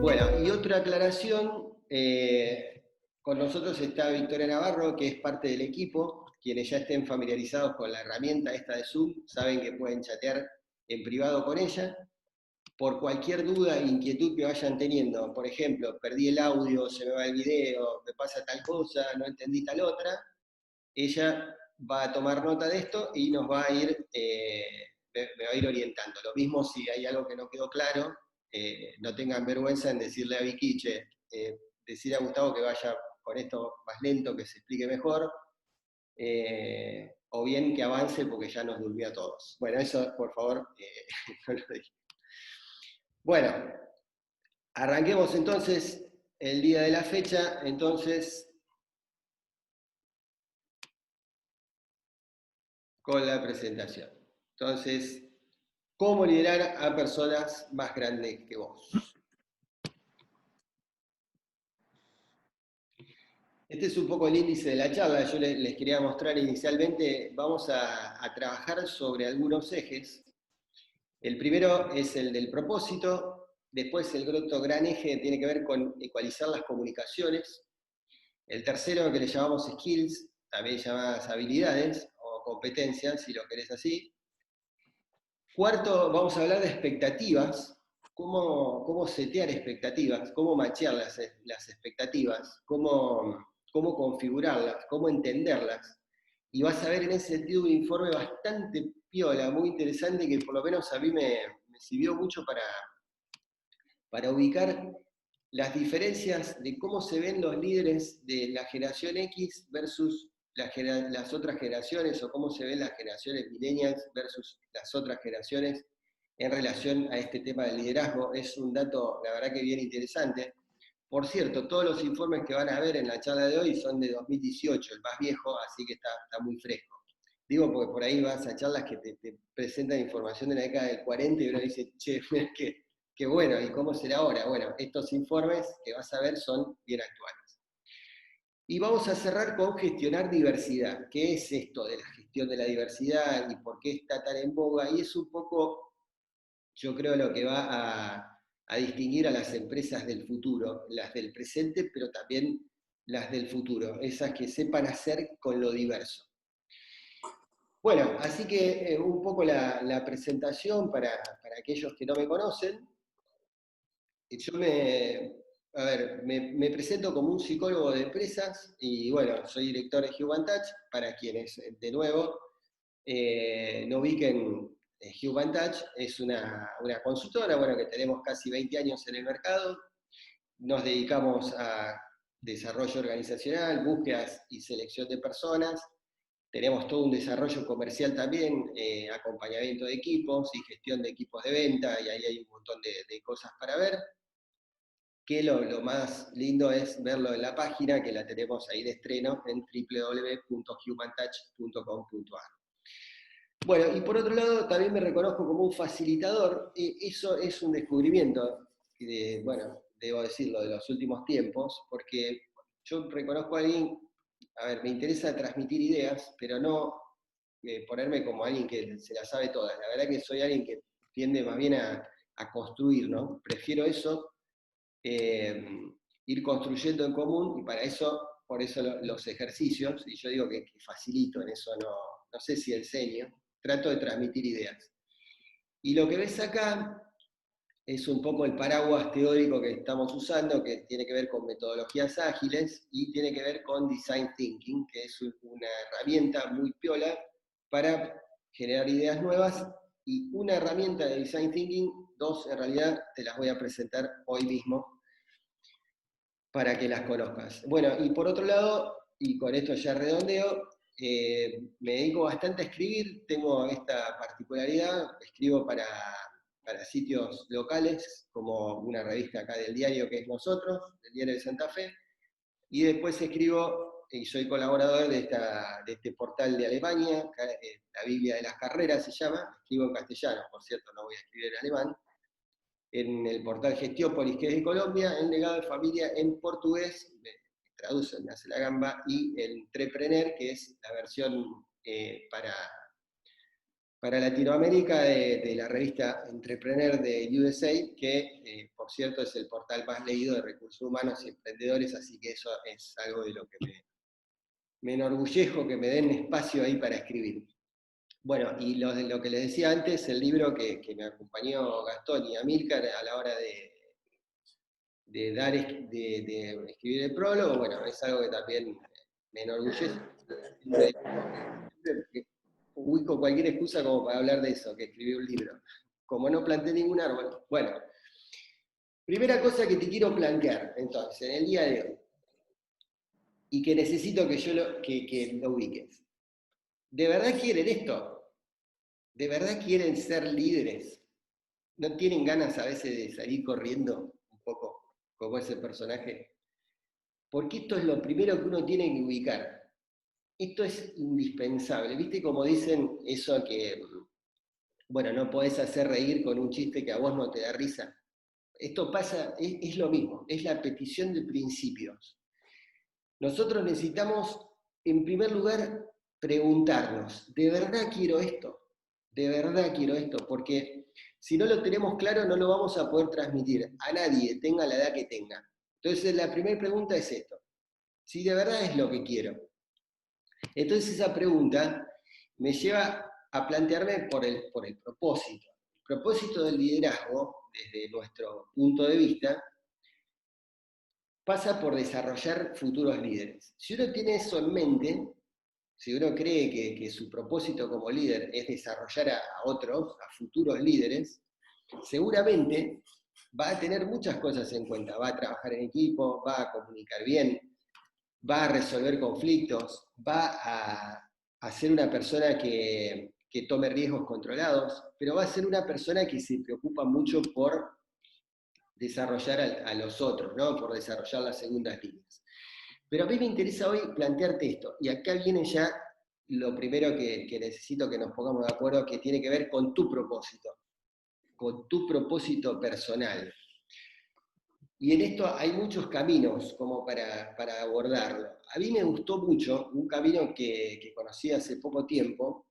Bueno, y otra aclaración, con nosotros está Victoria Navarro, que es parte del equipo. Quienes ya estén familiarizados con la herramienta esta de Zoom, saben que pueden chatear en privado con ella. Por cualquier duda e inquietud que vayan teniendo, por ejemplo, perdí el audio, se me va el video, me pasa tal cosa, no entendí tal otra, ella va a tomar nota de esto y nos va a ir, me va a ir orientando. Lo mismo si hay algo que no quedó claro, no tengan vergüenza en decirle a Vicky, che, decirle a Gustavo que vaya con esto más lento, que se explique mejor, o bien que avance porque ya nos durmió a todos. Bueno, eso por favor, no lo dije. Bueno, arranquemos entonces el día de la fecha, entonces, con la presentación. Entonces, ¿cómo liderar a personas más grandes que vos? Este es un poco el índice de la charla. Yo les quería mostrar inicialmente, vamos a trabajar sobre algunos ejes. El primero es el del propósito, después el otro gran eje tiene que ver con ecualizar las comunicaciones. El tercero, que le llamamos skills, también llamadas habilidades o competencias, si lo querés así. Cuarto, vamos a hablar de expectativas, cómo setear expectativas, cómo machear las expectativas, cómo configurarlas, cómo entenderlas. Y vas a ver en ese sentido un informe bastante piola, muy interesante, que por lo menos a mí me sirvió mucho para ubicar las diferencias de cómo se ven los líderes de la generación X versus las otras generaciones, o cómo se ven las generaciones millennials versus las otras generaciones en relación a este tema del liderazgo. Es un dato, la verdad que bien interesante. Por cierto, todos los informes que van a ver en la charla de hoy son de 2018, el más viejo, así que está muy fresco. Digo porque por ahí vas a charlas que te presentan información de la década del 40 y uno dice, che, qué bueno, ¿y cómo será ahora? Bueno, estos informes que vas a ver son bien actuales. Y vamos a cerrar con gestionar diversidad. ¿Qué es esto de la gestión de la diversidad y por qué está tan en boga? Y es un poco, yo creo, lo que va a distinguir a las empresas del futuro, las del presente, pero también las del futuro, esas que sepan hacer con lo diverso. Bueno, así que un poco la presentación para aquellos que no me conocen. Yo me presento como un psicólogo de empresas y bueno, soy director de Human Touch. Para quienes, de nuevo, no ubiquen, Human Touch es una consultora, bueno, que tenemos casi 20 años en el mercado. Nos dedicamos a desarrollo organizacional, búsquedas y selección de personas. Tenemos todo un desarrollo comercial también, acompañamiento de equipos y gestión de equipos de venta, y ahí hay un montón de cosas para ver. Que lo más lindo es verlo en la página, que la tenemos ahí de estreno en www.humantouch.com.ar. Bueno, y por otro lado, también me reconozco como un facilitador. Eso es un descubrimiento, bueno, debo decirlo, de los últimos tiempos, porque yo reconozco a alguien, a ver, me interesa transmitir ideas, pero no ponerme como alguien que se las sabe todas. La verdad que soy alguien que tiende más bien a construir, ¿no? Prefiero eso, eh, ir construyendo en común, y para eso, por eso los ejercicios, y yo digo que facilito en eso, no sé si enseño, trato de transmitir ideas. Y lo que ves acá es un poco el paraguas teórico que estamos usando, que tiene que ver con metodologías ágiles y tiene que ver con design thinking, que es una herramienta muy piola para generar ideas nuevas. Y una herramienta de design thinking, dos en realidad, te las voy a presentar hoy mismo para que las conozcas. Bueno, y por otro lado, y con esto ya redondeo, me dedico bastante a escribir. Tengo esta particularidad, escribo para sitios locales, como una revista acá del diario que es Nosotros, del Diario de Santa Fe, y después escribo, y soy colaborador de este portal de Alemania, la Biblia de las Carreras se llama. Escribo en castellano, por cierto, no voy a escribir en alemán, en el portal Gestiópolis, que es de Colombia, el legado de familia en portugués, me traducen, me hace la gamba, y el Entrepreneur, que es la versión para Latinoamérica de la revista Entrepreneur de USA, que por cierto es el portal más leído de recursos humanos y emprendedores, así que eso es algo de lo que me enorgullezco, que me den espacio ahí para escribir. Bueno, y lo que les decía antes, el libro que me acompañó Gastón y Amílcar a la hora de escribir el prólogo, bueno, es algo que también me enorgullece. Siempre ubico cualquier excusa como para hablar de eso, que escribí un libro. Como no planté ningún árbol. Bueno, primera cosa que te quiero plantear, entonces, en el día de hoy, y que necesito que lo ubiques. ¿De verdad quieren esto? ¿De verdad quieren ser líderes? ¿No tienen ganas a veces de salir corriendo un poco como ese personaje? Porque esto es lo primero que uno tiene que ubicar. Esto es indispensable. ¿Viste como dicen eso que, bueno, no podés hacer reír con un chiste que a vos no te da risa? Esto pasa, es lo mismo, es la petición de principios. Nosotros necesitamos, en primer lugar, preguntarnos, ¿de verdad quiero esto? ¿De verdad quiero esto? Porque si no lo tenemos claro, no lo vamos a poder transmitir a nadie, tenga la edad que tenga. Entonces, la primera pregunta es esto, si de verdad es lo que quiero. Entonces, esa pregunta me lleva a plantearme por el propósito. El propósito del liderazgo, desde nuestro punto de vista, pasa por desarrollar futuros líderes. Si uno tiene eso en mente, si uno cree que su propósito como líder es desarrollar a otros, a futuros líderes, seguramente va a tener muchas cosas en cuenta. Va a trabajar en equipo, va a comunicar bien, va a resolver conflictos, va a ser una persona que tome riesgos controlados, pero va a ser una persona que se preocupa mucho por desarrollar a los otros, ¿no? Por desarrollar las segundas líneas. Pero a mí me interesa hoy plantearte esto, y acá viene ya lo primero que necesito que nos pongamos de acuerdo, que tiene que ver con tu propósito personal. Y en esto hay muchos caminos como para abordarlo. A mí me gustó mucho un camino que conocí hace poco tiempo,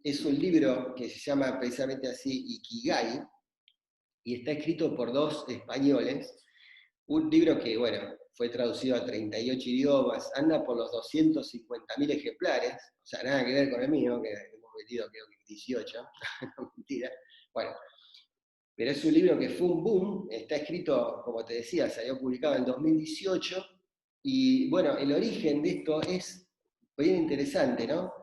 es un libro que se llama precisamente así, Ikigai, y está escrito por dos españoles, un libro que, bueno, fue traducido a 38 idiomas, anda por los 250.000 ejemplares, o sea, nada que ver con el mío, que hemos vendido creo que 18, no, mentira. Bueno, pero es un libro que fue un boom, está escrito, como te decía, salió publicado en 2018, y bueno, el origen de esto es bien interesante, ¿no?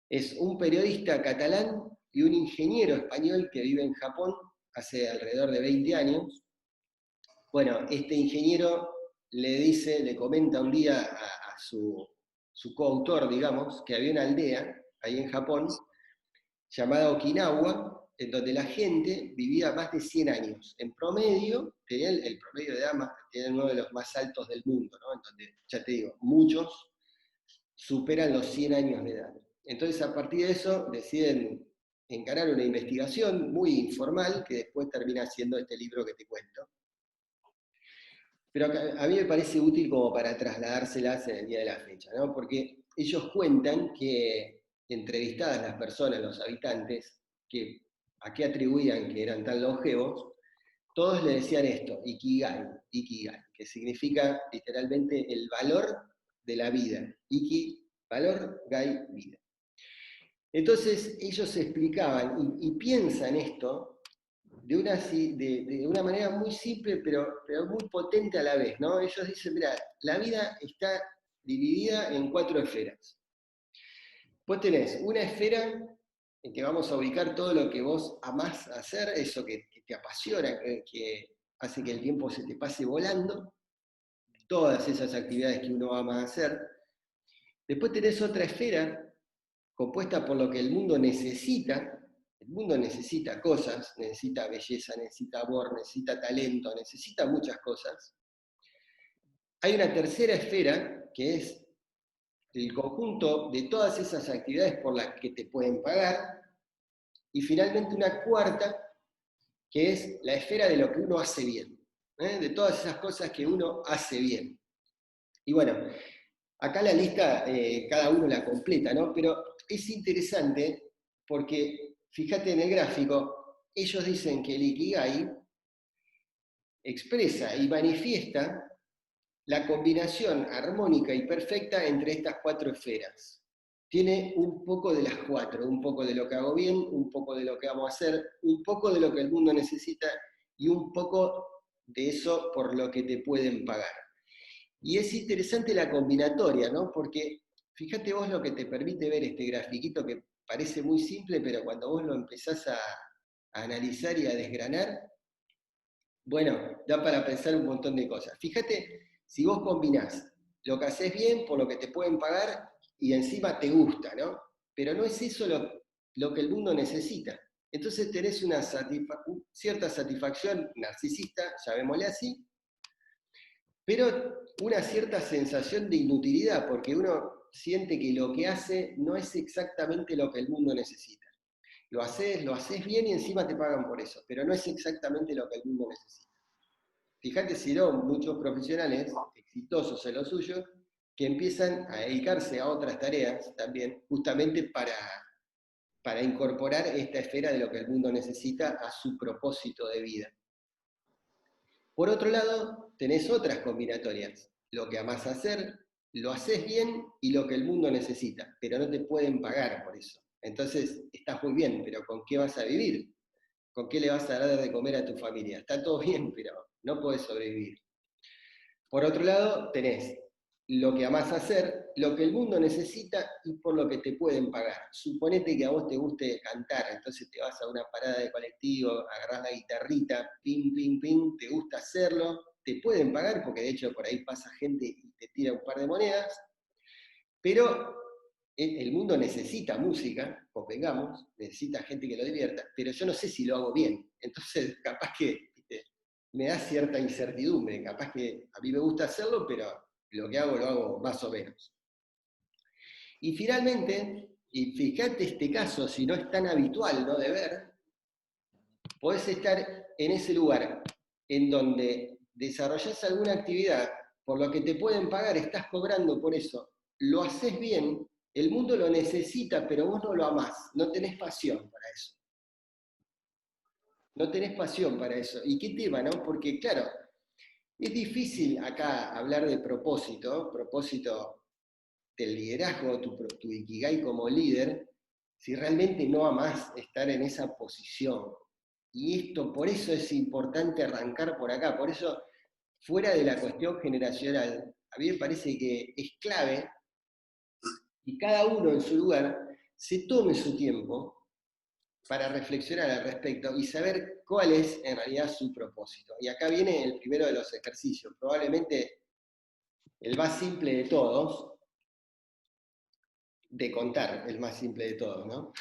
Es un periodista catalán y un ingeniero español que vive en Japón hace alrededor de 20 años. Bueno, este ingeniero le comenta un día a su coautor, digamos, que había una aldea ahí en Japón llamada Okinawa, en donde la gente vivía más de 100 años. En promedio, tenían el promedio de edad, tenían uno de los más altos del mundo, ¿no? En donde, ya te digo, muchos superan los 100 años de edad. Entonces, a partir de eso, deciden encarar una investigación muy informal que después termina siendo este libro que te cuento. Pero a mí me parece útil como para trasladárselas en el día de la fecha, ¿no? Porque ellos cuentan que, entrevistadas las personas, los habitantes, que a qué atribuían que eran tan longevos, todos le decían esto, Ikigai, Ikigai, que significa literalmente el valor de la vida. Iki, valor, gai, vida. Entonces ellos explicaban y piensan esto de una manera muy simple, pero muy potente a la vez, ¿no? Ellos dicen, mira, la vida está dividida en 4 esferas. Vos tenés una esfera en que vamos a ubicar todo lo que vos amás hacer, eso que te apasiona, que hace que el tiempo se te pase volando, todas esas actividades que uno ama hacer. Después tenés otra esfera compuesta por lo que el mundo necesita. El mundo necesita cosas, necesita belleza, necesita amor, necesita talento, necesita muchas cosas. Hay una tercera esfera que es el conjunto de todas esas actividades por las que te pueden pagar. Y finalmente una cuarta que es la esfera de lo que uno hace bien, de todas esas cosas que uno hace bien. Y bueno, acá la lista cada uno la completa, ¿no? Pero es interesante porque fíjate en el gráfico, ellos dicen que el Ikigai expresa y manifiesta la combinación armónica y perfecta entre estas 4 esferas. Tiene un poco de las 4, un poco de lo que hago bien, un poco de lo que vamos a hacer, un poco de lo que el mundo necesita y un poco de eso por lo que te pueden pagar. Y es interesante la combinatoria, ¿no? Porque fíjate vos lo que te permite ver este grafiquito que parece muy simple, pero cuando vos lo empezás a analizar y a desgranar, bueno, da para pensar un montón de cosas. Fíjate, si vos combinás lo que haces bien por lo que te pueden pagar y encima te gusta, ¿no? Pero no es eso lo que el mundo necesita. Entonces tenés una cierta satisfacción narcisista, llamémosle así, pero una cierta sensación de inutilidad, porque uno siente que lo que hace no es exactamente lo que el mundo necesita. Lo haces bien y encima te pagan por eso, pero no es exactamente lo que el mundo necesita. Fíjate si no, muchos profesionales exitosos en lo suyo, que empiezan a dedicarse a otras tareas también, justamente para incorporar esta esfera de lo que el mundo necesita a su propósito de vida. Por otro lado, tenés otras combinatorias. Lo que amás hacer, lo haces bien y lo que el mundo necesita, pero no te pueden pagar por eso. Entonces, estás muy bien, pero ¿con qué vas a vivir? ¿Con qué le vas a dar de comer a tu familia? Está todo bien, pero no podés sobrevivir. Por otro lado, tenés lo que amás hacer, lo que el mundo necesita y por lo que te pueden pagar. Suponete que a vos te guste cantar, entonces te vas a una parada de colectivo, agarrás la guitarrita, pim, pim, pim, te gusta hacerlo, te pueden pagar, porque de hecho por ahí pasa gente y te tira un par de monedas, pero el mundo necesita música, convengamos, necesita gente que lo divierta, pero yo no sé si lo hago bien. Entonces, capaz que me da cierta incertidumbre, capaz que a mí me gusta hacerlo, pero lo hago más o menos. Y finalmente, y fíjate este caso, si no es tan habitual, ¿no?, de ver, podés estar en ese lugar en donde desarrollás alguna actividad por lo que te pueden pagar, estás cobrando por eso, lo haces bien, el mundo lo necesita, pero vos no lo amás, no tenés pasión para eso. No tenés pasión para eso. ¿Y qué tema, no? Porque, claro, es difícil acá hablar de propósito del liderazgo, tu Ikigai como líder, si realmente no amás estar en esa posición. Y esto, por eso es importante arrancar por acá, por eso, fuera de la cuestión generacional, a mí me parece que es clave que cada uno en su lugar se tome su tiempo para reflexionar al respecto y saber cuál es en realidad su propósito. Y acá viene el primero de los ejercicios, probablemente el más simple de todos, de contar, el más simple de todos, ¿no?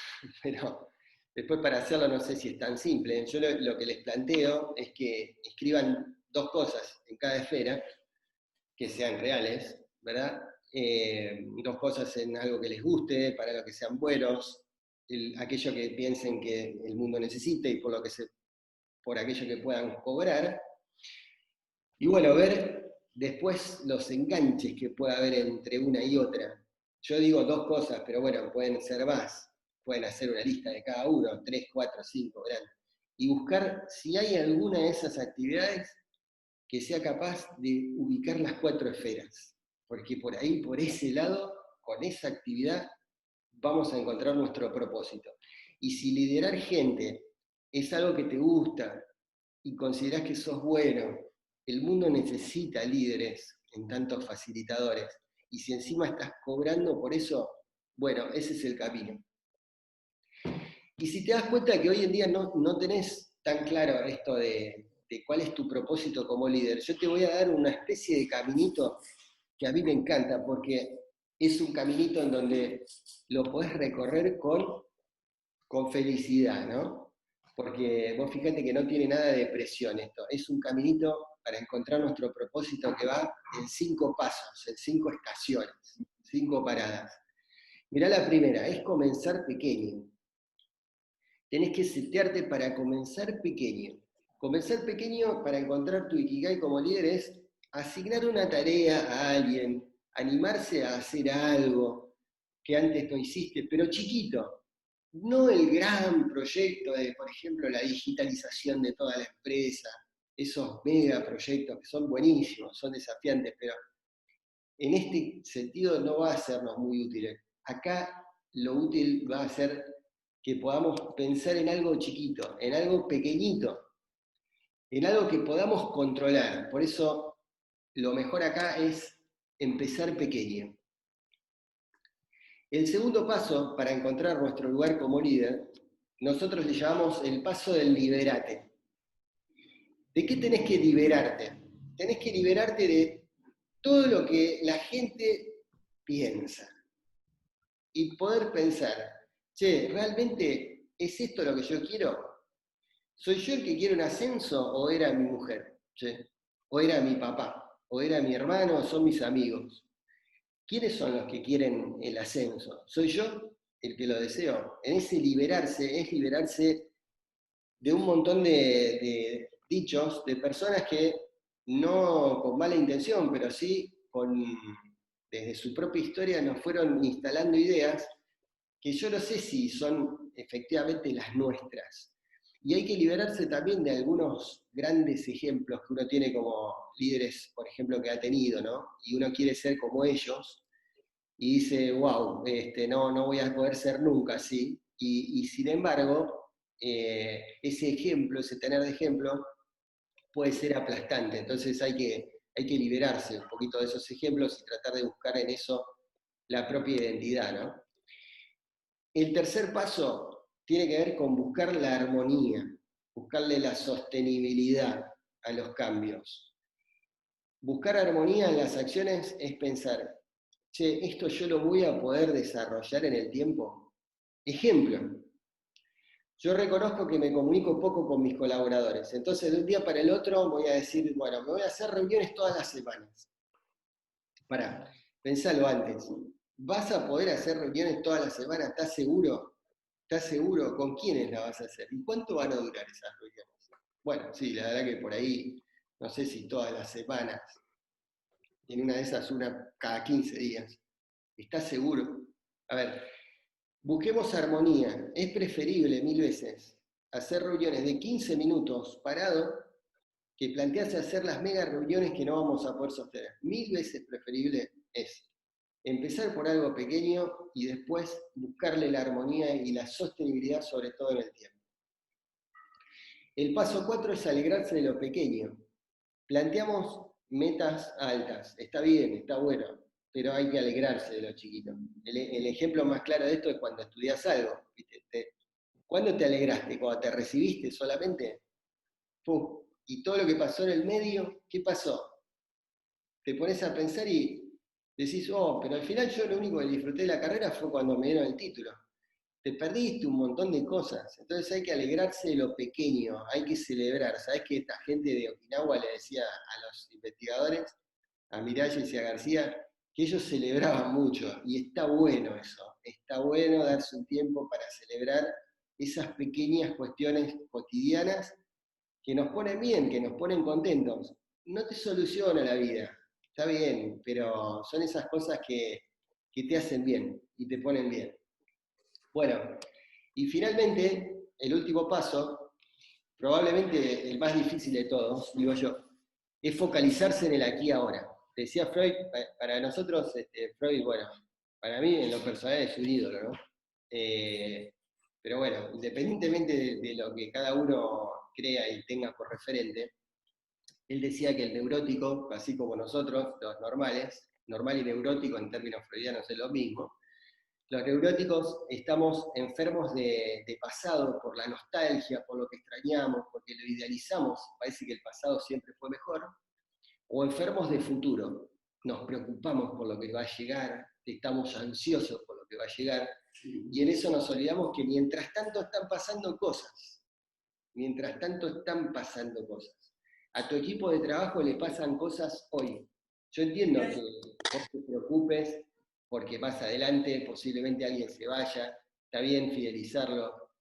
Pero después para hacerlo no sé si es tan simple. Yo lo que les planteo es que escriban 2 cosas en cada esfera, que sean reales, ¿verdad? 2 cosas en algo que les guste, para lo que sean buenos, aquello que piensen que el mundo necesita y por aquello que puedan cobrar. Y bueno, ver después los enganches que pueda haber entre una y otra. Yo digo 2 cosas, pero bueno, pueden ser más. Pueden hacer una lista de cada uno, 3, 4, 5, grandes. Y buscar si hay alguna de esas actividades que sea capaz de ubicar las 4 esferas. Porque por ahí, por ese lado, con esa actividad, vamos a encontrar nuestro propósito. Y si liderar gente es algo que te gusta y considerás que sos bueno, el mundo necesita líderes en tantos facilitadores. Y si encima estás cobrando por eso, bueno, ese es el camino. Y si te das cuenta que hoy en día no tenés tan claro esto de cuál es tu propósito como líder, yo te voy a dar una especie de caminito que a mí me encanta, porque es un caminito en donde lo podés recorrer con felicidad, ¿no? Porque vos fíjate que no tiene nada de presión esto, es un caminito para encontrar nuestro propósito que va en 5 pasos, en 5 estaciones, 5 paradas. Mirá la primera, es comenzar pequeño. Tenés que setearte para comenzar pequeño. Comenzar pequeño para encontrar tu Ikigai como líder es asignar una tarea a alguien, animarse a hacer algo que antes no hiciste, pero chiquito. no el gran proyecto de, por ejemplo, la digitalización de toda la empresa, esos mega proyectos que son buenísimos, son desafiantes, pero en este sentido no va a sernos muy útiles. Acá lo útil va a ser que podamos pensar en algo chiquito, en algo pequeñito, en algo que podamos controlar. Por eso lo mejor acá es empezar pequeño. El segundo paso para encontrar nuestro lugar como líder, nosotros le llamamos el paso del liberate. ¿De qué tenés que liberarte? Tenés que liberarte de todo lo que la gente piensa y poder pensar, che, ¿realmente es esto lo que yo quiero? ¿Soy yo el que quiere un ascenso o era mi mujer? Che? ¿O era mi papá? ¿O era mi hermano? ¿O son mis amigos? ¿Quiénes son los que quieren el ascenso? ¿Soy yo el que lo deseo? En ese liberarse es liberarse de un montón de dichos de personas que no con mala intención, pero sí desde su propia historia nos fueron instalando ideas que yo no sé si son efectivamente las nuestras. Y hay que liberarse también de algunos grandes ejemplos que uno tiene como líderes, por ejemplo, que ha tenido, ¿no? Y uno quiere ser como ellos, y dice, wow, no voy a poder ser nunca así. Y sin embargo, ese ejemplo, ese tener de ejemplo, puede ser aplastante. Entonces hay que liberarse un poquito de esos ejemplos y tratar de buscar en eso la propia identidad, ¿no? El tercer paso tiene que ver con buscar la armonía, buscarle la sostenibilidad a los cambios. Buscar armonía en las acciones es pensar, che, esto yo lo voy a poder desarrollar en el tiempo. Ejemplo, yo reconozco que me comunico poco con mis colaboradores, entonces de un día para el otro voy a decir, bueno, me voy a hacer reuniones todas las semanas. Pará, pensalo antes. ¿Vas a poder hacer reuniones todas las semanas? ¿Estás seguro? ¿Estás seguro? ¿Con quiénes la vas a hacer? ¿Y cuánto van a durar esas reuniones? Bueno, sí, la verdad que por ahí, no sé si todas las semanas, en una de esas una cada 15 días. ¿Estás seguro? A ver, busquemos armonía. Es preferible mil veces hacer reuniones de 15 minutos parado que plantearse hacer las mega reuniones que no vamos a poder sostener. Mil veces preferible es empezar por algo pequeño y después buscarle la armonía y la sostenibilidad, sobre todo en el tiempo. El paso 4 es alegrarse de lo pequeño. Planteamos metas altas, está bien, está bueno, pero hay que alegrarse de lo chiquito. El ejemplo más claro de esto es cuando estudias algo. ¿Viste? ¿Cuándo te alegraste? ¿Cuando te recibiste solamente? ¡Pum! Y todo lo que pasó en el medio, ¿qué pasó? Te pones a pensar y decís, oh, pero al final yo lo único que disfruté de la carrera fue cuando me dieron el título. Te perdiste un montón de cosas. Entonces hay que alegrarse de lo pequeño, hay que celebrar. ¿Sabés que esta gente de Okinawa le decía a los investigadores, a Miralles y a García, que ellos celebraban mucho? Y está bueno eso. Está bueno darse un tiempo para celebrar esas pequeñas cuestiones cotidianas que nos ponen bien, que nos ponen contentos. No te soluciona la vida, está bien, pero son esas cosas que te hacen bien y te ponen bien. Bueno, y finalmente, el último paso, probablemente el más difícil de todos, digo yo, es focalizarse en el aquí y ahora. Decía Freud, para nosotros, Freud, bueno, para mí en lo personal es un ídolo, ¿no? Pero bueno, independientemente de lo que cada uno crea y tenga por referente, él decía que el neurótico, así como nosotros, los normales, normal y neurótico en términos freudianos es lo mismo, los neuróticos estamos enfermos de pasado por la nostalgia, por lo que extrañamos, porque lo idealizamos, parece que el pasado siempre fue mejor, o enfermos de futuro. Nos preocupamos por lo que va a llegar, estamos ansiosos por lo que va a llegar, y en eso nos olvidamos que mientras tanto están pasando cosas, mientras tanto están pasando cosas. A tu equipo de trabajo le pasan cosas hoy. Yo entiendo que vos te preocupes porque más adelante posiblemente alguien se vaya, está bien fidelizarlo,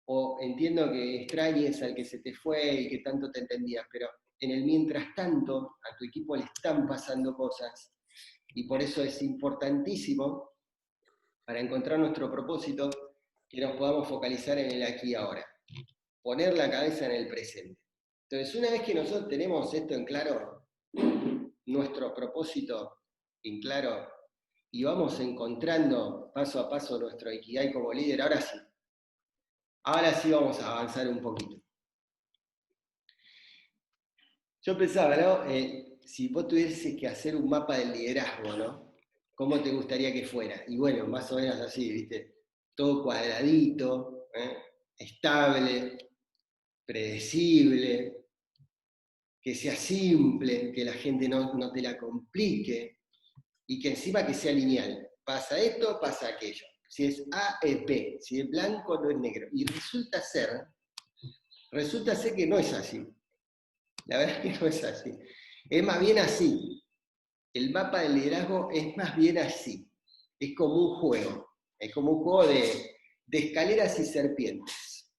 o entiendo que extrañes al que se te fue y que tanto te entendías, pero en el mientras tanto a tu equipo le están pasando cosas y por eso es importantísimo para encontrar nuestro propósito que nos podamos focalizar en el aquí y ahora. Poner la cabeza en el presente. Entonces, una vez que nosotros tenemos esto en claro, nuestro propósito en claro, y vamos encontrando paso a paso nuestro Ikigai como líder, ahora sí vamos a avanzar un poquito. Yo pensaba, ¿no? Si vos tuvieses que hacer un mapa del liderazgo, ¿no? ¿Cómo te gustaría que fuera? Y bueno, más o menos así, ¿viste? Todo cuadradito, estable, predecible, que sea simple, que la gente no te la complique, y que encima que sea lineal. Pasa esto, pasa aquello. Si es A, es B. Si es blanco, no es negro. Y resulta ser que no es así. La verdad es que no es así. Es más bien así. El mapa del liderazgo es más bien así. Es como un juego. Es como un juego de escaleras y serpientes.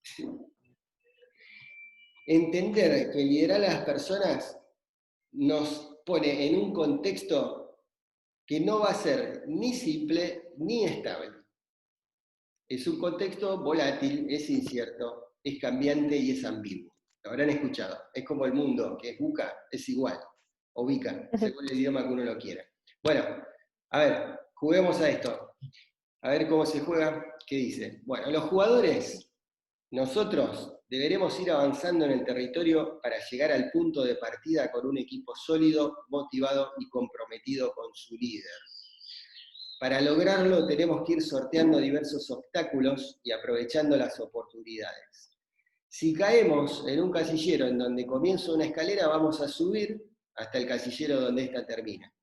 Entender que liderar a las personas nos pone en un contexto que no va a ser ni simple ni estable. Es un contexto volátil, es incierto, es cambiante y es ambiguo. Lo habrán escuchado. Es como el mundo, que es buca, es igual. O bica, según el idioma que uno lo quiera. Bueno, a ver, juguemos a esto. A ver cómo se juega. ¿Qué dice? Bueno, los jugadores, nosotros deberemos ir avanzando en el territorio para llegar al punto de partida con un equipo sólido, motivado y comprometido con su líder. Para lograrlo tenemos que ir sorteando diversos obstáculos y aprovechando las oportunidades. Si caemos en un casillero en donde comienza una escalera, vamos a subir hasta el casillero donde ésta termina.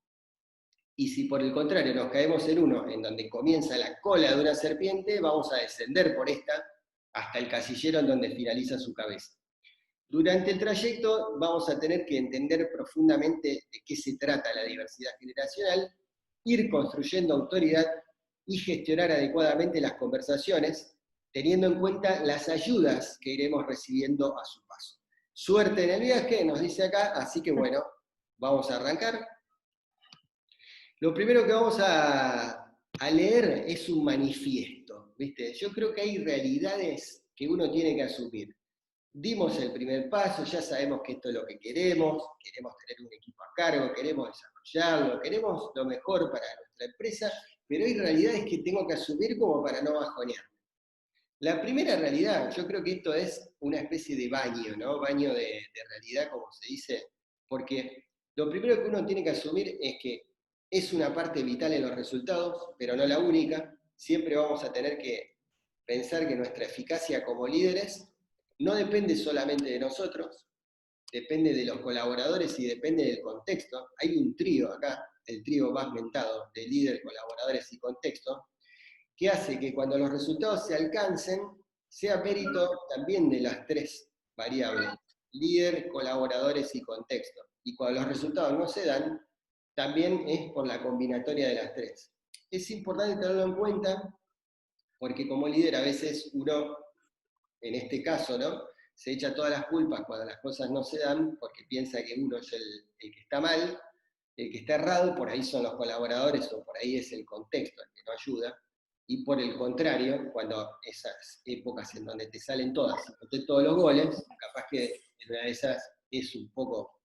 Y si por el contrario nos caemos en uno en donde comienza la cola de una serpiente, vamos a descender por esta hasta el casillero en donde finaliza su cabeza. Durante el trayecto vamos a tener que entender profundamente de qué se trata la diversidad generacional, ir construyendo autoridad y gestionar adecuadamente las conversaciones, teniendo en cuenta las ayudas que iremos recibiendo a su paso. Suerte en el viaje, nos dice acá, así que bueno, vamos a arrancar. Lo primero que vamos a leer es un manifiesto, ¿viste? Yo creo que hay realidades que uno tiene que asumir. Dimos el primer paso, ya sabemos que esto es lo que queremos tener un equipo a cargo, queremos desarrollarlo, queremos lo mejor para nuestra empresa, pero hay realidades que tengo que asumir como para no bajonear. La primera realidad, yo creo que esto es una especie de baño, ¿no? Baño de realidad, como se dice, porque lo primero que uno tiene que asumir es que es una parte vital en los resultados, pero no la única. Siempre vamos a tener que pensar que nuestra eficacia como líderes no depende solamente de nosotros, depende de los colaboradores y depende del contexto. Hay un trío acá, el trío más mentado, de líder, colaboradores y contexto, que hace que cuando los resultados se alcancen, sea mérito también de las tres variables, líder, colaboradores y contexto. Y cuando los resultados no se dan, también es por la combinatoria de las tres. Es importante tenerlo en cuenta porque como líder a veces uno, en este caso, ¿no?, se echa todas las culpas cuando las cosas no se dan porque piensa que uno es el que está mal, el que está errado, por ahí son los colaboradores o por ahí es el contexto el que no ayuda. Y por el contrario, cuando esas épocas en donde te salen todas y todos los goles, capaz que en una de esas es un poco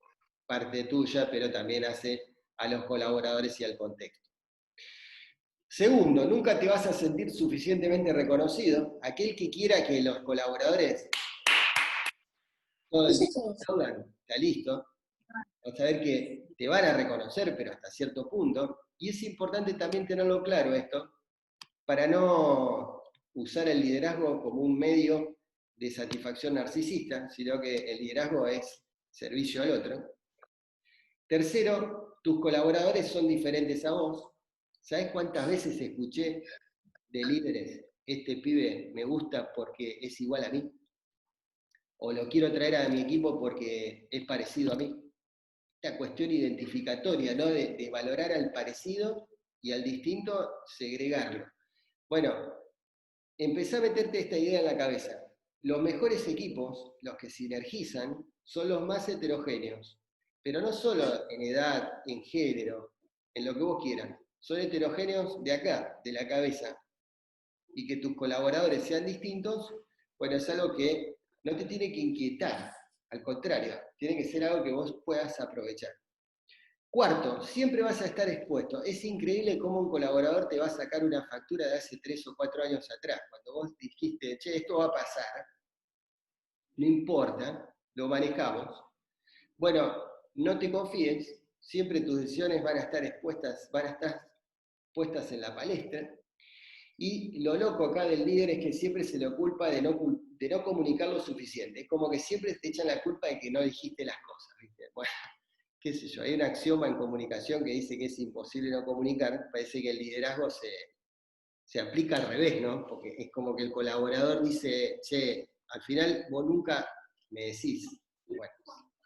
parte tuya, pero también hace a los colaboradores y al contexto. Segundo, nunca te vas a sentir suficientemente reconocido. Aquel que quiera que los colaboradores todo el tiempo aplaudan, está listo. Vas a ver que te van a reconocer, pero hasta cierto punto. Y es importante también tenerlo claro esto, para no usar el liderazgo como un medio de satisfacción narcisista, sino que el liderazgo es servicio al otro. Tercero, tus colaboradores son diferentes a vos. ¿Sabés cuántas veces escuché de líderes, este pibe me gusta porque es igual a mí? O lo quiero traer a mi equipo porque es parecido a mí. Esta cuestión identificatoria, ¿no? De valorar al parecido y al distinto, segregarlo. Bueno, empezá a meterte esta idea en la cabeza. Los mejores equipos, los que sinergizan, son los más heterogéneos. Pero no solo en edad, en género, en lo que vos quieras. Son heterogéneos de acá, de la cabeza. y que tus colaboradores sean distintos, bueno, es algo que no te tiene que inquietar, al contrario, tiene que ser algo que vos puedas aprovechar. Cuarto, siempre vas a estar expuesto. Es increíble cómo un colaborador te va a sacar una factura de hace 3 o 4 años atrás. Cuando vos dijiste, che, esto va a pasar, no importa, lo manejamos. Bueno, no te confíes, siempre tus decisiones van a estar expuestas, van a estar puestas en la palestra. Y lo loco acá del líder es que siempre se le culpa de no comunicar lo suficiente. Es como que siempre te echan la culpa de que no dijiste las cosas, ¿viste? Bueno, qué sé yo, hay un axioma en comunicación que dice que es imposible no comunicar. Parece que el liderazgo se aplica al revés, ¿no? Porque es como que el colaborador dice, che, al final vos nunca me decís. Bueno,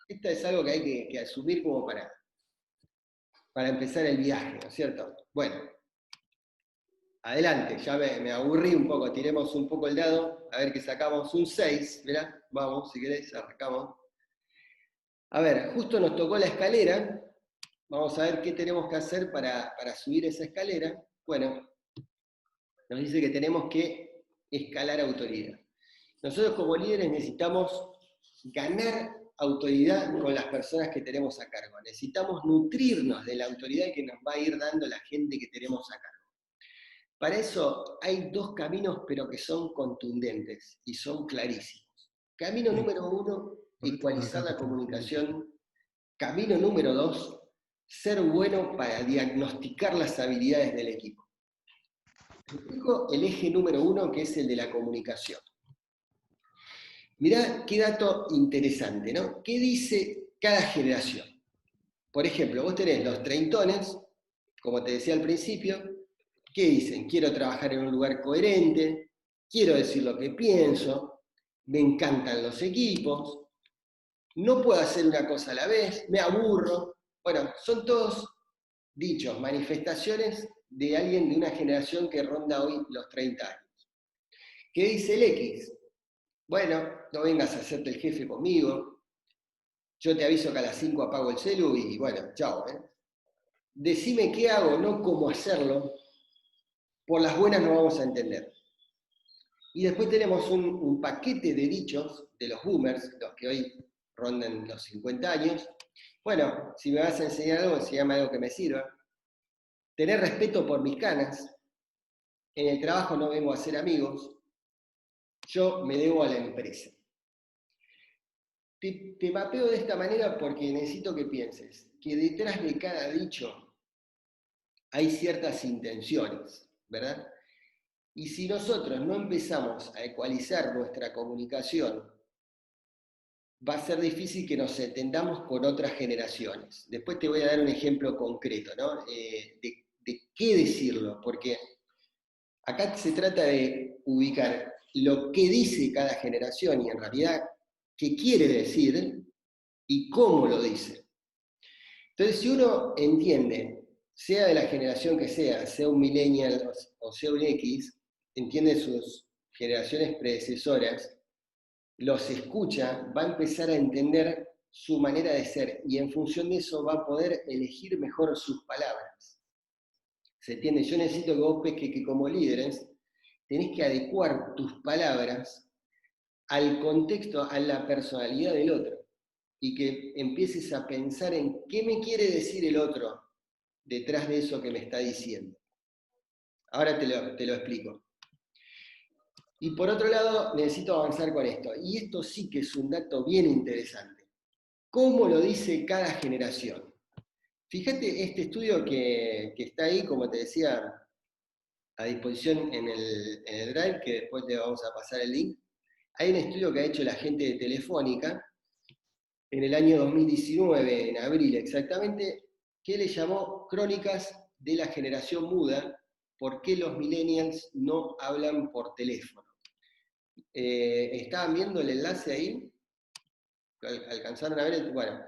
esto es algo que hay que asumir como para empezar el viaje, ¿no es cierto? Bueno, adelante, ya me aburrí un poco, tiremos un poco el dado, a ver que sacamos un 6, mirá, vamos, si querés, arrancamos. A ver, justo nos tocó la escalera, vamos a ver qué tenemos que hacer para subir esa escalera. Bueno, nos dice que tenemos que escalar autoridad. Nosotros como líderes necesitamos ganar autoridad con las personas que tenemos a cargo. Necesitamos nutrirnos de la autoridad que nos va a ir dando la gente que tenemos a cargo. Para eso hay 2 caminos, pero que son contundentes y son clarísimos. Camino número 1, ecualizar la comunicación. Camino número 2, ser bueno para diagnosticar las habilidades del equipo. Explico el eje número 1, que es el de la comunicación. Mirá qué dato interesante, ¿no? ¿Qué dice cada generación? Por ejemplo, vos tenés los treintones, como te decía al principio, ¿qué dicen? Quiero trabajar en un lugar coherente, quiero decir lo que pienso, me encantan los equipos, no puedo hacer una cosa a la vez, me aburro. Bueno, son todos dichos, manifestaciones de alguien de una generación que ronda hoy los 30 años. ¿Qué dice el X? Bueno, no vengas a hacerte el jefe conmigo, yo te aviso que a las 5 apago el celu y bueno, chao. Decime qué hago, no cómo hacerlo, por las buenas no vamos a entender. Y después tenemos un paquete de dichos de los boomers, los que hoy rondan los 50 años. Bueno, si me vas a enseñar algo, enseñame algo que me sirva. Tener respeto por mis canas. En el trabajo no vengo a ser amigos. Yo me debo a la empresa. Te mapeo de esta manera porque necesito que pienses que detrás de cada dicho hay ciertas intenciones, ¿verdad? Y si nosotros no empezamos a ecualizar nuestra comunicación, va a ser difícil que nos entendamos con otras generaciones. Después te voy a dar un ejemplo concreto, ¿no? De qué decirlo, porque acá se trata de ubicar lo que dice cada generación y en realidad qué quiere decir y cómo lo dice. Entonces, si uno entiende, sea de la generación que sea un millennial o sea un X, entiende sus generaciones predecesoras, los escucha, va a empezar a entender su manera de ser y en función de eso va a poder elegir mejor sus palabras. ¿Se entiende? Yo necesito que vos pesques que como líderes tenés que adecuar tus palabras al contexto, a la personalidad del otro y que empieces a pensar en qué me quiere decir el otro detrás de eso que me está diciendo. Ahora te lo explico. Y por otro lado, necesito avanzar con esto. Y esto sí que es un dato bien interesante. ¿Cómo lo dice cada generación? Fíjate este estudio que está ahí, como te decía, a disposición en el Drive, que después le vamos a pasar el link. Hay un estudio que ha hecho la gente de Telefónica en el año 2019, en abril exactamente, que le llamó Crónicas de la generación muda, ¿por qué los millennials no hablan por teléfono? ¿Estaban viendo el enlace ahí? ¿Alcanzaron a ver? Bueno,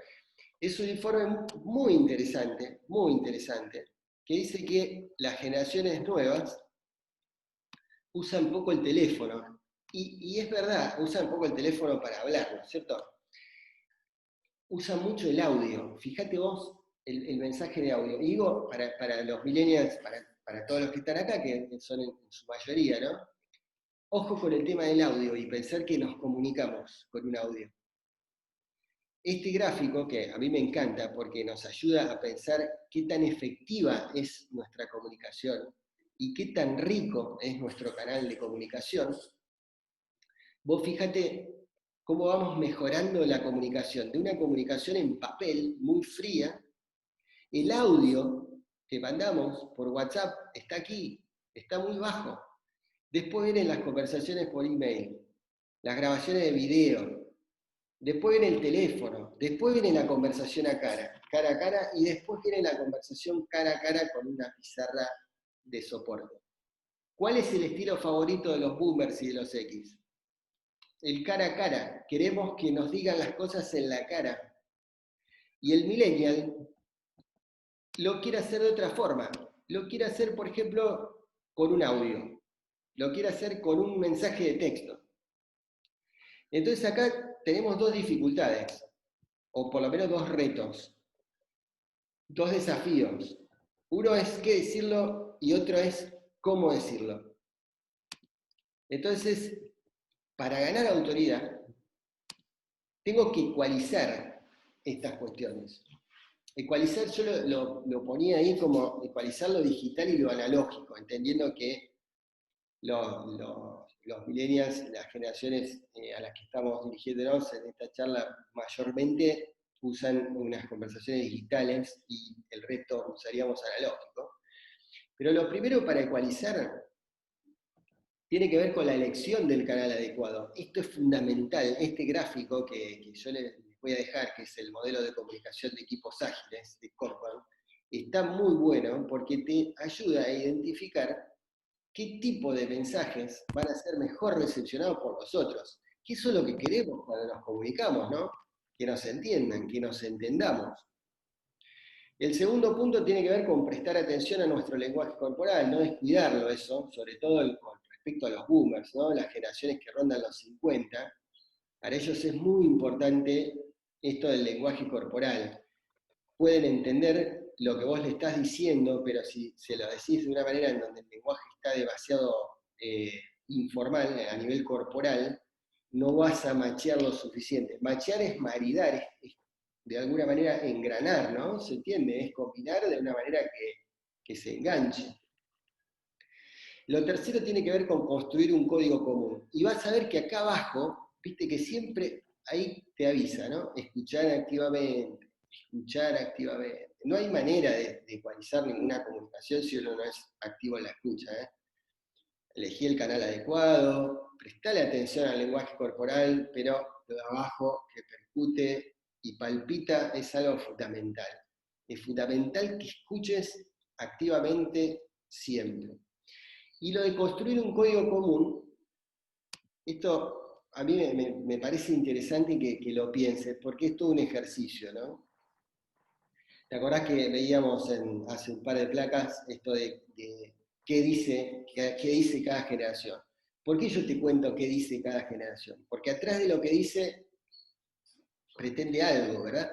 es un informe muy interesante, que dice que las generaciones nuevas usan poco el teléfono. Y es verdad, usan poco el teléfono para hablar, ¿no es cierto? Usan mucho el audio. Fíjate vos el mensaje de audio. Y digo, para los millennials, para todos los que están acá, que son en su mayoría, ¿no? Ojo con el tema del audio y pensar que nos comunicamos con un audio. Este gráfico, que a mí me encanta porque nos ayuda a pensar qué tan efectiva es nuestra comunicación y qué tan rico es nuestro canal de comunicación, vos fíjate cómo vamos mejorando la comunicación, de una comunicación en papel muy fría. El audio que mandamos por WhatsApp está aquí, está muy bajo. Después vienen las conversaciones por email, las grabaciones de video, después viene el teléfono, después viene la conversación a cara, y después viene la conversación cara a cara con una pizarra de soporte. ¿Cuál es el estilo favorito de los boomers y de los X? El cara a cara. Queremos que nos digan las cosas en la cara. Y el millennial lo quiere hacer de otra forma. Lo quiere hacer, por ejemplo, con un audio. Lo quiere hacer con un mensaje de texto. Entonces acá tenemos dos dificultades, o por lo menos dos retos, dos desafíos. Uno es qué decirlo y otro es cómo decirlo. Entonces, para ganar autoridad, tengo que ecualizar estas cuestiones. Ecualizar, yo lo ponía ahí como ecualizar lo digital y lo analógico, entendiendo que los millennials, las generaciones a las que estamos dirigiéndonos en esta charla, mayormente usan unas conversaciones digitales y el resto usaríamos analógico. Pero lo primero para ecualizar tiene que ver con la elección del canal adecuado. Esto es fundamental. Este gráfico que yo les voy a dejar, que es el modelo de comunicación de equipos ágiles de Corban, está muy bueno porque te ayuda a identificar qué tipo de mensajes van a ser mejor recepcionados por nosotros. Que eso es lo que queremos cuando nos comunicamos, ¿no? Que nos entiendan, que nos entendamos. El segundo punto tiene que ver con prestar atención a nuestro lenguaje corporal, no descuidarlo eso, sobre todo con respecto a los boomers, ¿no? Las generaciones que rondan los 50. Para ellos es muy importante esto del lenguaje corporal. Pueden entender lo que vos le estás diciendo, pero si se lo decís de una manera en donde el lenguaje está demasiado informal a nivel corporal, no vas a machear lo suficiente. Machear es maridar, es de alguna manera engranar, ¿no? ¿Se entiende? Es combinar de una manera que se enganche. Lo tercero tiene que ver con construir un código común. Y vas a ver que acá abajo, viste que siempre ahí te avisa, ¿no? Escuchar activamente. No hay manera de ecualizar ninguna comunicación si uno no es activo en la escucha. Elegí el canal adecuado, prestale atención al lenguaje corporal, pero lo de abajo que percute y palpita es algo fundamental. Es fundamental que escuches activamente siempre. Y lo de construir un código común, esto a mí me parece interesante que lo pienses, porque es todo un ejercicio, ¿no? ¿Te acordás que veíamos hace un par de placas esto de qué dice cada generación? ¿Por qué yo te cuento qué dice cada generación? Porque atrás de lo que dice pretende algo, ¿verdad?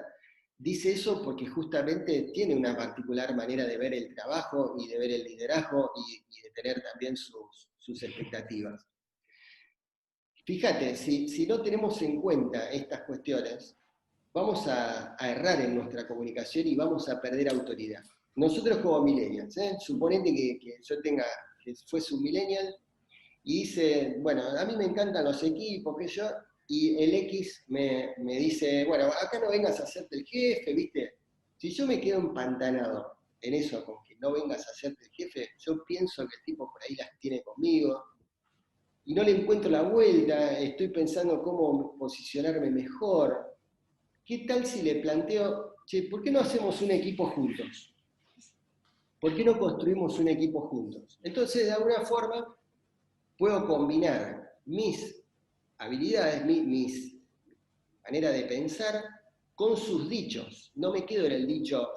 Dice eso porque justamente tiene una particular manera de ver el trabajo y de ver el liderazgo y de tener también sus expectativas. Fíjate, si no tenemos en cuenta estas cuestiones, vamos a errar en nuestra comunicación y vamos a perder autoridad. Nosotros como millennials, suponete que yo que fuese un millennial y dice, bueno, a mí me encantan los equipos, que yo, y el X me dice, bueno, acá no vengas a hacerte el jefe, ¿viste? Si yo me quedo empantanado en eso, con que no vengas a hacerte el jefe, yo pienso que el tipo por ahí las tiene conmigo, y no le encuentro la vuelta, estoy pensando cómo posicionarme mejor. ¿Qué tal si le planteo, che, ¿por qué no hacemos un equipo juntos? ¿Por qué no construimos un equipo juntos? Entonces, de alguna forma, puedo combinar mis habilidades, mis maneras de pensar, con sus dichos. No me quedo en el dicho,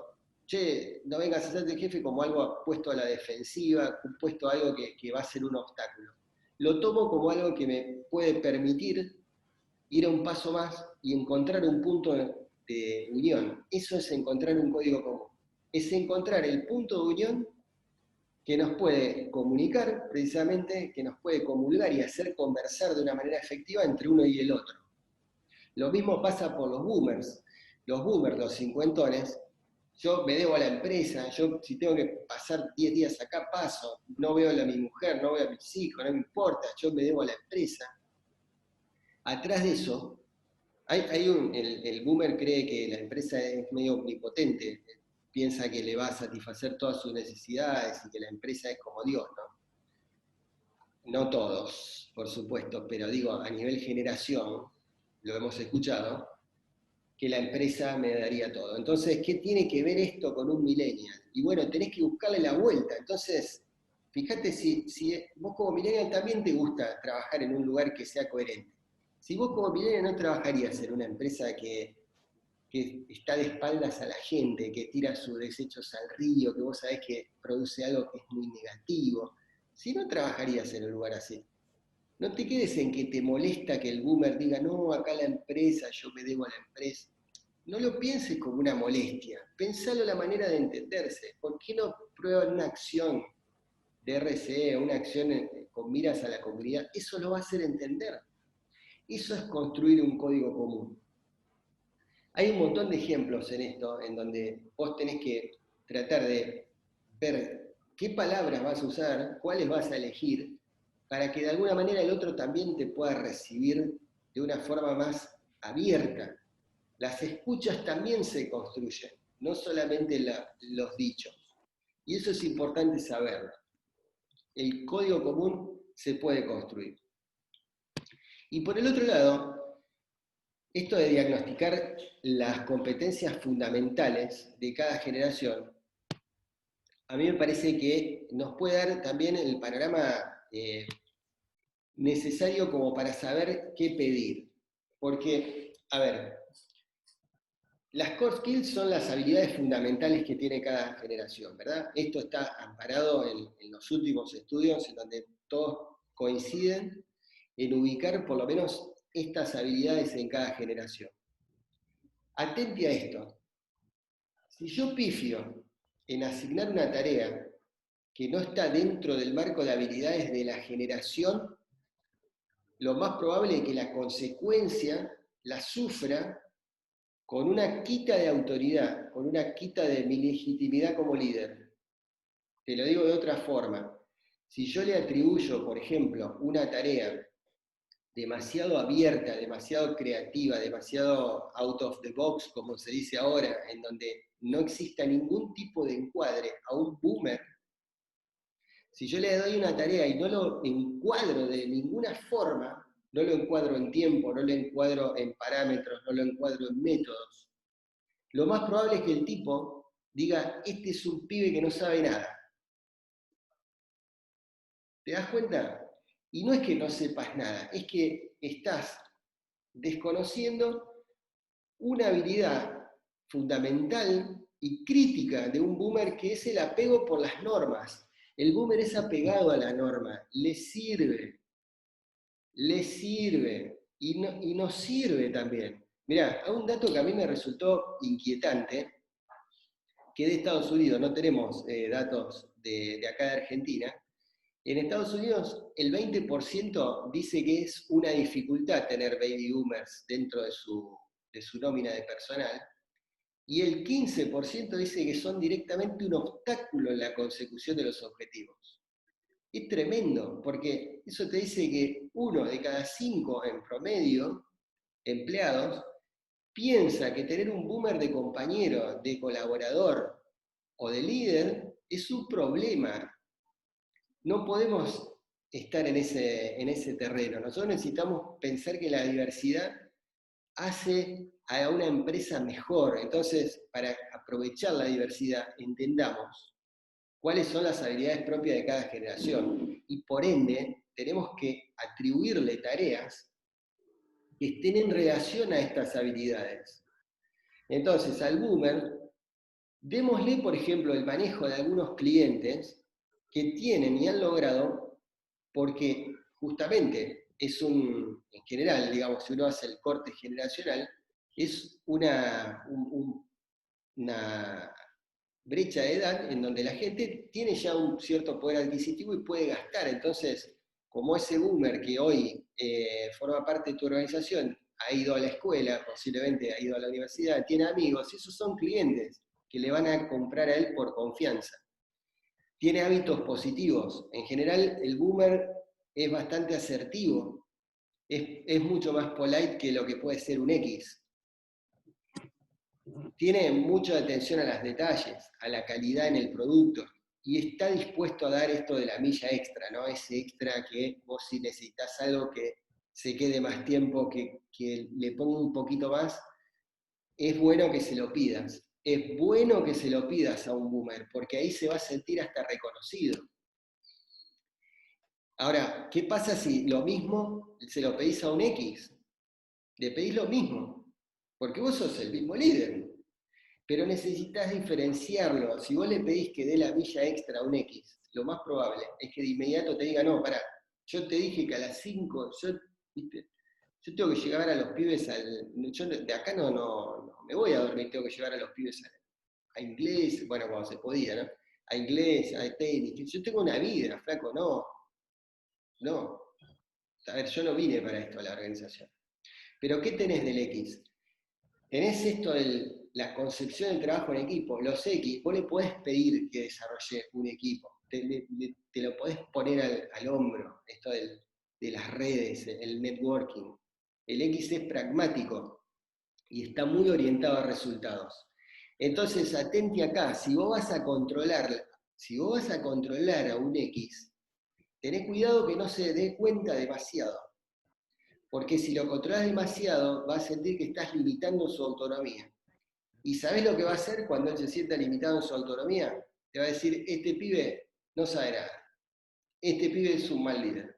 che, no vengas a hacerte jefe como algo puesto a la defensiva, puesto a algo que va a ser un obstáculo. Lo tomo como algo que me puede permitir ir a un paso más y encontrar un punto de unión. Eso es encontrar un código común. Es encontrar el punto de unión que nos puede comunicar precisamente, que nos puede comulgar y hacer conversar de una manera efectiva entre uno y el otro. Lo mismo pasa por los boomers. Los boomers, los cincuentones, yo me debo a la empresa, yo si tengo que pasar 10 días acá, paso, no veo a mi mujer, no veo a mis hijos, no me importa, yo me debo a la empresa. Atrás de eso, el boomer cree que la empresa es medio omnipotente, piensa que le va a satisfacer todas sus necesidades y que la empresa es como Dios, ¿no? No todos, por supuesto, pero digo, a nivel generación, lo hemos escuchado, que la empresa me daría todo. Entonces, ¿qué tiene que ver esto con un millennial? Y bueno, tenés que buscarle la vuelta. Entonces, fíjate si vos como millennial también te gusta trabajar en un lugar que sea coherente. Si vos como millennial no trabajarías en una empresa que está de espaldas a la gente, que tira sus desechos al río, que vos sabés que produce algo que es muy negativo, si no trabajarías en un lugar así. No te quedes en que te molesta que el boomer diga, no, acá la empresa, yo me debo a la empresa. No lo pienses como una molestia, pensalo la manera de entenderse. ¿Por qué no prueban una acción de RCE, una acción con miras a la comunidad? Eso lo va a hacer entender. Eso es construir un código común. Hay un montón de ejemplos en esto, en donde vos tenés que tratar de ver qué palabras vas a usar, cuáles vas a elegir, para que de alguna manera el otro también te pueda recibir de una forma más abierta. Las escuchas también se construyen, no solamente los dichos. Y eso es importante saberlo. El código común se puede construir. Y por el otro lado, esto de diagnosticar las competencias fundamentales de cada generación, a mí me parece que nos puede dar también el panorama necesario como para saber qué pedir. Porque, a ver, las core skills son las habilidades fundamentales que tiene cada generación, ¿verdad? Esto está amparado en los últimos estudios en donde todos coinciden en ubicar por lo menos estas habilidades en cada generación. Atente a esto. Si yo pifio en asignar una tarea que no está dentro del marco de habilidades de la generación, lo más probable es que la consecuencia la sufra con una quita de autoridad, con una quita de mi legitimidad como líder. Te lo digo de otra forma. Si yo le atribuyo, por ejemplo, una tarea demasiado abierta, demasiado creativa, demasiado out of the box, como se dice ahora, en donde no exista ningún tipo de encuadre a un boomer, si yo le doy una tarea y no lo encuadro de ninguna forma, no lo encuadro en tiempo, no lo encuadro en parámetros, no lo encuadro en métodos, lo más probable es que el tipo diga, este es un pibe que no sabe nada. ¿Te das cuenta? Y no es que no sepas nada, es que estás desconociendo una habilidad fundamental y crítica de un boomer que es el apego por las normas. El boomer es apegado a la norma, le sirve y nos sirve también. Mirá, un dato que a mí me resultó inquietante, que de Estados Unidos, no tenemos datos de acá de Argentina, en Estados Unidos el 20% dice que es una dificultad tener baby boomers dentro de su nómina de personal, y el 15% dice que son directamente un obstáculo en la consecución de los objetivos. Es tremendo, porque eso te dice que 1 de cada 5 en promedio empleados piensa que tener un boomer de compañero, de colaborador o de líder es un problema. No podemos estar en ese terreno. Nosotros necesitamos pensar que la diversidad hace a una empresa mejor. Entonces, para aprovechar la diversidad, entendamos cuáles son las habilidades propias de cada generación. Y por ende, tenemos que atribuirle tareas que estén en relación a estas habilidades. Entonces, al boomer, démosle, por ejemplo, el manejo de algunos clientes que tienen y han logrado, porque justamente es en general, digamos, si uno hace el corte generacional, es una brecha de edad en donde la gente tiene ya un cierto poder adquisitivo y puede gastar. Entonces, como ese boomer que hoy forma parte de tu organización, ha ido a la escuela, posiblemente ha ido a la universidad, tiene amigos, esos son clientes que le van a comprar a él por confianza. Tiene hábitos positivos. En general, el boomer es bastante asertivo, es mucho más polite que lo que puede ser un X. Tiene mucha atención a los detalles, a la calidad en el producto, y está dispuesto a dar esto de la milla extra, ¿no? Ese extra que vos si necesitas algo que se quede más tiempo, que le ponga un poquito más, es bueno que se lo pidas. Es bueno que se lo pidas a un boomer, porque ahí se va a sentir hasta reconocido. Ahora, ¿qué pasa si lo mismo se lo pedís a un X? Le pedís lo mismo, porque vos sos el mismo líder, pero necesitas diferenciarlo. Si vos le pedís que dé la milla extra a un X, lo más probable es que de inmediato te diga, no, pará, yo te dije que a las 5, ¿viste? Yo tengo que llevar a los pibes yo de acá no me voy a dormir, tengo que llevar a los pibes a inglés, bueno, cuando se podía, ¿no? A inglés, a tenis, yo tengo una vida, flaco, no. A ver, yo no vine para esto a la organización. Pero ¿qué tenés del X? Tenés esto de la concepción del trabajo en equipo, los X, vos le podés pedir que desarrolle un equipo, te lo podés poner al hombro, esto de las redes, el networking. El X es pragmático y está muy orientado a resultados. Entonces, atente acá, si vos vas a controlar a un X, tenés cuidado que no se dé cuenta demasiado. Porque si lo controlas demasiado, va a sentir que estás limitando su autonomía. ¿Y sabés lo que va a hacer cuando él se sienta limitado en su autonomía? Te va a decir, este pibe no sabe nada. Este pibe es un mal líder.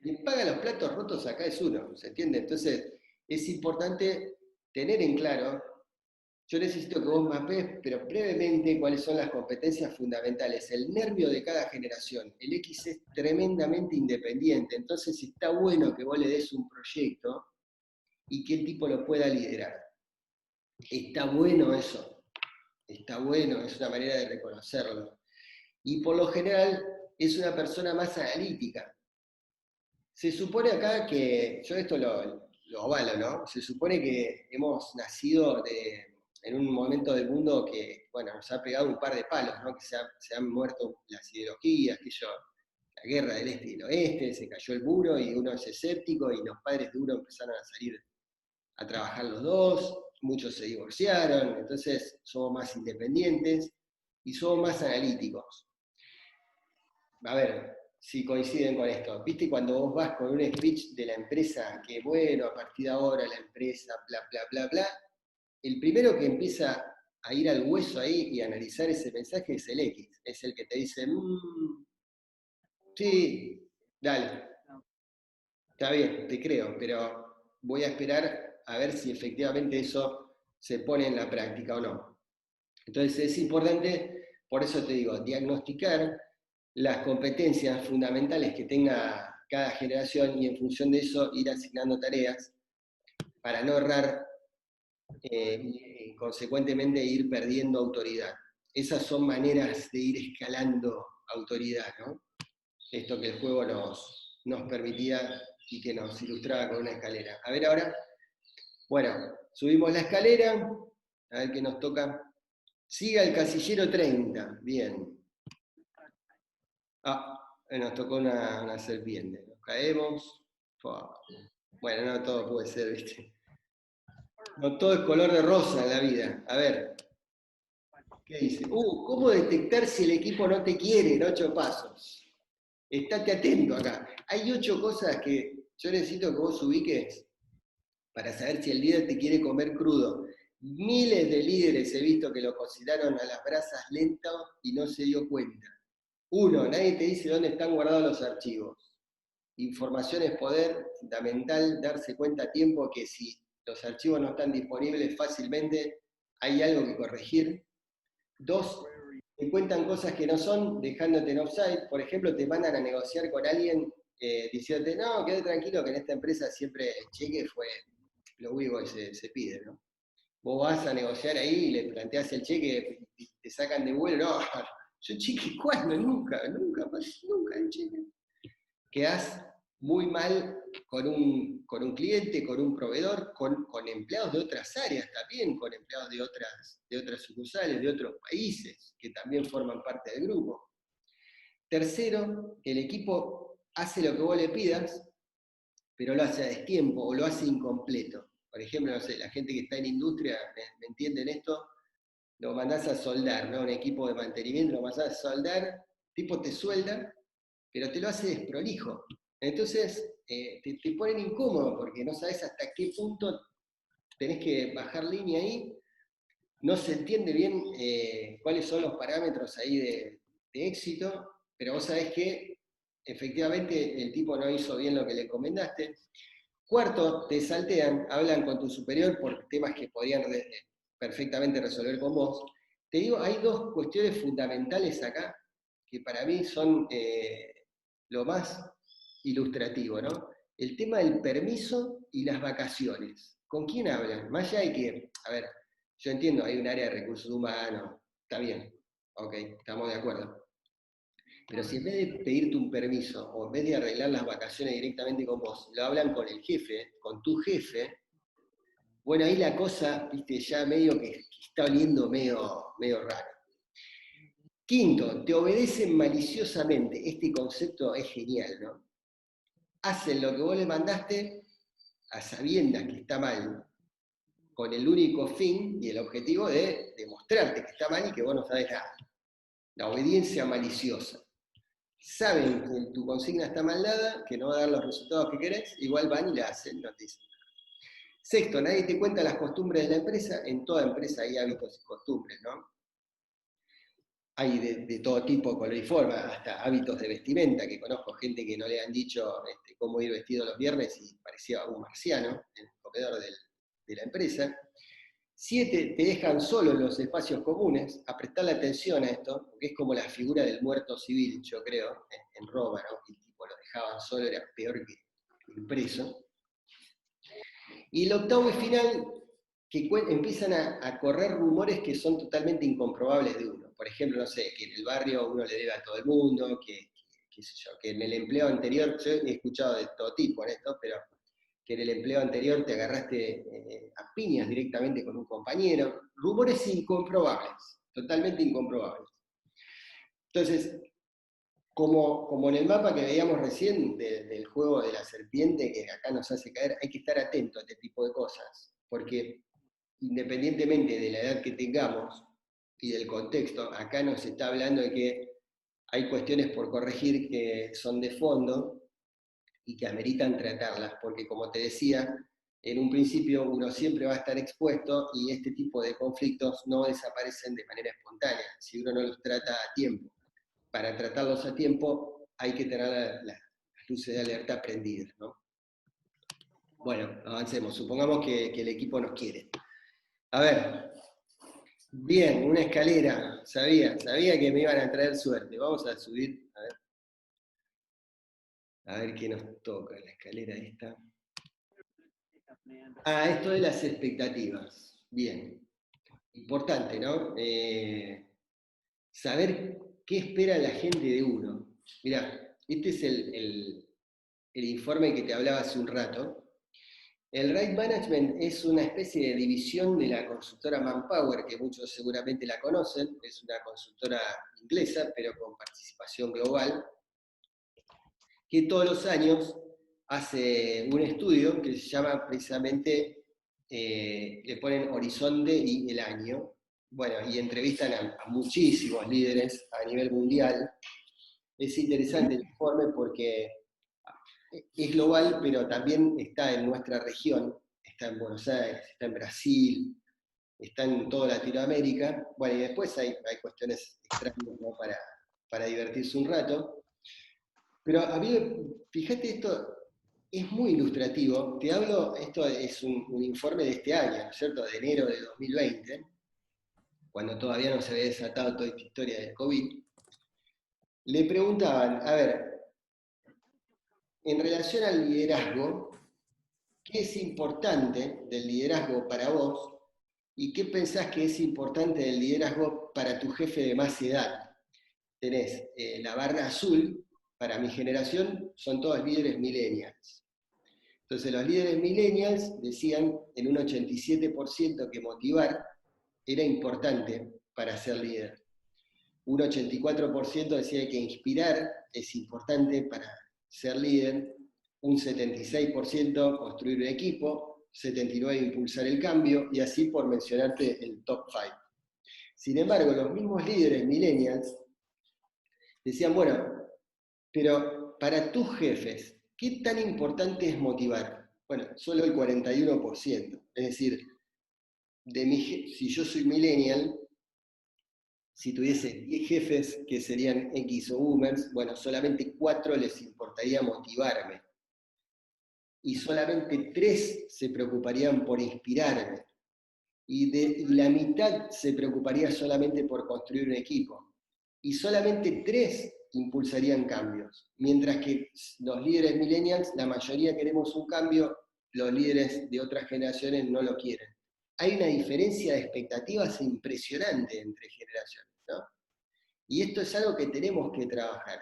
Quien paga los platos rotos acá es uno, ¿se entiende? Entonces, es importante tener en claro, yo necesito que vos mapees, pero brevemente, cuáles son las competencias fundamentales. El nervio de cada generación. El X es tremendamente independiente, entonces está bueno que vos le des un proyecto y que el tipo lo pueda liderar. Está bueno eso. Está bueno, es una manera de reconocerlo. Y por lo general es una persona más analítica. Se supone acá que, yo esto lo avalo, ¿no? Se supone que hemos nacido en un momento del mundo que, bueno, nos ha pegado un par de palos, ¿no? Que se han muerto las ideologías, la guerra del este y el oeste, se cayó el muro y uno es escéptico y los padres de uno empezaron a salir a trabajar los dos, muchos se divorciaron, entonces somos más independientes y somos más analíticos. A ver si coinciden con esto. ¿Viste cuando vos vas con un speech de la empresa que, bueno, a partir de ahora la empresa, bla, bla, bla, bla? El primero que empieza a ir al hueso ahí y a analizar ese mensaje es el X. Es el que te dice, sí, dale, está bien, te creo, pero voy a esperar a ver si efectivamente eso se pone en la práctica o no. Entonces es importante, por eso te digo, diagnosticar las competencias fundamentales que tenga cada generación y en función de eso ir asignando tareas para no errar y consecuentemente ir perdiendo autoridad. Esas son maneras de ir escalando autoridad, ¿no? Esto que el juego nos permitía y que nos ilustraba con una escalera. A ver ahora, bueno, subimos la escalera, a ver qué nos toca. Siga el casillero 30, bien. Ah, nos tocó una serpiente. Nos caemos. Bueno, no todo puede ser, ¿viste? No todo es color de rosa en la vida. A ver, ¿qué dice? ¿Cómo detectar si el equipo no te quiere en 8 pasos? Estate atento acá. Hay 8 cosas que yo necesito que vos ubiques para saber si el líder te quiere comer crudo. Miles de líderes he visto que lo cocinaron a las brasas lento y no se dio cuenta. 1, nadie te dice dónde están guardados los archivos. Información es poder, fundamental darse cuenta a tiempo que si los archivos no están disponibles fácilmente, hay algo que corregir. 2, te cuentan cosas que no son, dejándote en offside. Por ejemplo, te mandan a negociar con alguien diciéndote, no, quédate tranquilo que en esta empresa siempre el cheque fue lo único que se pide, ¿no? vos vas a negociar ahí y le planteás el cheque y te sacan de vuelo, no, yo cheque, ¿cuándo? Nunca, nunca, nunca el cheque. Quedás muy mal con un cliente, con un proveedor, con empleados de otras áreas también, con empleados de otras sucursales, de otros países, que también forman parte del grupo. Tercero, el equipo hace lo que vos le pidas, pero lo hace a destiempo o lo hace incompleto. Por ejemplo, no sé, la gente que está en industria, ¿me entienden esto? Lo mandás a soldar, ¿no? Un equipo de mantenimiento lo mandás a soldar, tipo te suelda, pero te lo hace desprolijo. Entonces, te ponen incómodo porque no sabes hasta qué punto tenés que bajar línea ahí, no se entiende bien cuáles son los parámetros ahí de éxito, pero vos sabés que efectivamente el tipo no hizo bien lo que le encomendaste. Cuarto, te saltean, hablan con tu superior por temas que podían perfectamente resolver con vos. Te digo, hay dos cuestiones fundamentales acá que para mí son lo más ilustrativo, ¿no? El tema del permiso y las vacaciones. ¿Con quién hablan? Más allá de que, a ver, yo entiendo, hay un área de recursos humanos, está bien, ok, estamos de acuerdo. Pero si en vez de pedirte un permiso o en vez de arreglar las vacaciones directamente con vos, lo hablan con el jefe, con tu jefe, bueno, ahí la cosa, viste, ya medio que está oliendo medio raro. Quinto, te obedecen maliciosamente. Este concepto es genial, ¿no? Hacen lo que vos le mandaste a sabiendas que está mal, con el único fin y el objetivo de demostrarte que está mal y que vos no sabés nada. La obediencia maliciosa. Saben que tu consigna está mal dada, que no va a dar los resultados que querés, igual van y la hacen, no te dicen. Sexto, nadie te cuenta las costumbres de la empresa. En toda empresa hay hábitos y costumbres, ¿no? Hay de todo tipo, color y forma, hasta hábitos de vestimenta, que conozco gente que no le han dicho cómo ir vestido los viernes y parecía un marciano en el comedor de la empresa. 7, te dejan solo en los espacios comunes, a prestarle atención a esto, porque es como la figura del muerto civil, yo creo, en Roma, ¿no? El tipo lo dejaban solo, era peor que el preso. Y el octavo y final, que empiezan a correr rumores que son totalmente incomprobables de uno. Por ejemplo, no sé, que en el barrio uno le debe a todo el mundo, qué sé yo, que en el empleo anterior, yo he escuchado de todo tipo en esto, pero que en el empleo anterior te agarraste a piñas directamente con un compañero. Rumores incomprobables, totalmente incomprobables. Entonces, como en el mapa que veíamos recién del juego de la serpiente que acá nos hace caer, hay que estar atento a este tipo de cosas, porque independientemente de la edad que tengamos y del contexto, acá nos está hablando de que hay cuestiones por corregir que son de fondo y que ameritan tratarlas, porque como te decía, en un principio uno siempre va a estar expuesto y este tipo de conflictos no desaparecen de manera espontánea, si uno no los trata a tiempo. Para tratarlos a tiempo hay que tener las luces de alerta prendidas, ¿no? Bueno, avancemos, supongamos que el equipo nos quiere. A ver, bien, una escalera, sabía que me iban a traer suerte. Vamos a subir, a ver qué nos toca, la escalera esta. Ah, esto de las expectativas. Bien, importante, ¿no? Saber qué espera la gente de uno. Mirá, este es el informe que te hablaba hace un rato. El Right Management es una especie de división de la consultora Manpower, que muchos seguramente la conocen, es una consultora inglesa, pero con participación global, que todos los años hace un estudio que se llama precisamente, le ponen horizonte y el año, bueno, y entrevistan a muchísimos líderes a nivel mundial. Es interesante el informe porque es global, pero también está en nuestra región, está en Buenos Aires, está en Brasil, está en toda Latinoamérica. Bueno, y después hay cuestiones extrañas, ¿no? para divertirse un rato. Pero a mí, fíjate, esto es muy ilustrativo. Te hablo, esto es un informe de este año, ¿no es cierto? De enero de 2020, cuando todavía no se había desatado toda esta historia del COVID. Le preguntaban, a ver, en relación al liderazgo, ¿qué es importante del liderazgo para vos? ¿Y qué pensás que es importante del liderazgo para tu jefe de más edad? Tenés la barra azul, para mi generación, son todos líderes millennials. Entonces los líderes millennials decían en un 87% que motivar era importante para ser líder. Un 84% decía que inspirar es importante para ser líder. Un 76% construir un equipo, 79% impulsar el cambio, y así por mencionarte el top 5. Sin embargo, los mismos líderes millennials decían, bueno, pero para tus jefes, ¿qué tan importante es motivar? Bueno, solo el 41%. Es decir, si yo soy millennial, si tuviese 10 jefes que serían X o boomers, bueno, solamente 4 les importaría motivarme. Y solamente 3 se preocuparían por inspirarme. Y la mitad se preocuparía solamente por construir un equipo. Y solamente 3 impulsarían cambios. Mientras que los líderes millennials, la mayoría queremos un cambio, los líderes de otras generaciones no lo quieren. Hay una diferencia de expectativas impresionante entre generaciones, ¿no? Y esto es algo que tenemos que trabajar.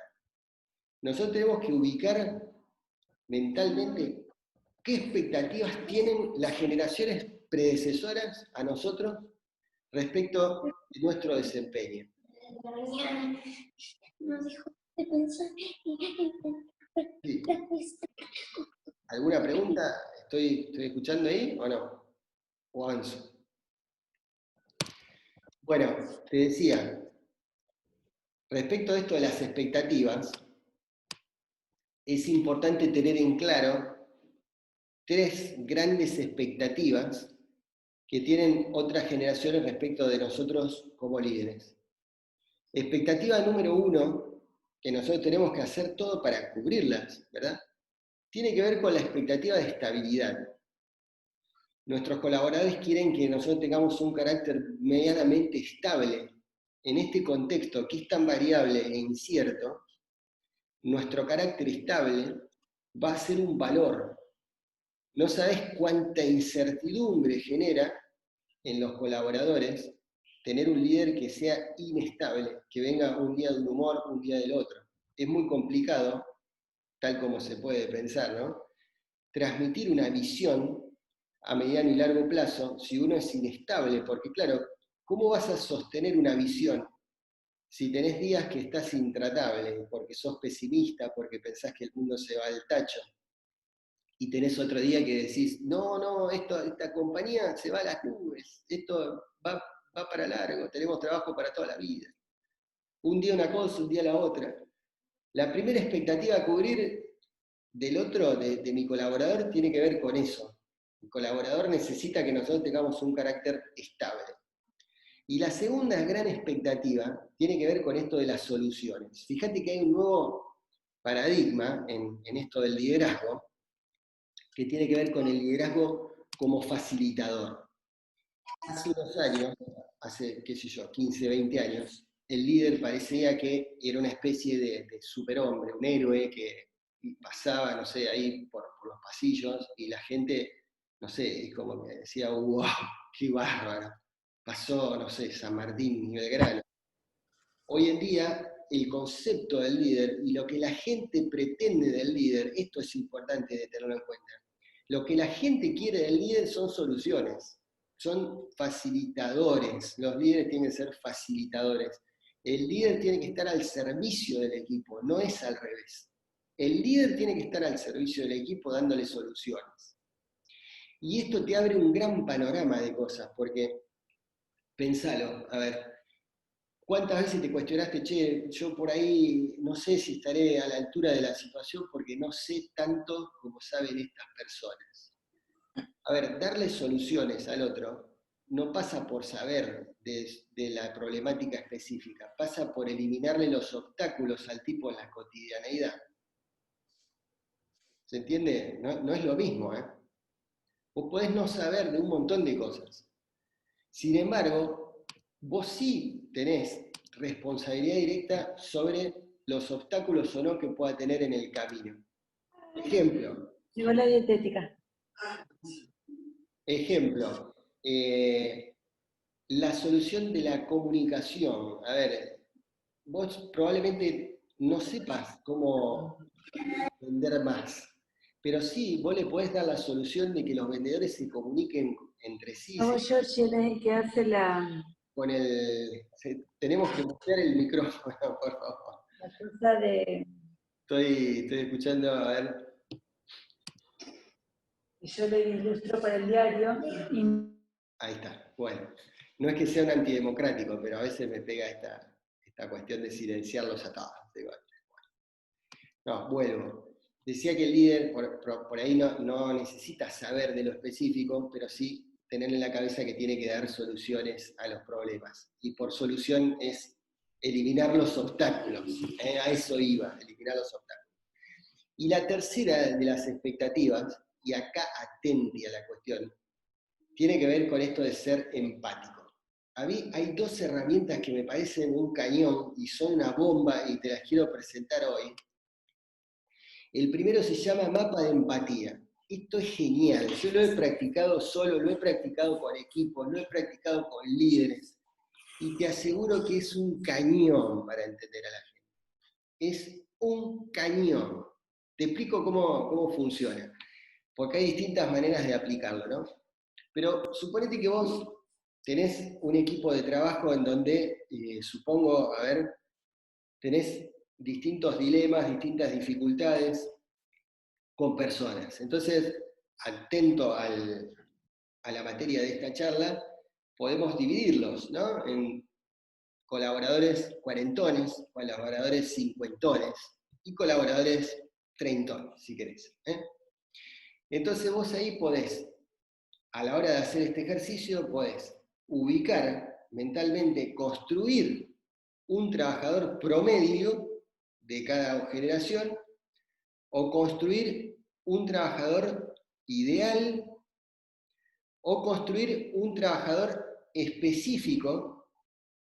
Nosotros tenemos que ubicar mentalmente qué expectativas tienen las generaciones predecesoras a nosotros respecto de nuestro desempeño. Sí. ¿Alguna pregunta? ¿Estoy escuchando ahí o no? ¿O avanzo? Bueno, te decía, respecto a esto de las expectativas, es importante tener en claro 3 grandes expectativas que tienen otras generaciones respecto de nosotros como líderes. Expectativa número 1, que nosotros tenemos que hacer todo para cubrirlas, ¿verdad? Tiene que ver con la expectativa de estabilidad. Nuestros colaboradores quieren que nosotros tengamos un carácter medianamente estable. En este contexto que es tan variable e incierto, nuestro carácter estable va a ser un valor. No sabes cuánta incertidumbre genera en los colaboradores tener un líder que sea inestable, que venga un día de un humor, un día del otro. Es muy complicado, tal como se puede pensar, ¿no? Transmitir una visión a mediano y largo plazo si uno es inestable, porque claro, ¿cómo vas a sostener una visión si tenés días que estás intratable, porque sos pesimista, porque pensás que el mundo se va al tacho, y tenés otro día que decís, no, esta compañía se va a las nubes, esto va para largo, tenemos trabajo para toda la vida? Un día una cosa, un día la otra. La primera expectativa a cubrir del otro, de mi colaborador, tiene que ver con eso. El colaborador necesita que nosotros tengamos un carácter estable. Y la segunda gran expectativa tiene que ver con esto de las soluciones. Fíjate que hay un nuevo paradigma en esto del liderazgo, que tiene que ver con el liderazgo como facilitador. Hace unos años, hace, qué sé yo, 15, 20 años, el líder parecía que era una especie de superhombre, un héroe que pasaba, no sé, ahí por los pasillos y la gente, no sé, como que decía, wow, qué bárbaro, pasó, no sé, San Martín y Belgrano. Hoy en día, el concepto del líder y lo que la gente pretende del líder, esto es importante de tenerlo en cuenta. Lo que la gente quiere del líder son soluciones, son facilitadores. Los líderes tienen que ser facilitadores. El líder tiene que estar al servicio del equipo, no es al revés. El líder tiene que estar al servicio del equipo dándole soluciones. Y esto te abre un gran panorama de cosas, porque pensalo, a ver, ¿cuántas veces te cuestionaste, che, yo por ahí no sé si estaré a la altura de la situación porque no sé tanto como saben estas personas? A ver, darle soluciones al otro no pasa por saber de la problemática específica, pasa por eliminarle los obstáculos al tipo en la cotidianeidad. ¿Se entiende? No es lo mismo, ¿eh? Vos podés no saber de un montón de cosas. Sin embargo, vos sí tenés responsabilidad directa sobre los obstáculos o no que pueda tener en el camino. Ejemplo. Llegó la dietética. Ejemplo. La solución de la comunicación. A ver, vos probablemente no sepas cómo vender más, pero sí, vos le podés dar la solución de que los vendedores se comuniquen entre sí, Vamos, Georgie, que hace con tenemos que buscar el micrófono, por favor. la cosa de... Estoy escuchando, a ver. Yo le ilustro para el diario y... Ahí está. Bueno, no es que sea un antidemocrático, pero a veces me pega esta cuestión de silenciarlos a todos. No, vuelvo. Decía que el líder por ahí no necesita saber de lo específico, pero sí tener en la cabeza que tiene que dar soluciones a los problemas. Y por solución es eliminar los obstáculos. A eso iba, eliminar los obstáculos. Y la tercera de las expectativas, y acá atente a la cuestión, tiene que ver con esto de ser empático. A mí hay dos herramientas que me parecen un cañón y son una bomba y te las quiero presentar hoy. El primero se llama mapa de empatía. Esto es genial. Yo lo he practicado solo, lo he practicado con equipos, lo he practicado con líderes. Y te aseguro que es un cañón para entender a la gente. Es un cañón. Te explico cómo funciona. Porque hay distintas maneras de aplicarlo, ¿no? Pero suponete que vos tenés un equipo de trabajo en donde, supongo, a ver, tenés distintos dilemas, distintas dificultades con personas. Entonces, atento a la materia de esta charla, podemos dividirlos, ¿no? En colaboradores cuarentones, colaboradores cincuentones y colaboradores treintones, si querés. Entonces vos ahí podés, a la hora de hacer este ejercicio, podés ubicar mentalmente, construir un trabajador promedio de cada generación o construir un trabajador ideal o construir un trabajador específico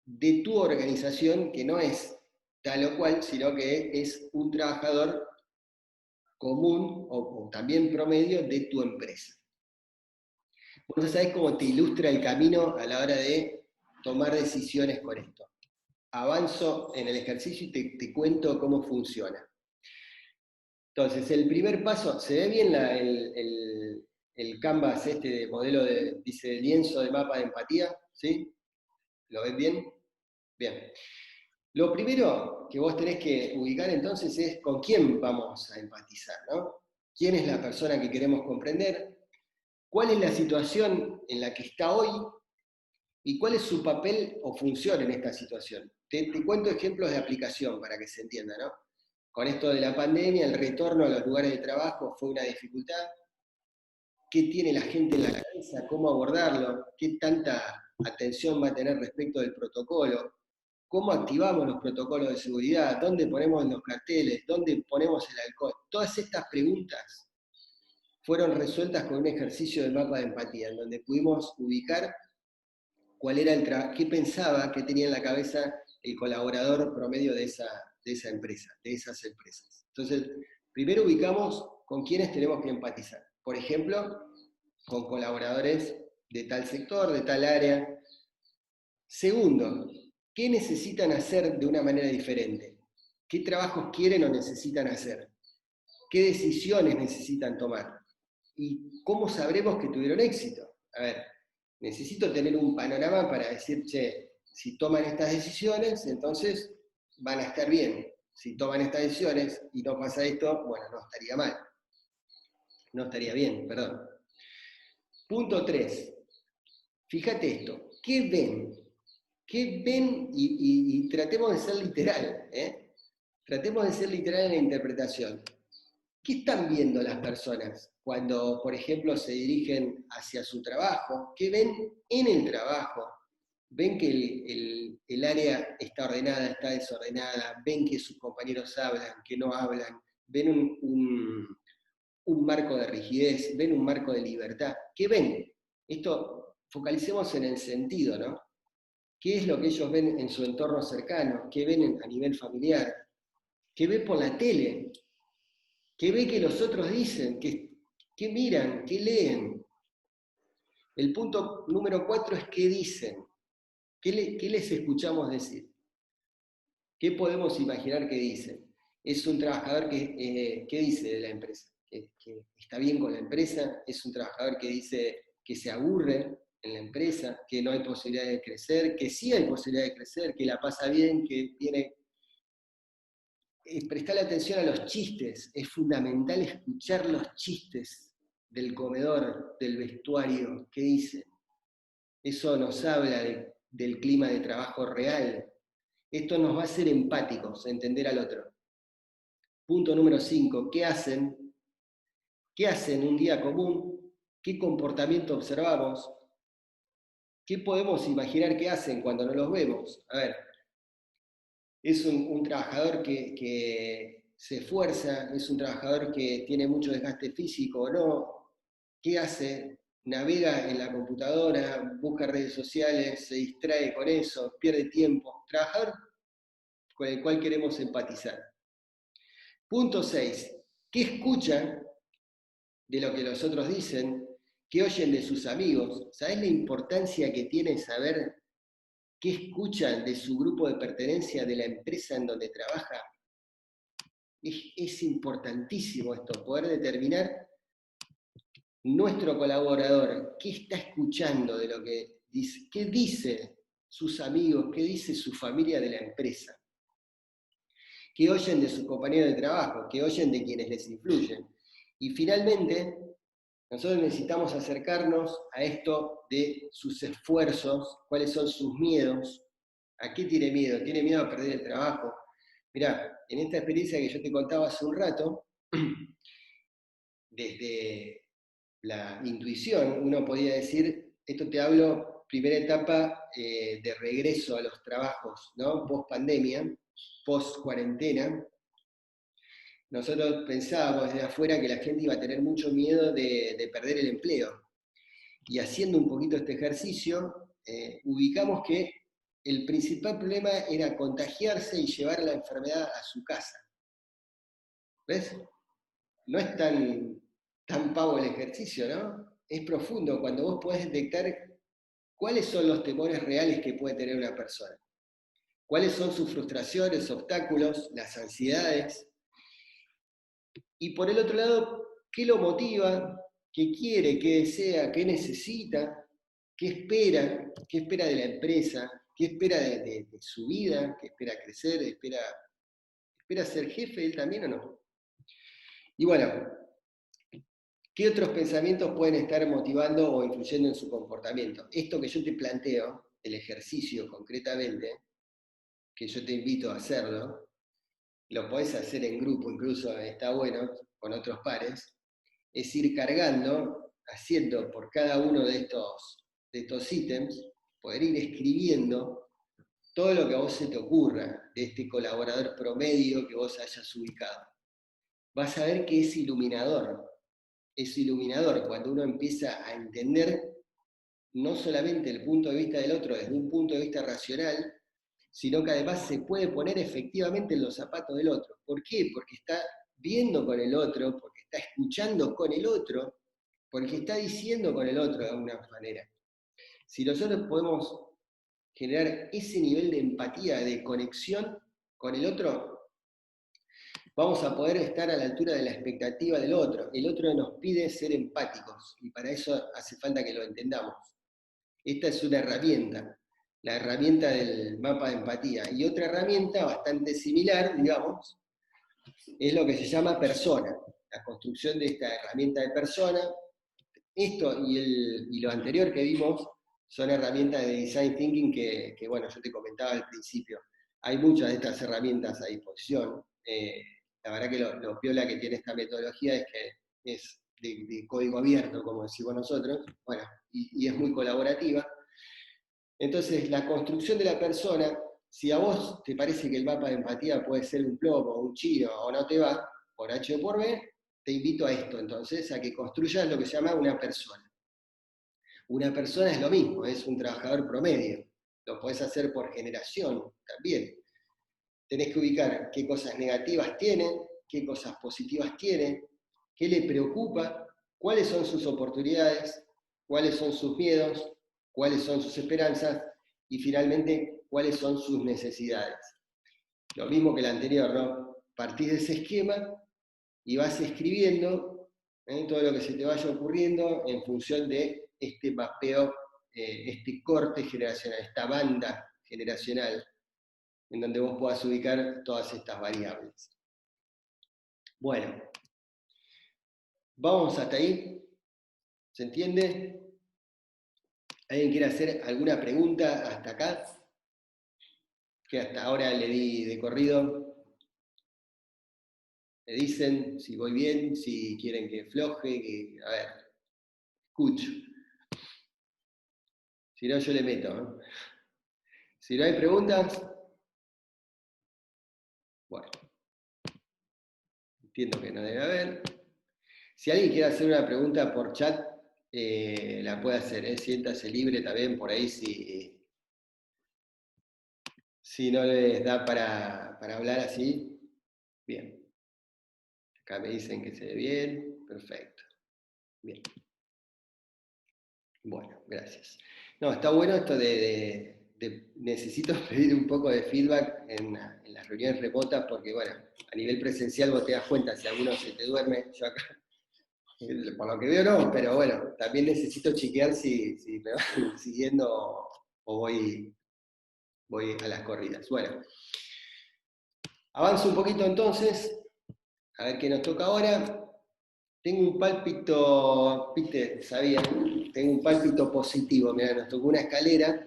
de tu organización que no es tal o cual, sino que es un trabajador común o también promedio de tu empresa. Vos no sabés cómo te ilustra el camino a la hora de tomar decisiones con esto. Avanzo en el ejercicio y te cuento cómo funciona. Entonces, el primer paso, ¿se ve bien el canvas este de modelo dice lienzo de mapa de empatía? ¿Sí? ¿Lo ves bien? Bien. Lo primero que vos tenés que ubicar entonces es con quién vamos a empatizar, ¿no? ¿Quién es la persona que queremos comprender? ¿Cuál es la situación en la que está hoy? ¿Y cuál es su papel o función en esta situación? Te cuento ejemplos de aplicación para que se entienda, ¿no? Con esto de la pandemia, el retorno a los lugares de trabajo fue una dificultad. ¿Qué tiene la gente en la cabeza? ¿Cómo abordarlo? ¿Qué tanta atención va a tener respecto del protocolo? ¿Cómo activamos los protocolos de seguridad? ¿Dónde ponemos los carteles? ¿Dónde ponemos el alcohol? Todas estas preguntas fueron resueltas con un ejercicio de mapa de empatía, en donde pudimos ubicar cuál era qué pensaba, qué tenía en la cabeza el colaborador promedio de esa empresa, de esas empresas. Entonces, primero ubicamos con quiénes tenemos que empatizar. Por ejemplo, con colaboradores de tal sector, de tal área. Segundo, ¿qué necesitan hacer de una manera diferente? ¿Qué trabajos quieren o necesitan hacer? ¿Qué decisiones necesitan tomar? ¿Y cómo sabremos que tuvieron éxito? A ver, necesito tener un panorama para decir, che, si toman estas decisiones, entonces van a estar bien. Si toman estas decisiones y no pasa esto, bueno, no estaría mal. No estaría bien, perdón. Punto 3. Fíjate esto. ¿Qué ven? ¿Qué ven? Y tratemos de ser literal, ¿eh? Tratemos de ser literal en la interpretación. ¿Qué están viendo las personas cuando, por ejemplo, se dirigen hacia su trabajo? ¿Qué ven en el trabajo? ¿Ven que el área está ordenada, está desordenada? ¿Ven que sus compañeros hablan, que no hablan? ¿Ven un marco de rigidez? ¿Ven un marco de libertad? ¿Qué ven? Esto, focalicemos en el sentido, ¿no? ¿Qué es lo que ellos ven en su entorno cercano? ¿Qué ven a nivel familiar? ¿Qué ven por la tele? ¿Qué ve que los otros dicen? ¿Qué miran? ¿Qué leen? El punto número 4 es qué dicen. ¿Qué les escuchamos decir? ¿Qué podemos imaginar que dicen? Es un trabajador que dice de la empresa, que está bien con la empresa, es un trabajador que dice que se aburre en la empresa, que no hay posibilidad de crecer, que sí hay posibilidad de crecer, que la pasa bien, que tiene... prestarle atención a los chistes, es fundamental escuchar los chistes del comedor, del vestuario, ¿qué dicen? Eso nos habla del clima de trabajo real. Esto nos va a hacer empáticos, entender al otro. Punto número 5, ¿qué hacen? ¿Qué hacen un día común? ¿Qué comportamiento observamos? ¿Qué podemos imaginar que hacen cuando no los vemos? A ver, es un trabajador que se esfuerza, es un trabajador que tiene mucho desgaste físico o no. ¿Qué hace? Navega en la computadora, busca redes sociales, se distrae con eso, pierde tiempo. Trabajador con el cual queremos empatizar. Punto 6. ¿Qué escuchan de lo que los otros dicen? ¿Qué oyen de sus amigos? ¿Sabés la importancia que tiene saber qué escuchan de su grupo de pertenencia de la empresa en donde trabaja? Es importantísimo esto, poder determinar nuestro colaborador, qué está escuchando de lo que dice, qué dice sus amigos, qué dice su familia de la empresa, qué oyen de sus compañeros de trabajo, qué oyen de quienes les influyen. Y finalmente, nosotros necesitamos acercarnos a esto de sus esfuerzos, cuáles son sus miedos, a qué tiene miedo. ¿Tiene miedo a perder el trabajo? Mirá, en esta experiencia que yo te contaba hace un rato, desde la intuición, uno podía decir, esto te hablo, primera etapa de regreso a los trabajos, ¿no? Post pandemia, post cuarentena. Nosotros pensábamos desde afuera que la gente iba a tener mucho miedo de perder el empleo. Y haciendo un poquito este ejercicio, ubicamos que el principal problema era contagiarse y llevar la enfermedad a su casa. ¿Ves? No es tan pavo el ejercicio, ¿no? Es profundo cuando vos podés detectar cuáles son los temores reales que puede tener una persona. Cuáles son sus frustraciones, obstáculos, las ansiedades. Y por el otro lado, ¿qué lo motiva? ¿Qué quiere? ¿Qué desea? ¿Qué necesita? ¿Qué espera de la empresa? ¿Qué espera de su vida? ¿Qué espera crecer? ¿Espera ser jefe él también o no? Y bueno, ¿qué otros pensamientos pueden estar motivando o influyendo en su comportamiento? Esto que yo te planteo, el ejercicio concretamente, que yo te invito a hacerlo, lo podés hacer en grupo, incluso está bueno, con otros pares, es ir cargando, haciendo por cada uno de estos ítems, poder ir escribiendo todo lo que a vos se te ocurra de este colaborador promedio que vos hayas ubicado. Vas a ver que es iluminador cuando uno empieza a entender no solamente el punto de vista del otro desde un punto de vista racional, sino que además se puede poner efectivamente en los zapatos del otro. ¿Por qué? Porque está viendo con el otro, porque está escuchando con el otro, porque está diciendo con el otro de alguna manera. Si nosotros podemos generar ese nivel de empatía, de conexión con el otro, vamos a poder estar a la altura de la expectativa del otro. El otro nos pide ser empáticos y para eso hace falta que lo entendamos. Esta es una herramienta, la herramienta del mapa de empatía. Y otra herramienta bastante similar, digamos, es lo que se llama persona, la construcción de esta herramienta de persona. Esto y lo anterior que vimos son herramientas de design thinking que bueno, yo te comentaba al principio. Hay muchas de estas herramientas a disposición. La verdad que lo piola que tiene esta metodología es que es de código abierto, como decimos nosotros, bueno, y es muy colaborativa. Entonces, la construcción de la persona, si a vos te parece que el mapa de empatía puede ser un plomo, un chino, o no te va, por H o por B, te invito a esto, entonces, a que construyas lo que se llama una persona. Una persona es lo mismo, es un trabajador promedio. Lo podés hacer por generación también. Tenés que ubicar qué cosas negativas tienen, qué cosas positivas tienen, qué le preocupa, cuáles son sus oportunidades, cuáles son sus miedos, cuáles son sus esperanzas y finalmente cuáles son sus necesidades. Lo mismo que el anterior, ¿no? Partís de ese esquema y vas escribiendo todo lo que se te vaya ocurriendo en función de este mapeo, este corte generacional, esta banda generacional, en donde vos puedas ubicar todas estas variables. Bueno, vamos hasta ahí. ¿Se entiende? ¿Alguien quiere hacer alguna pregunta hasta acá? Que hasta ahora le di de corrido. Me dicen si voy bien, si quieren que floje, que... A ver, escucho. Si no, yo le meto, ¿no? Si no hay preguntas, bueno, entiendo que no debe haber. Si alguien quiere hacer una pregunta por chat, la puede hacer, ¿eh? Siéntase libre también por ahí si no les da para hablar así. Bien. Acá me dicen que se ve bien, perfecto. Bien. Bueno, gracias. No, está bueno esto necesito pedir un poco de feedback en las reuniones remotas, porque bueno, a nivel presencial vos te das cuenta si alguno se te duerme, yo acá, por lo que veo no, pero bueno, también necesito chequear si me van siguiendo o voy a las corridas. Bueno, avanzo un poquito entonces, a ver qué nos toca ahora. Tengo un pálpito, viste, sabía, tengo un pálpito positivo, mirá, nos tocó una escalera.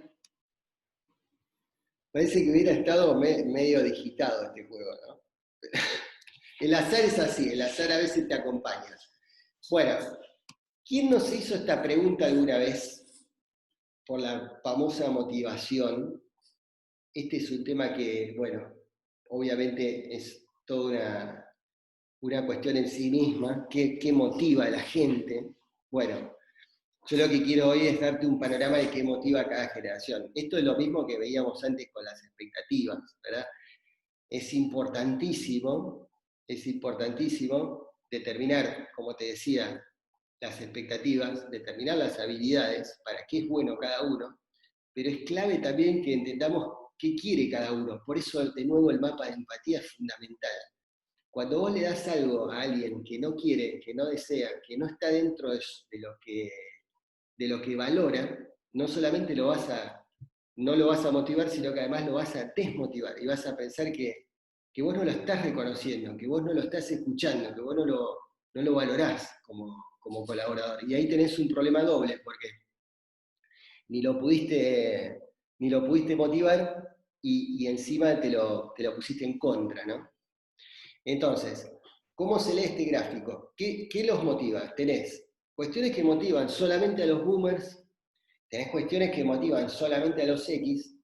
Parece que hubiera estado medio digitado este juego, ¿no? El azar es así, el azar a veces te acompaña. Bueno, ¿quién nos hizo esta pregunta alguna vez por la famosa motivación? Este es un tema que, bueno, obviamente es toda una cuestión en sí misma. ¿Qué motiva a la gente? Bueno, yo lo que quiero hoy es darte un panorama de qué motiva a cada generación. Esto es lo mismo que veíamos antes con las expectativas, ¿verdad? Es importantísimo determinar, como te decía, las expectativas, determinar las habilidades, para qué es bueno cada uno, pero es clave también que entendamos qué quiere cada uno. Por eso, de nuevo, el mapa de empatía es fundamental. Cuando vos le das algo a alguien que no quiere, que no desea, que no está dentro de lo que valora, no solamente no lo vas a motivar, sino que además lo vas a desmotivar y vas a pensar que vos no lo estás reconociendo, que vos no lo estás escuchando, que vos no lo valorás como colaborador. Y ahí tenés un problema doble, porque ni lo pudiste motivar y encima te lo pusiste en contra, ¿no? Entonces, ¿cómo se lee este gráfico? ¿Qué los motiva? Tenés cuestiones que motivan solamente a los boomers, tenés cuestiones que motivan solamente a los X,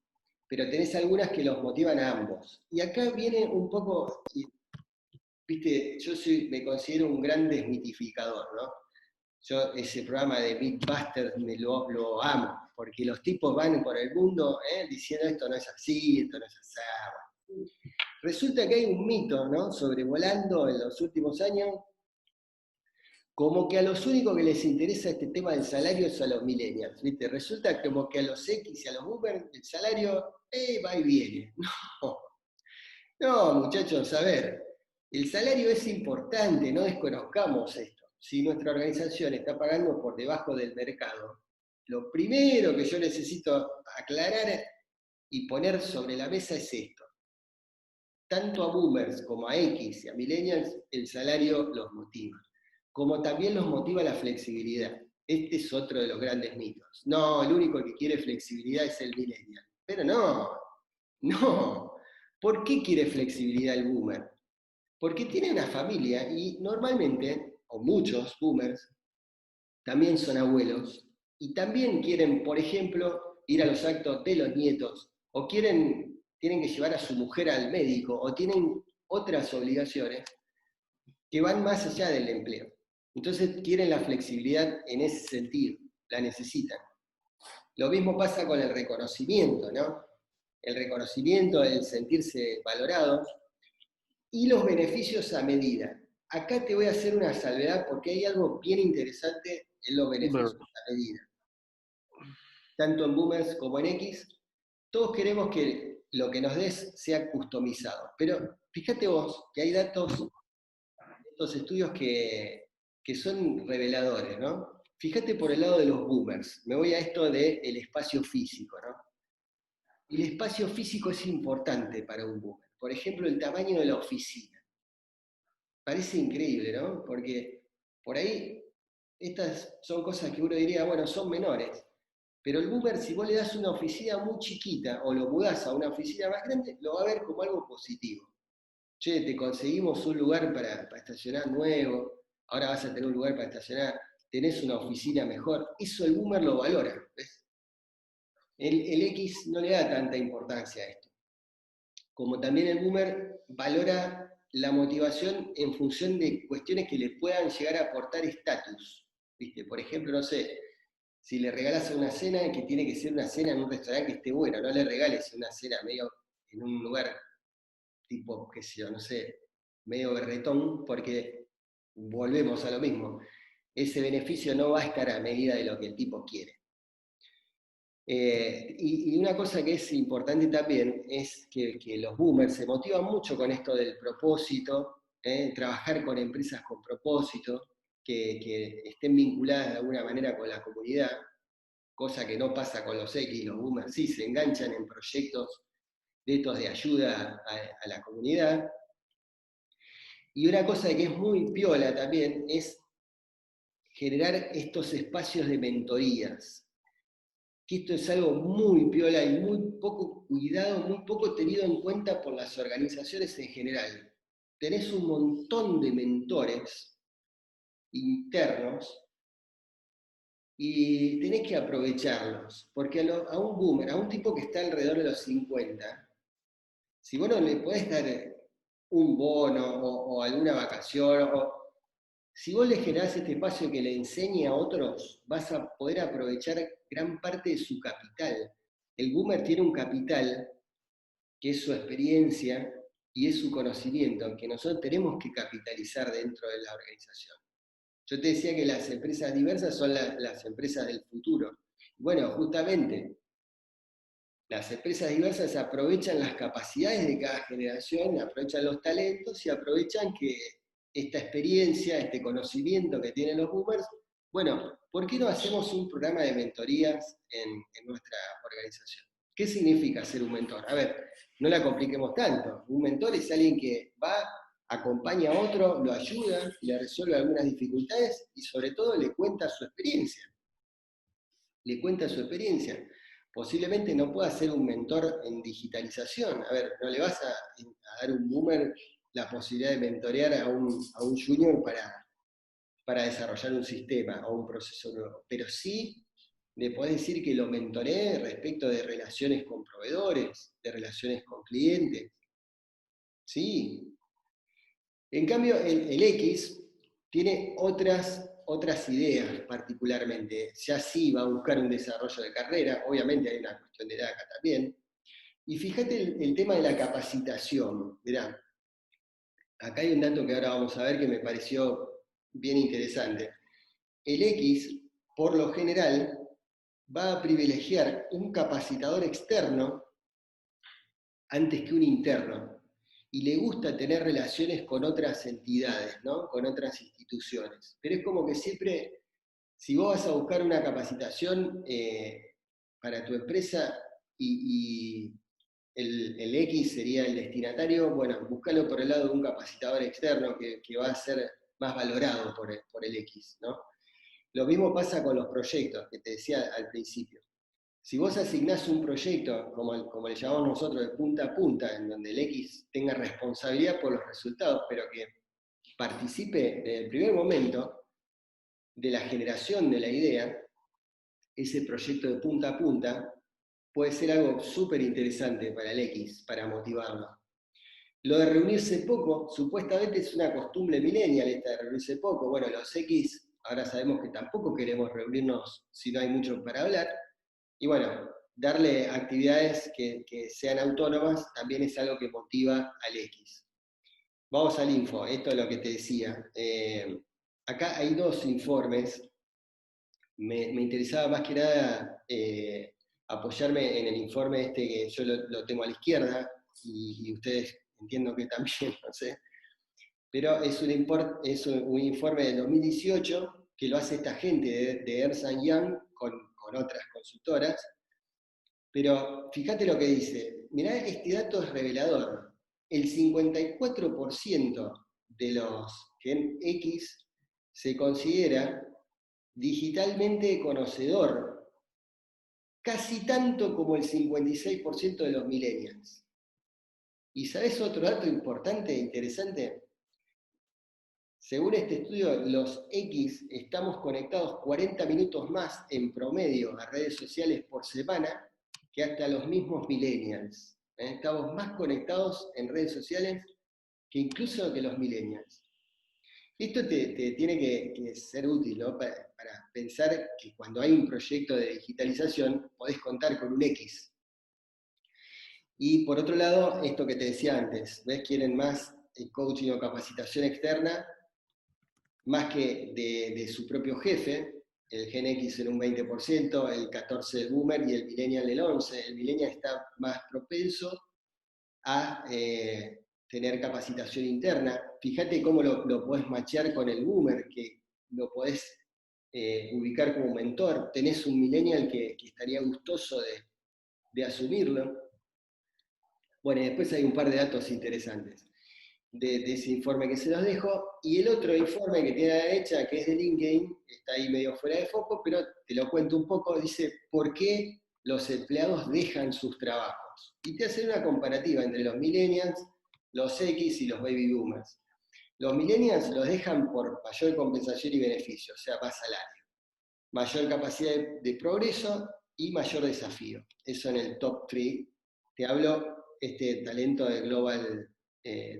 pero tenés algunas que los motivan a ambos. Y acá viene un poco, viste, yo me considero un gran desmitificador, ¿no? Yo ese programa de Mythbusters lo amo, porque los tipos van por el mundo diciendo esto no es así, esto no es así. Resulta que hay un mito, ¿no?, sobrevolando en los últimos años, como que a los únicos que les interesa este tema del salario es a los millennials, ¿viste? Resulta como que a los X y a los boomers el salario va y viene. No, muchachos, a ver, el salario es importante, no desconozcamos esto. Si nuestra organización está pagando por debajo del mercado, lo primero que yo necesito aclarar y poner sobre la mesa es esto. Tanto a boomers como a X y a millennials, el salario los motiva. Como también los motiva la flexibilidad. Este es otro de los grandes mitos. No, el único que quiere flexibilidad es el millennial. Pero no. ¿Por qué quiere flexibilidad el boomer? Porque tiene una familia y normalmente, o muchos boomers, también son abuelos y también quieren, por ejemplo, ir a los actos de los nietos, o tienen que llevar a su mujer al médico, o tienen otras obligaciones que van más allá del empleo. Entonces quieren la flexibilidad en ese sentido, la necesitan. Lo mismo pasa con el reconocimiento, ¿no? El reconocimiento, el sentirse valorado, y los beneficios a medida. Acá te voy a hacer una salvedad porque hay algo bien interesante en los beneficios a medida. Tanto en boomers como en X, todos queremos que lo que nos des sea customizado, pero fíjate vos que hay datos, estos estudios que son reveladores, ¿no? Fíjate por el lado de los boomers, me voy a esto del espacio físico, ¿no? El espacio físico es importante para un boomer. Por ejemplo, el tamaño de la oficina. Parece increíble, ¿no? Porque por ahí estas son cosas que uno diría, bueno, son menores. Pero el boomer, si vos le das una oficina muy chiquita o lo mudás a una oficina más grande, lo va a ver como algo positivo. Che, te conseguimos un lugar para estacionar nuevo, ahora vas a tener un lugar para estacionar, tenés una oficina mejor. Eso el boomer lo valora, ¿ves? El X no le da tanta importancia a esto. Como también el boomer valora la motivación en función de cuestiones que le puedan llegar a aportar estatus. ¿Viste? Por ejemplo, no sé, si le regalas una cena, que tiene que ser una cena en un restaurante que esté bueno, no le regales una cena medio en un lugar tipo, qué sé yo, no sé, medio berretón, porque volvemos a lo mismo. Ese beneficio no va a estar a medida de lo que el tipo quiere. Y una cosa que es importante también es que los boomers se motivan mucho con esto del propósito, trabajar con empresas con propósito, que estén vinculadas de alguna manera con la comunidad, cosa que no pasa con los X. Los boomers sí se enganchan en proyectos de estos de ayuda a la comunidad. Y una cosa que es muy piola también es generar estos espacios de mentorías, que esto es algo muy piola y muy poco cuidado, muy poco tenido en cuenta por las organizaciones en general. Tenés un montón de mentores internos y tenés que aprovecharlos, porque a un boomer, a un tipo que está alrededor de los 50, si vos no le podés dar un bono o alguna vacación, si vos le generás este espacio que le enseñe a otros, vas a poder aprovechar gran parte de su capital. El boomer tiene un capital que es su experiencia y es su conocimiento, que nosotros tenemos que capitalizar dentro de la organización. Yo te decía que las empresas diversas son las empresas del futuro. Bueno, justamente, las empresas diversas aprovechan las capacidades de cada generación, aprovechan los talentos y aprovechan que esta experiencia, este conocimiento que tienen los boomers, bueno, ¿por qué no hacemos un programa de mentorías en nuestra organización? ¿Qué significa ser un mentor? A ver, no la compliquemos tanto. Un mentor es alguien que va, acompaña a otro, lo ayuda, le resuelve algunas dificultades y sobre todo le cuenta su experiencia. Le cuenta su experiencia. Posiblemente no pueda ser un mentor en digitalización. A ver, no le vas a dar un boomer la posibilidad de mentorear a un junior para desarrollar un sistema o un proceso nuevo. Pero sí le podés decir que lo mentoree respecto de relaciones con proveedores, de relaciones con clientes. Sí. En cambio, el X tiene otras ideas particularmente. Ya sí va a buscar un desarrollo de carrera, obviamente hay una cuestión de edad acá también. Y fíjate el tema de la capacitación. Mirá, acá hay un dato que ahora vamos a ver que me pareció bien interesante. El X, por lo general, va a privilegiar un capacitador externo antes que un interno. Y le gusta tener relaciones con otras entidades, ¿no? Con otras instituciones. Pero es como que siempre, si vos vas a buscar una capacitación para tu empresa y el X sería el destinatario, bueno, búscalo por el lado de un capacitador externo que va a ser más valorado por el X, ¿no? Lo mismo pasa con los proyectos, que te decía al principio. Si vos asignás un proyecto, como le llamamos nosotros, de punta a punta, en donde el X tenga responsabilidad por los resultados, pero que participe desde el primer momento de la generación de la idea, ese proyecto de punta a punta puede ser algo súper interesante para el X, para motivarlo. Lo de reunirse poco, supuestamente es una costumbre millennial esta de reunirse poco. Bueno, los X ahora sabemos que tampoco queremos reunirnos si no hay mucho para hablar. Y bueno, darle actividades que sean autónomas también es algo que motiva al X. Vamos al info, esto es lo que te decía. Acá hay dos informes. Me interesaba más que nada apoyarme en el informe este que yo lo tengo a la izquierda, y ustedes entiendo que también, no sé, pero es un informe del 2018 que lo hace esta gente de Ernst Young con otras consultoras, pero fíjate lo que dice, mirá, este dato es revelador, el 54% de los Gen X se considera digitalmente conocedor, casi tanto como el 56% de los millennials. ¿Y sabés otro dato importante e interesante? Según este estudio, los X estamos conectados 40 minutos más en promedio a redes sociales por semana que hasta los mismos millennials. Estamos más conectados en redes sociales que incluso que los millennials. Esto te tiene que ser útil, ¿no? Para pensar que cuando hay un proyecto de digitalización podés contar con un X. Y por otro lado, esto que te decía antes, ¿ves? Quieren más coaching o capacitación externa, más que de su propio jefe, el Gen X en un 20%, el 14% el Boomer y el Millennial el 11%. El Millennial está más propenso a tener capacitación interna. Fíjate cómo lo podés machear con el Boomer, que lo podés ubicar como mentor. Tenés un Millennial que estaría gustoso de asumirlo. Bueno, y después hay un par de datos interesantes de ese informe que se los dejo, y el otro informe que tiene a la derecha, que es de LinkedIn, está ahí medio fuera de foco, pero te lo cuento un poco, dice, ¿por qué los empleados dejan sus trabajos? Y te hace una comparativa entre los millennials, los X y los baby boomers. Los millennials los dejan por mayor compensación y beneficio, o sea, más salario, mayor capacidad de progreso y mayor desafío. Eso en el top 3. Te hablo este talento de Global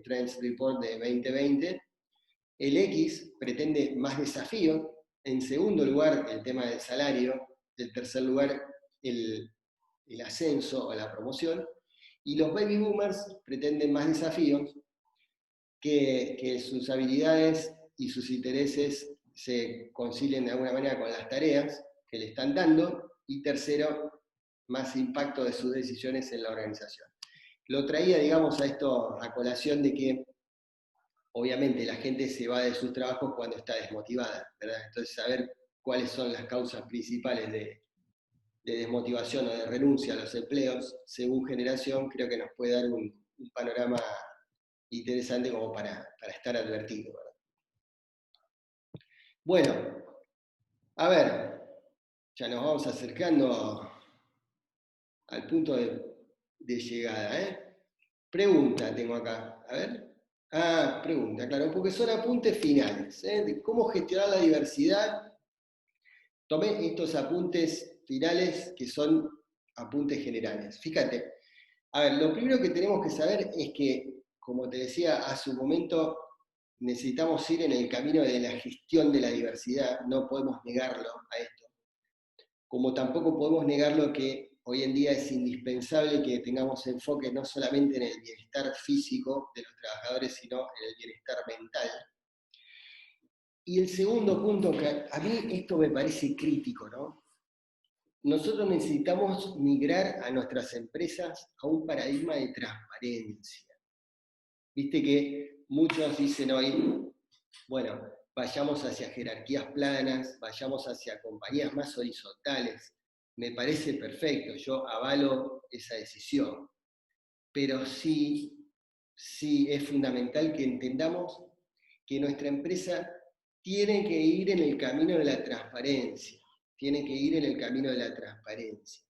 Trends Report de 2020. El X pretende más desafío. En segundo lugar, el tema del salario. En tercer lugar, el ascenso o la promoción. Y los baby boomers pretenden más desafíos, que sus habilidades y sus intereses se concilien de alguna manera con las tareas que le están dando. Y tercero, más impacto de sus decisiones en la organización. Lo traía, digamos, a esto a colación de que obviamente la gente se va de sus trabajos cuando está desmotivada, ¿verdad? Entonces saber cuáles son las causas principales de desmotivación o de renuncia a los empleos según generación, creo que nos puede dar un panorama interesante como para estar advertido, ¿verdad? Bueno, a ver, ya nos vamos acercando al punto de llegada, ¿eh? Pregunta tengo acá, a ver. Pregunta, claro, porque son apuntes finales, de cómo gestionar la diversidad. Tomé estos apuntes finales que son apuntes generales. Fíjate, a ver, lo primero que tenemos que saber es que, como te decía hace un momento, necesitamos ir en el camino de la gestión de la diversidad, no podemos negarlo a esto. Como tampoco podemos negarlo que hoy en día es indispensable que tengamos enfoque no solamente en el bienestar físico de los trabajadores, sino en el bienestar mental. Y el segundo punto, que a mí esto me parece crítico, ¿no? Nosotros necesitamos migrar a nuestras empresas a un paradigma de transparencia. Viste que muchos dicen hoy, bueno, vayamos hacia jerarquías planas, vayamos hacia compañías más horizontales. Me parece perfecto, yo avalo esa decisión. Pero sí es fundamental que entendamos que nuestra empresa tiene que ir en el camino de la transparencia. Tiene que ir en el camino de la transparencia.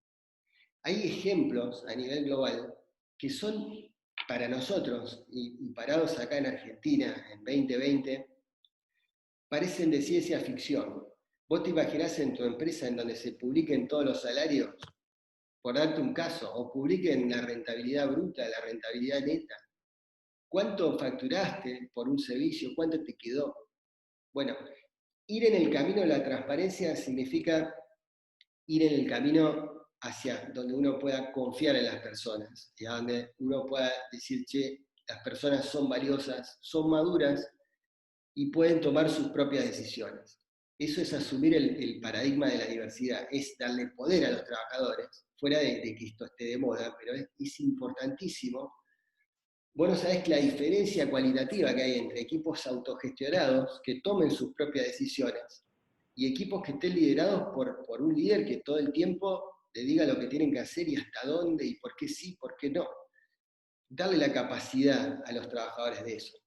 Hay ejemplos a nivel global que son para nosotros, y parados acá en Argentina en 2020, parecen de ciencia ficción. ¿Vos te imaginás en tu empresa en donde se publiquen todos los salarios? Por darte un caso, o publiquen la rentabilidad bruta, la rentabilidad neta. ¿Cuánto facturaste por un servicio? ¿Cuánto te quedó? Bueno, ir en el camino de la transparencia significa ir en el camino hacia donde uno pueda confiar en las personas, y a donde uno pueda decir, che, las personas son valiosas, son maduras y pueden tomar sus propias decisiones. Eso es asumir el paradigma de la diversidad, es darle poder a los trabajadores, fuera de que esto esté de moda, pero es importantísimo. Vos no sabés que la diferencia cualitativa que hay entre equipos autogestionados que tomen sus propias decisiones y equipos que estén liderados por un líder que todo el tiempo le diga lo que tienen que hacer y hasta dónde y por qué sí, por qué no. Darle la capacidad a los trabajadores de eso.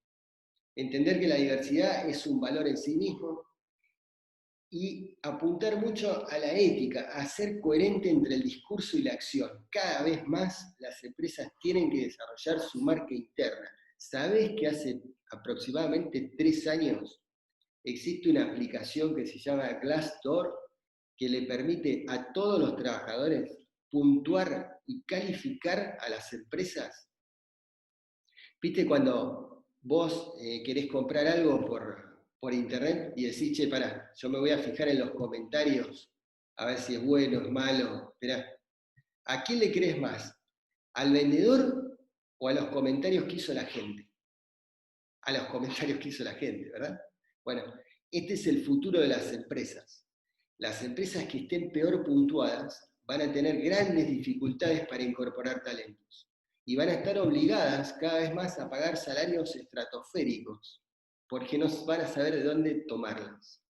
Entender que la diversidad es un valor en sí mismo y apuntar mucho a la ética, a ser coherente entre el discurso y la acción. Cada vez más las empresas tienen que desarrollar su marca interna. ¿Sabés que hace aproximadamente 3 años existe una aplicación que se llama Glassdoor que le permite a todos los trabajadores puntuar y calificar a las empresas? ¿Viste cuando vos querés comprar algo por internet y decís, che, pará, yo me voy a fijar en los comentarios a ver si es bueno, es malo? Esperá, ¿a quién le crees más? ¿Al vendedor o a los comentarios que hizo la gente? A los comentarios que hizo la gente, ¿verdad? Bueno, este es el futuro de las empresas. Las empresas que estén peor puntuadas van a tener grandes dificultades para incorporar talentos y van a estar obligadas cada vez más a pagar salarios estratosféricos, porque no van a saber de dónde tomarlas.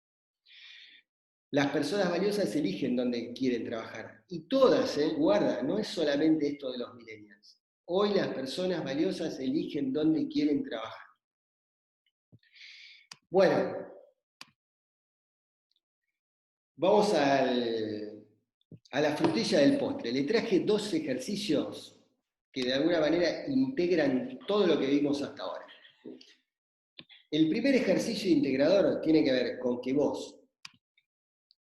Las personas valiosas eligen dónde quieren trabajar, y todas, guarda, no es solamente esto de los millennials. Hoy las personas valiosas eligen dónde quieren trabajar. Bueno, vamos a la frutilla del postre. Le traje 2 ejercicios que de alguna manera integran todo lo que vimos hasta ahora. El primer ejercicio integrador tiene que ver con que vos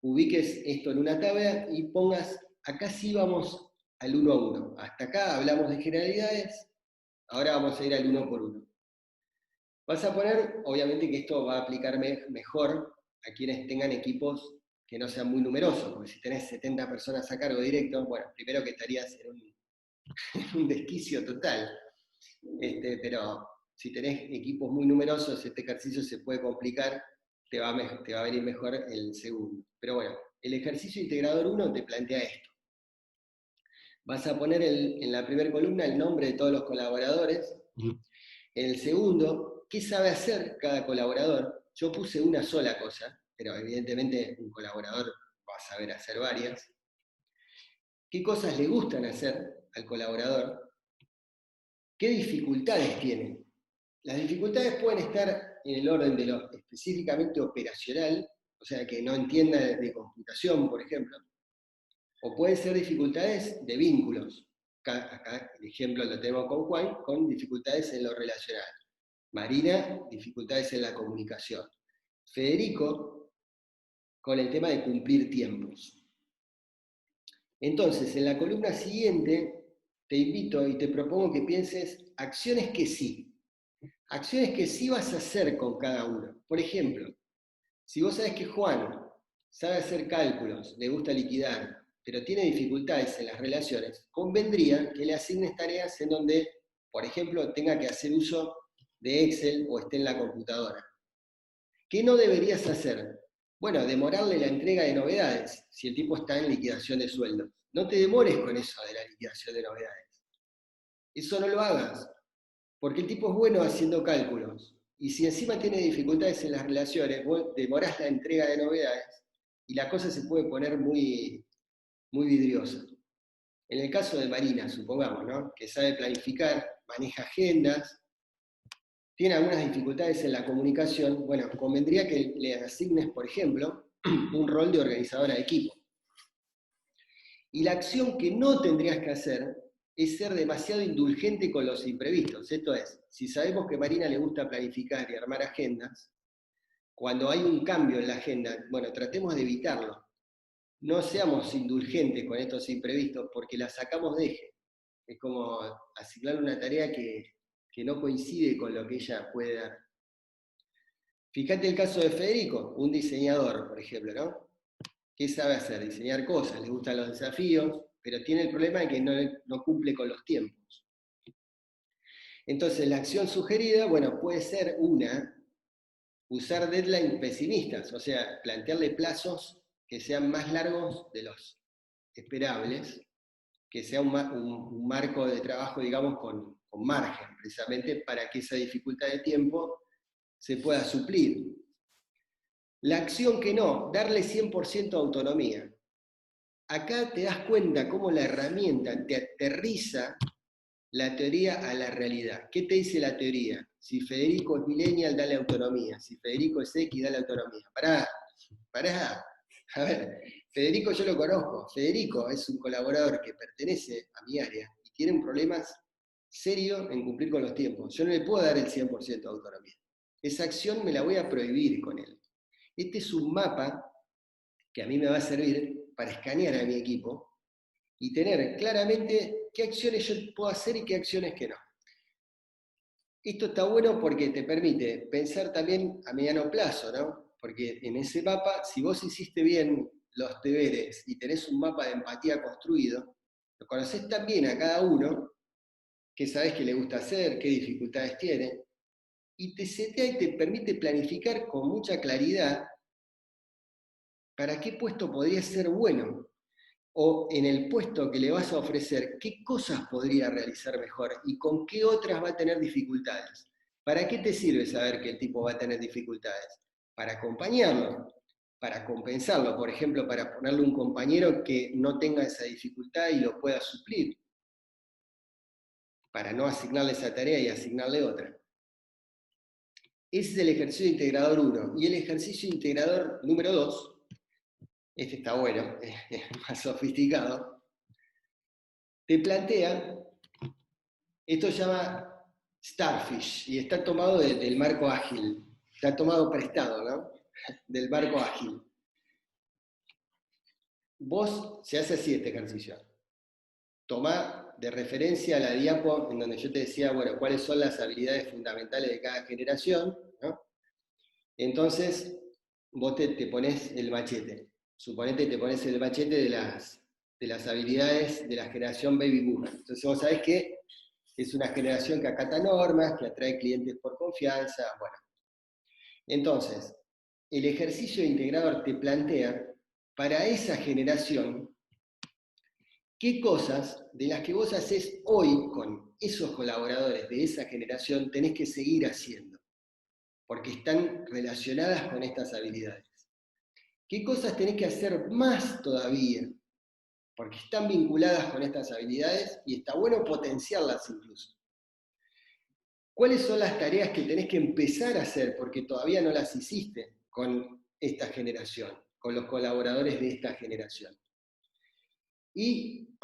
ubiques esto en una tabla y pongas, acá sí vamos al 1 a 1. Hasta acá hablamos de generalidades, ahora vamos a ir al 1 por 1. Vas a poner, obviamente que esto va a aplicar mejor a quienes tengan equipos que no sean muy numerosos, porque si tenés 70 personas a cargo directo, bueno, primero que estarías en un desquicio total. Pero si tenés equipos muy numerosos, este ejercicio se puede complicar, te va a venir mejor el segundo. Pero bueno, el ejercicio integrador 1 te plantea esto. Vas a poner en la primera columna el nombre de todos los colaboradores. En el segundo, ¿qué sabe hacer cada colaborador? Yo puse una sola cosa, pero evidentemente un colaborador va a saber hacer varias. ¿Qué cosas le gustan hacer al colaborador? ¿Qué dificultades tiene? Las dificultades pueden estar en el orden de lo específicamente operacional, o sea, que no entienda de computación, por ejemplo, o pueden ser dificultades de vínculos. Acá el ejemplo lo tenemos con Juan, con dificultades en lo relacional. Marina, dificultades en la comunicación. Federico, con el tema de cumplir tiempos. Entonces, en la columna siguiente, te invito y te propongo que pienses acciones que sí. Acciones que sí vas a hacer con cada uno. Por ejemplo, si vos sabés que Juan sabe hacer cálculos, le gusta liquidar, pero tiene dificultades en las relaciones, convendría que le asignes tareas en donde, por ejemplo, tenga que hacer uso de Excel o esté en la computadora. ¿Qué no deberías hacer? Bueno, demorarle la entrega de novedades, si el tipo está en liquidación de sueldos. No te demores con eso de la liquidación de novedades. Eso no lo hagas, porque el tipo es bueno haciendo cálculos. Y si encima tiene dificultades en las relaciones, vos demorás la entrega de novedades y la cosa se puede poner muy, muy vidriosa. En el caso de Marina, supongamos, ¿no? Que sabe planificar, maneja agendas, tiene algunas dificultades en la comunicación, bueno, convendría que le asignes, por ejemplo, un rol de organizadora de equipo. Y la acción que no tendrías que hacer es ser demasiado indulgente con los imprevistos. Esto es, si sabemos que a Marina le gusta planificar y armar agendas, cuando hay un cambio en la agenda, bueno, tratemos de evitarlo. No seamos indulgentes con estos imprevistos porque la sacamos de eje. Es como asignarle una tarea que no coincide con lo que ella puede dar. Fíjate el caso de Federico, un diseñador, por ejemplo, ¿no? ¿Qué sabe hacer? Diseñar cosas, le gustan los desafíos, pero tiene el problema de que no cumple con los tiempos. Entonces, la acción sugerida, bueno, puede ser una, usar deadlines pesimistas, o sea, plantearle plazos que sean más largos de los esperables, que sea un marco de trabajo, digamos, con margen, precisamente para que esa dificultad de tiempo se pueda suplir. La acción que no, darle 100% autonomía. Acá te das cuenta cómo la herramienta te aterriza la teoría a la realidad. ¿Qué te dice la teoría? Si Federico es millennial, dale autonomía. Si Federico es X, dale autonomía. Pará. A ver, Federico yo lo conozco. Federico es un colaborador que pertenece a mi área y tiene un problema serio en cumplir con los tiempos. Yo no le puedo dar el 100% de autonomía. Esa acción me la voy a prohibir con él. Este es un mapa que a mí me va a servir para escanear a mi equipo y tener claramente qué acciones yo puedo hacer y qué acciones que no. Esto está bueno porque te permite pensar también a mediano plazo, ¿no? Porque en ese mapa, si vos hiciste bien los deberes y tenés un mapa de empatía construido, lo conocés tan bien a cada uno, que sabés qué le gusta hacer, qué dificultades tiene, y te setea y te permite planificar con mucha claridad para qué puesto podría ser bueno, o en el puesto que le vas a ofrecer, qué cosas podría realizar mejor y con qué otras va a tener dificultades. ¿Para qué te sirve saber que el tipo va a tener dificultades? Para acompañarlo, para compensarlo, por ejemplo, para ponerle un compañero que no tenga esa dificultad y lo pueda suplir, para no asignarle esa tarea y asignarle otra. Ese es el ejercicio integrador 1. Y el ejercicio integrador número 2, este está bueno, es más sofisticado, te plantea, esto se llama Starfish, y está tomado del marco ágil, está tomado prestado, ¿no? Del marco ágil. Vos, se hace así este ejercicio. Tomá de referencia la diapo en donde yo te decía, bueno, cuáles son las habilidades fundamentales de cada generación, ¿no? Entonces, vos te pones el machete. Suponete que te pones el machete de las habilidades de la generación Baby Boomer. Entonces vos sabés que es una generación que acata normas, que atrae clientes por confianza, bueno. Entonces, el ejercicio integrador te plantea, para esa generación, qué cosas de las que vos haces hoy con esos colaboradores de esa generación tenés que seguir haciendo, porque están relacionadas con estas habilidades. ¿Qué cosas tenés que hacer más todavía? Porque están vinculadas con estas habilidades y está bueno potenciarlas incluso. ¿Cuáles son las tareas que tenés que empezar a hacer porque todavía no las hiciste con esta generación, con los colaboradores de esta generación? Y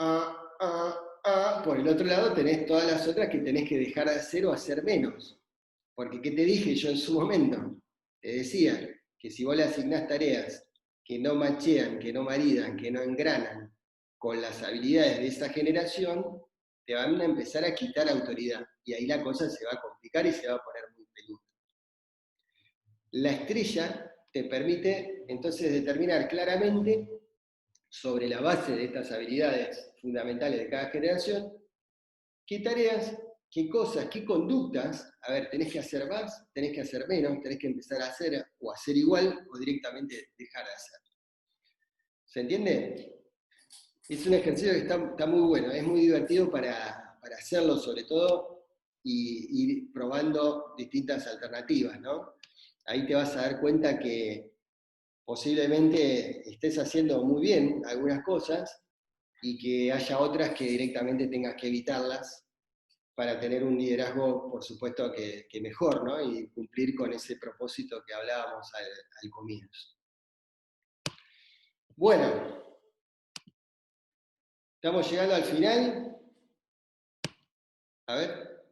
por el otro lado tenés todas las otras que tenés que dejar de hacer o hacer menos. Porque ¿qué te dije yo en su momento? Te decía que si vos le asignás tareas que no machean, que no maridan, que no engranan con las habilidades de esa generación, te van a empezar a quitar autoridad. Y ahí la cosa se va a complicar y se va a poner muy peluda. La estrella te permite entonces determinar claramente, sobre la base de estas habilidades fundamentales de cada generación, qué tareas, qué cosas, qué conductas, a ver, tenés que hacer más, tenés que hacer menos, tenés que empezar a hacer o hacer igual o directamente dejar de hacer. ¿Se entiende? Es un ejercicio que está muy bueno, es muy divertido para hacerlo sobre todo y ir probando distintas alternativas, ¿no? Ahí te vas a dar cuenta que posiblemente estés haciendo muy bien algunas cosas y que haya otras que directamente tengas que evitarlas para tener un liderazgo, por supuesto, que mejor, ¿no? Y cumplir con ese propósito que hablábamos al comienzo. Bueno, estamos llegando al final. A ver.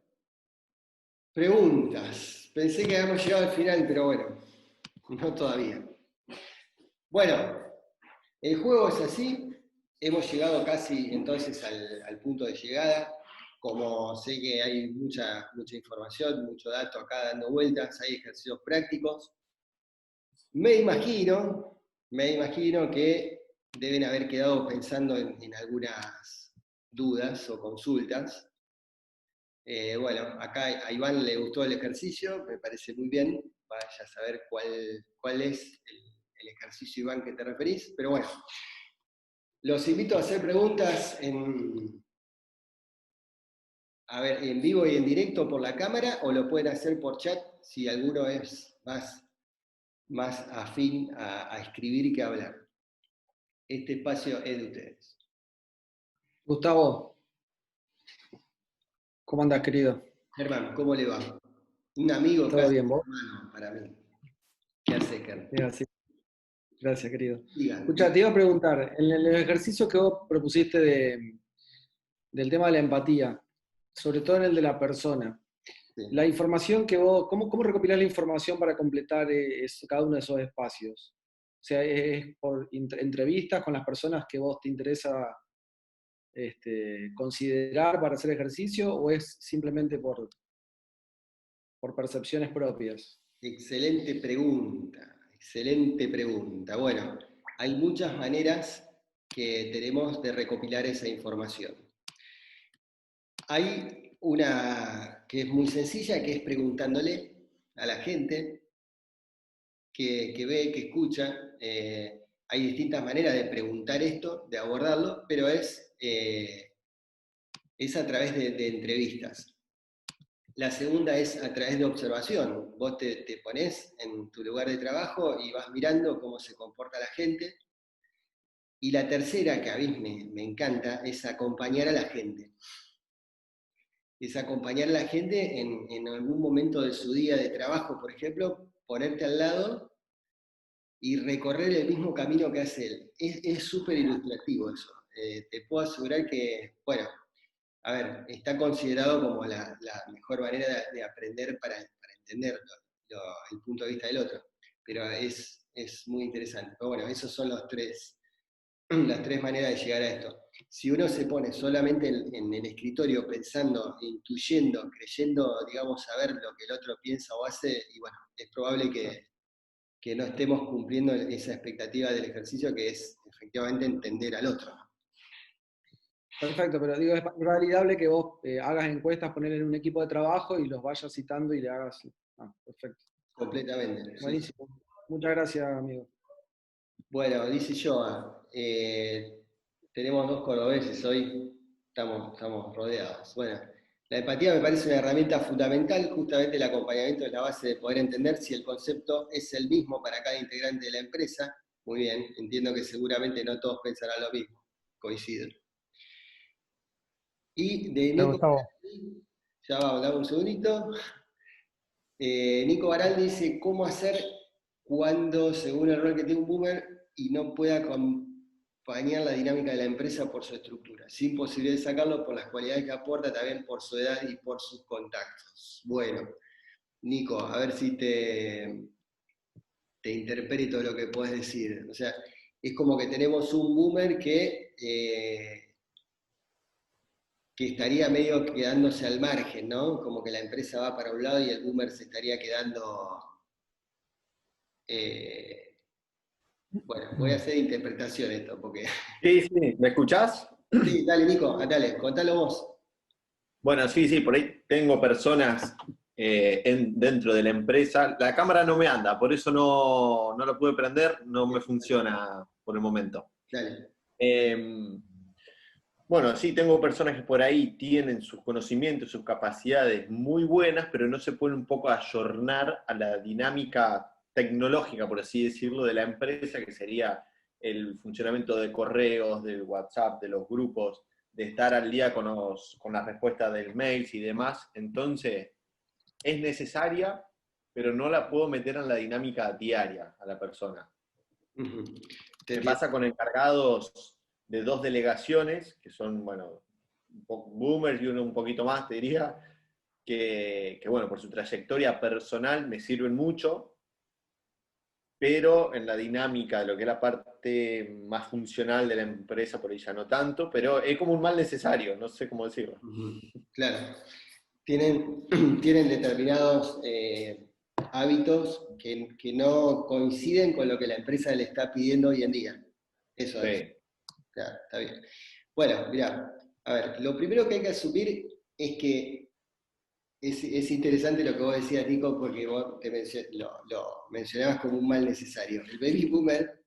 Preguntas. Pensé que habíamos llegado al final, pero bueno, no todavía. Bueno, el juego es así. Hemos llegado casi entonces al punto de llegada. Como sé que hay mucha información, mucho dato acá dando vueltas, hay ejercicios prácticos. Me imagino que deben haber quedado pensando en algunas dudas o consultas. Bueno, acá a Iván le gustó el ejercicio, me parece muy bien. vaya a saber cuál es el ejercicio, Iván, que te referís. Pero bueno, los invito a hacer preguntas en vivo y en directo por la cámara, o lo pueden hacer por chat si alguno es más afín a escribir que a hablar. Este espacio es de ustedes. Gustavo, ¿cómo andás, querido? Germán, ¿cómo le va? Un amigo ¿Todo casi bien, vos? hermano para mí. ¿Qué hace, Germán? Es así. Gracias, querido. Digan. Escucha, te iba a preguntar, en el ejercicio que vos propusiste del tema de la empatía, sobre todo en el de la persona, Sí. la información que vos, ¿cómo recopilás la información para completar cada uno de esos espacios? O sea, ¿es por entrevistas con las personas que vos te interesa considerar para hacer ejercicio, o es simplemente por percepciones propias? Excelente pregunta, excelente pregunta. Bueno, hay muchas maneras que tenemos de recopilar esa información. Hay una que es muy sencilla, que es preguntándole a la gente que ve, que escucha. Hay distintas maneras de preguntar esto, de abordarlo, pero es a través de entrevistas. La segunda es a través de observación. Vos te ponés en tu lugar de trabajo y vas mirando cómo se comporta la gente. Y la tercera, que a mí me encanta, es acompañar a la gente. Es acompañar a la gente en algún momento de su día de trabajo, por ejemplo, ponerte al lado y recorrer el mismo camino que hace él. Es súper ilustrativo eso. Te puedo asegurar que, bueno, a ver, está considerado como la mejor manera de aprender para entender el punto de vista del otro. Pero es muy interesante. Pero bueno, esas son las tres maneras de llegar a esto. Si uno se pone solamente en el escritorio pensando, intuyendo, creyendo, digamos, saber lo que el otro piensa o hace, y bueno, es probable que no estemos cumpliendo esa expectativa del ejercicio, que es efectivamente entender al otro. Perfecto, pero digo, es validable que vos hagas encuestas, poner en un equipo de trabajo y los vayas citando y le hagas. Perfecto. Completamente. Buenísimo. Sí. Muchas gracias, amigo. Bueno, dice Joa, tenemos 2 cordobeses hoy, estamos rodeados. Bueno, la empatía me parece una herramienta fundamental, justamente el acompañamiento es la base de poder entender si el concepto es el mismo para cada integrante de la empresa. Muy bien, entiendo que seguramente no todos pensarán lo mismo, coincido. Y de Nico, ya va a hablar un segundito. Nico Baral dice, ¿cómo hacer cuando, según el rol que tiene un boomer, y no pueda acompañar la dinámica de la empresa por su estructura? Sin posibilidad de sacarlo por las cualidades que aporta, también por su edad y por sus contactos. Bueno, Nico, a ver si te interpreto lo que puedes decir. O sea, es como que tenemos un boomer que estaría medio quedándose al margen, ¿no? Como que la empresa va para un lado y el boomer se estaría quedando... bueno, voy a hacer interpretación esto, porque... Sí, ¿me escuchás? Sí, dale, Nico, dale, contalo vos. Bueno, sí, por ahí tengo personas dentro de la empresa. La cámara no me anda, por eso no la pude prender, no me funciona por el momento. Dale. Bueno, sí, tengo personas que por ahí tienen sus conocimientos, sus capacidades muy buenas, pero no se pueden un poco ayornar a la dinámica tecnológica, por así decirlo, de la empresa, que sería el funcionamiento de correos, del WhatsApp, de los grupos, de estar al día con las respuestas del mail y demás. Entonces, es necesaria, pero no la puedo meter en la dinámica diaria a la persona. Me pasa con encargados de 2 delegaciones, que son, bueno, boomers y uno un poquito más, te diría, que bueno, por su trayectoria personal me sirven mucho, pero en la dinámica de lo que es la parte más funcional de la empresa, por ahí ya no tanto, pero es como un mal necesario, no sé cómo decirlo. Claro. Tienen determinados hábitos que no coinciden con lo que la empresa le está pidiendo hoy en día. Eso Sí. es. Claro, está bien. Bueno, mirá, a ver, lo primero que hay que asumir es que es interesante lo que vos decías, Nico, porque vos lo mencionabas como un mal necesario. El baby boomer,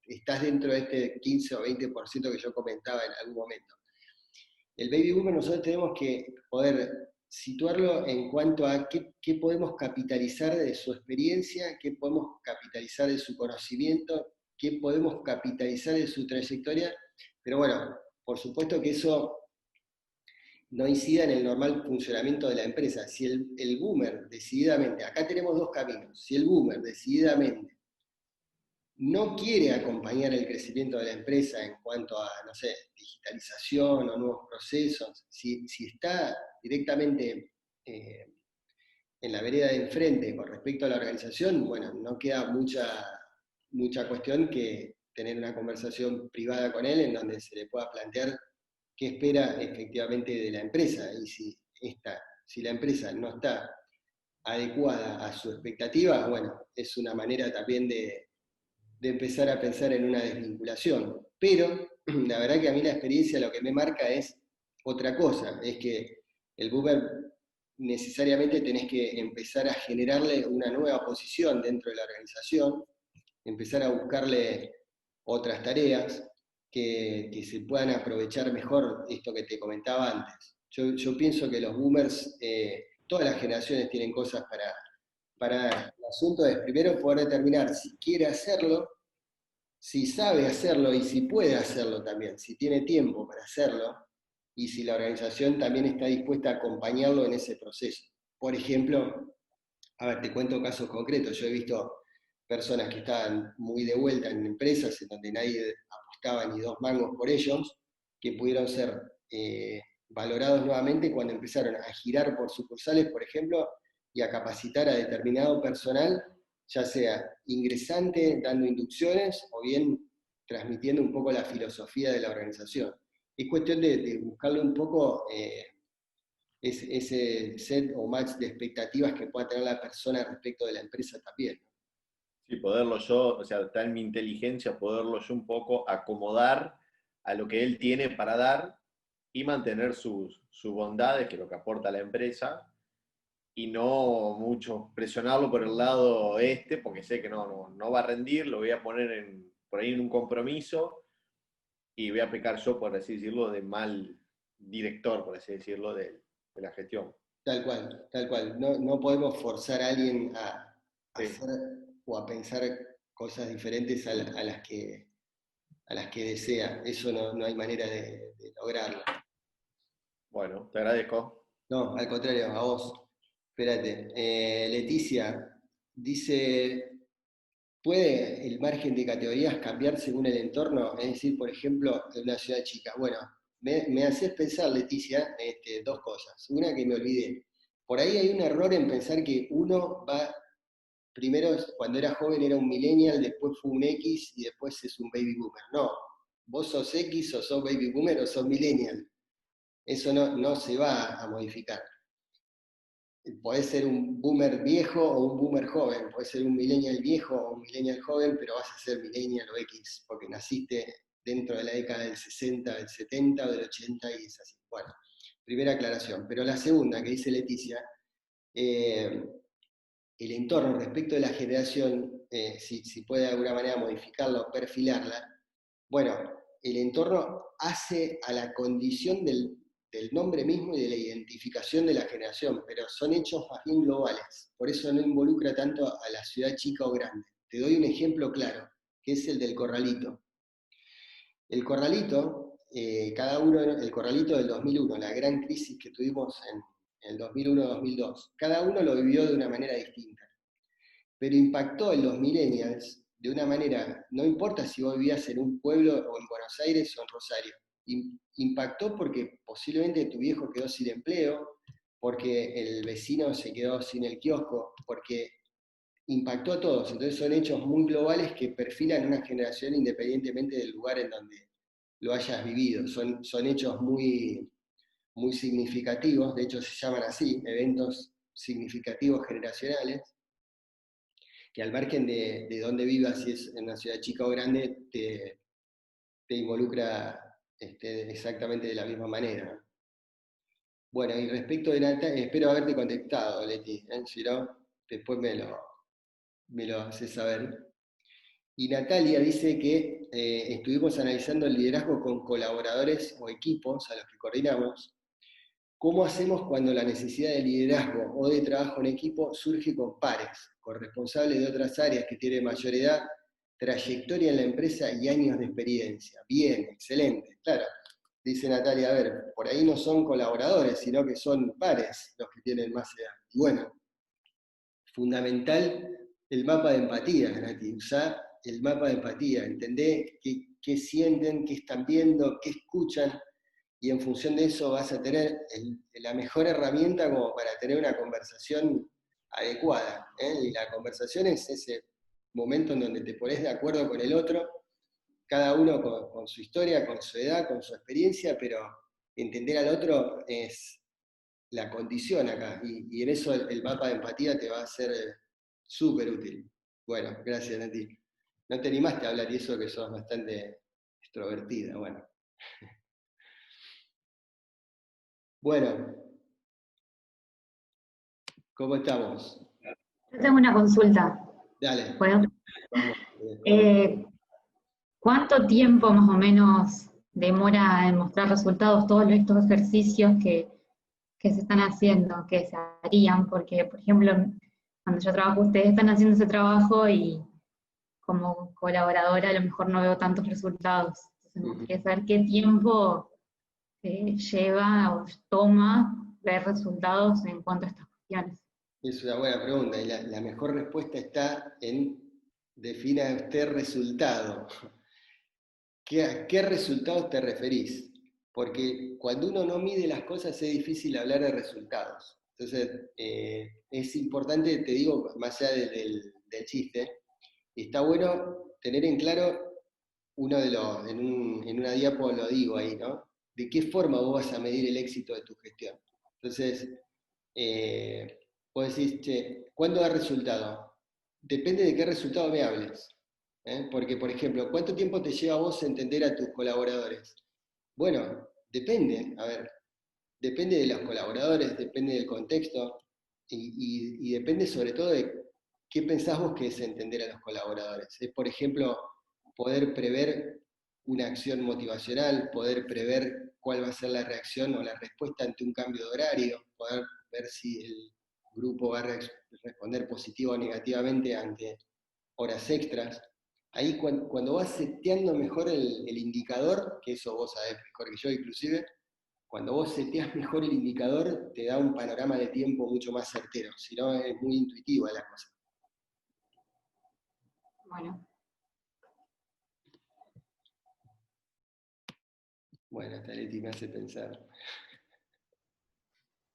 estás dentro de este 15 o 20% que yo comentaba en algún momento. El baby boomer nosotros tenemos que poder situarlo en cuanto a qué podemos capitalizar de su experiencia, qué podemos capitalizar de su conocimiento, qué podemos capitalizar de su trayectoria, pero bueno, por supuesto que eso no incida en el normal funcionamiento de la empresa. Si el boomer decididamente, acá tenemos dos caminos, si el boomer decididamente no quiere acompañar el crecimiento de la empresa en cuanto a, no sé, digitalización o nuevos procesos, si está directamente en la vereda de enfrente con respecto a la organización, bueno, no queda mucha cuestión que tener una conversación privada con él en donde se le pueda plantear qué espera efectivamente de la empresa y si la empresa no está adecuada a su expectativa, bueno, es una manera también de empezar a pensar en una desvinculación. Pero la verdad que a mí la experiencia lo que me marca es otra cosa, es que el boomer necesariamente tenés que empezar a generarle una nueva posición dentro de la organización, empezar a buscarle otras tareas que se puedan aprovechar mejor esto que te comentaba antes. Yo pienso que los boomers, todas las generaciones tienen cosas para dar. El asunto es primero poder determinar si quiere hacerlo, si sabe hacerlo y si puede hacerlo también, si tiene tiempo para hacerlo y si la organización también está dispuesta a acompañarlo en ese proceso. Por ejemplo, a ver, te cuento casos concretos. Yo he visto personas que estaban muy de vuelta en empresas en donde nadie apostaba ni dos mangos por ellos, que pudieron ser valorados nuevamente cuando empezaron a girar por sucursales, por ejemplo, y a capacitar a determinado personal, ya sea ingresante, dando inducciones, o bien transmitiendo un poco la filosofía de la organización. Es cuestión de buscarle un poco ese set o match de expectativas que pueda tener la persona respecto de la empresa también. Sí, poderlo yo, o sea, está en mi inteligencia poderlo yo un poco acomodar a lo que él tiene para dar y mantener sus bondades, que es lo que aporta la empresa, y no mucho presionarlo por el lado porque sé que no va a rendir, lo voy a poner por ahí en un compromiso y voy a pecar yo, por así decirlo, de mal director, por así decirlo, de la gestión. Tal cual, tal cual. No podemos forzar a alguien a Sí. hacer o a pensar cosas diferentes a las que desea. Eso no hay manera de lograrlo. Bueno, te agradezco. No, al contrario, a vos. Espérate. Leticia dice, ¿puede el margen de categorías cambiar según el entorno? Es decir, por ejemplo, en una ciudad chica. Bueno, me haces pensar, Leticia, dos cosas. Una que me olvidé. Por ahí hay un error en pensar que uno va, primero cuando era joven era un millennial, después fue un X y después es un baby boomer. No, vos sos X o sos baby boomer o sos millennial. Eso no se va a modificar. Podés ser un boomer viejo o un boomer joven, podés ser un millennial viejo o un millennial joven, pero vas a ser millennial o X, porque naciste dentro de la década del 60, del 70 o del 80 y es así. Bueno, primera aclaración. Pero la segunda, que dice Leticia, el entorno respecto de la generación, si puede de alguna manera modificarla o perfilarla, bueno, el entorno hace a la condición del nombre mismo y de la identificación de la generación, pero son hechos más bien globales, por eso no involucra tanto a la ciudad chica o grande. Te doy un ejemplo claro, que es el del corralito. El corralito, el corralito del 2001, la gran crisis que tuvimos en el 2001-2002, cada uno lo vivió de una manera distinta, pero impactó en los millennials de una manera, no importa si vos vivías en un pueblo o en Buenos Aires o en Rosario, impactó porque posiblemente tu viejo quedó sin empleo, porque el vecino se quedó sin el kiosco, porque impactó a todos. Entonces son hechos muy globales que perfilan una generación independientemente del lugar en donde lo hayas vivido. Son hechos muy, muy significativos, de hecho se llaman así, eventos significativos generacionales, que al margen de dónde vivas, si es en una ciudad chica o grande, te involucra exactamente de la misma manera. Bueno, y respecto de Natalia, espero haberte contestado, Leti, si no, después me lo haces saber. Y Natalia dice que estuvimos analizando el liderazgo con colaboradores o equipos a los que coordinamos. ¿Cómo hacemos cuando la necesidad de liderazgo o de trabajo en equipo surge con pares, con responsables de otras áreas que tienen mayor edad, trayectoria en la empresa y años de experiencia? Bien, excelente, claro. Dice Natalia, a ver, por ahí no son colaboradores, sino que son pares los que tienen más edad. Y bueno, fundamental el mapa de empatía, Nati. Usá el mapa de empatía, entendé qué sienten, qué están viendo, qué escuchan, y en función de eso vas a tener la mejor herramienta como para tener una conversación adecuada. Y la conversación es ese momento en donde te pones de acuerdo con el otro, cada uno con su historia, con su edad, con su experiencia, pero entender al otro es la condición acá, y en eso el mapa de empatía te va a ser súper útil. Bueno, gracias, Nati. No te animaste a hablar, y eso que sos bastante extrovertida, bueno. Bueno, ¿cómo estamos? Yo tengo una consulta. Dale. ¿Puedo? Vamos. ¿Cuánto tiempo más o menos demora en mostrar resultados todos estos ejercicios que se están haciendo, que se harían? Porque, por ejemplo, cuando yo trabajo, ustedes están haciendo ese trabajo y como colaboradora a lo mejor no veo tantos resultados. Entonces me gustaría saber qué tiempo lleva o toma ver resultados en cuanto a estas cuestiones. Es una buena pregunta, y la mejor respuesta está en defina usted resultado. ¿A qué resultados te referís? Porque cuando uno no mide las cosas es difícil hablar de resultados. Entonces, es importante, te digo, más allá del chiste, está bueno tener en claro uno de los, en una diapo lo digo ahí, ¿no? De qué forma vos vas a medir el éxito de tu gestión. Entonces, vos decís, che, ¿cuándo da resultado? Depende de qué resultado me hables. Porque, por ejemplo, ¿cuánto tiempo te lleva a vos entender a tus colaboradores? Bueno, depende, a ver, depende de los colaboradores, depende del contexto, y depende sobre todo de qué pensás vos que es entender a los colaboradores. Es, por ejemplo, poder prever una acción motivacional, poder prever cuál va a ser la reacción o la respuesta ante un cambio de horario, poder ver si el grupo va a responder positivo o negativamente ante horas extras. Ahí cuando vas seteando mejor el indicador, que eso vos sabés mejor que yo inclusive, cuando vos seteás mejor el indicador, te da un panorama de tiempo mucho más certero, si no es muy intuitiva la cosa. Bueno. Bueno, esta Leti me hace pensar.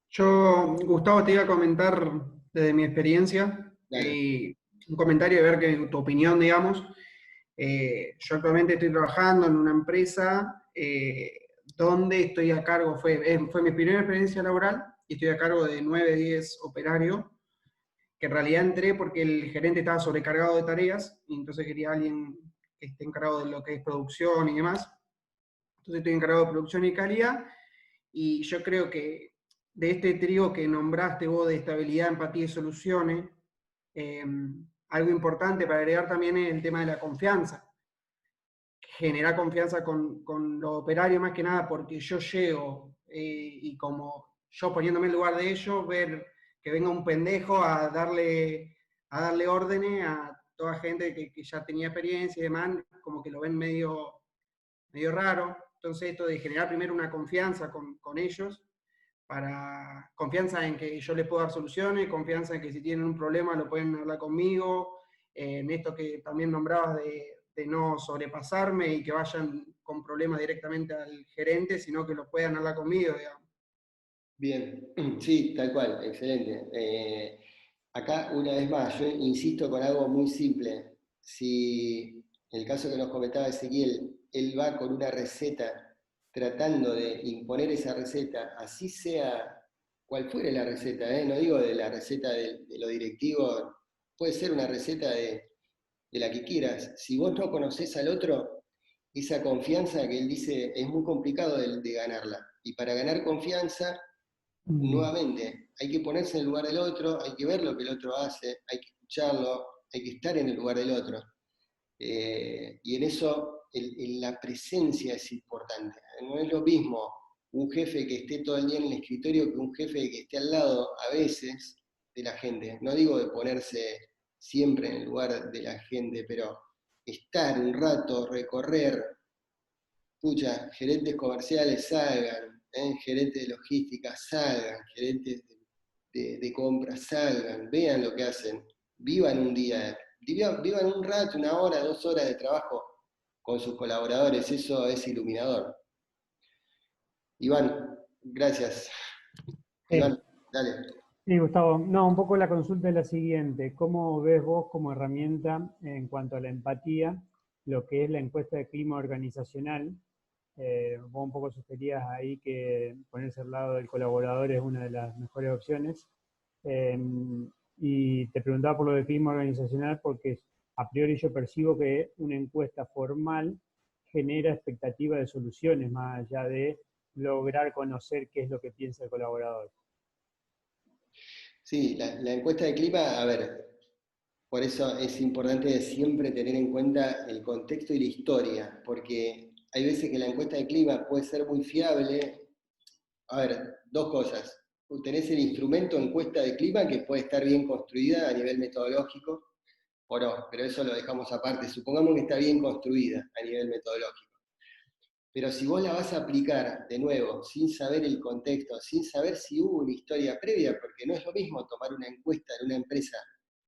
Yo, Gustavo, te iba a comentar desde mi experiencia, y un comentario de ver que tu opinión, digamos. Yo actualmente estoy trabajando en una empresa donde estoy a cargo, fue mi primera experiencia laboral, y estoy a cargo de 9, 10 operarios, que en realidad entré porque el gerente estaba sobrecargado de tareas, y entonces quería alguien que esté encargado de lo que es producción y demás. Entonces estoy encargado de producción y calidad, y yo creo que de este trío que nombraste vos de estabilidad, empatía y soluciones, algo importante para agregar también es el tema de la confianza. Generar confianza con los operarios más que nada, porque yo llego y como yo poniéndome en lugar de ellos, ver que venga un pendejo a darle órdenes a toda gente que ya tenía experiencia y demás, como que lo ven medio raro. Entonces esto de generar primero una confianza con ellos, confianza en que yo les puedo dar soluciones, confianza en que si tienen un problema lo pueden hablar conmigo, en esto que también nombrabas de no sobrepasarme y que vayan con problemas directamente al gerente, sino que lo puedan hablar conmigo, digamos. Bien, sí, tal cual, excelente. Acá, una vez más, yo insisto con algo muy simple. Si en el caso que nos comentaba Ezequiel, él va con una receta tratando de imponer esa receta, así sea cual fuere la receta, no digo de la receta de lo directivo, puede ser una receta de la que quieras. Si vos no conocés al otro, esa confianza que él dice es muy complicado de ganarla. Y para ganar confianza nuevamente, hay que ponerse en el lugar del otro, hay que ver lo que el otro hace, hay que escucharlo, hay que estar en el lugar del otro. Y en eso la presencia es importante. No es lo mismo un jefe que esté todo el día en el escritorio que un jefe que esté al lado a veces de la gente. No digo de ponerse siempre en el lugar de la gente, pero estar un rato, recorrer, escucha, gerentes comerciales salgan, gerentes de logística salgan, gerentes de compras salgan, vean lo que hacen, vivan un día, vivan un rato, 1 hora, 2 horas de trabajo con sus colaboradores, eso es iluminador. Iván, gracias. Iván, dale. Sí, Gustavo. No, un poco la consulta es la siguiente. ¿Cómo ves vos como herramienta en cuanto a la empatía lo que es la encuesta de clima organizacional? Vos un poco sugerías ahí que ponerse al lado del colaborador es una de las mejores opciones. Y te preguntaba por lo de clima organizacional porque a priori yo percibo que una encuesta formal genera expectativa de soluciones más allá de lograr conocer qué es lo que piensa el colaborador. Sí, la encuesta de clima, a ver, por eso es importante siempre tener en cuenta el contexto y la historia, porque hay veces que la encuesta de clima puede ser muy fiable. A ver, 2 cosas. Tenés el instrumento encuesta de clima que puede estar bien construida a nivel metodológico, o no, pero eso lo dejamos aparte. Supongamos que está bien construida a nivel metodológico. Pero si vos la vas a aplicar de nuevo, sin saber el contexto, sin saber si hubo una historia previa, porque no es lo mismo tomar una encuesta en una empresa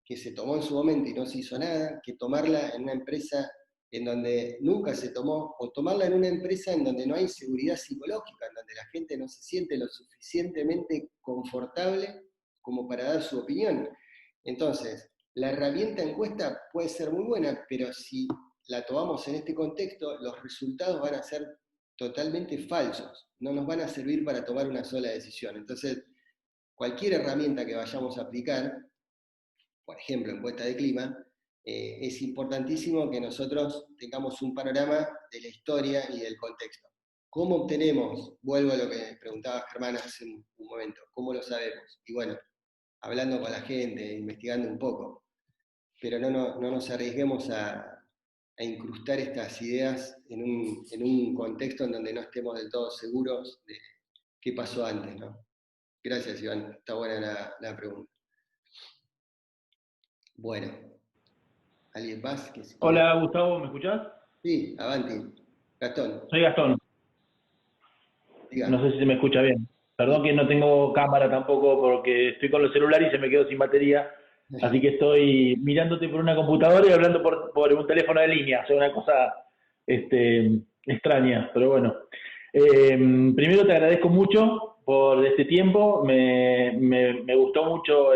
que se tomó en su momento y no se hizo nada, que tomarla en una empresa en donde nunca se tomó, o tomarla en una empresa en donde no hay seguridad psicológica, en donde la gente no se siente lo suficientemente confortable como para dar su opinión. Entonces, la herramienta encuesta puede ser muy buena, pero si la tomamos en este contexto, los resultados van a ser totalmente falsos, no nos van a servir para tomar una sola decisión. Entonces, cualquier herramienta que vayamos a aplicar, por ejemplo, encuesta de clima, es importantísimo que nosotros tengamos un panorama de la historia y del contexto. ¿Cómo obtenemos? Vuelvo a lo que preguntaba Germán hace un momento, ¿cómo lo sabemos? Y bueno, hablando con la gente, investigando un poco, pero no nos arriesguemos a incrustar estas ideas en un contexto en donde no estemos del todo seguros de qué pasó antes, ¿no? Gracias, Iván. Está buena la pregunta. Bueno. ¿Alguien más? Hola, Gustavo, ¿me escuchás? Sí, avanti. Gastón. Soy Gastón. Diga. No sé si se me escucha bien. Perdón que no tengo cámara tampoco porque estoy con el celular y se me quedó sin batería. Así que estoy mirándote por una computadora y hablando por un teléfono de línea. O sea, una cosa extraña, pero bueno. Primero te agradezco mucho por este tiempo. Me gustó mucho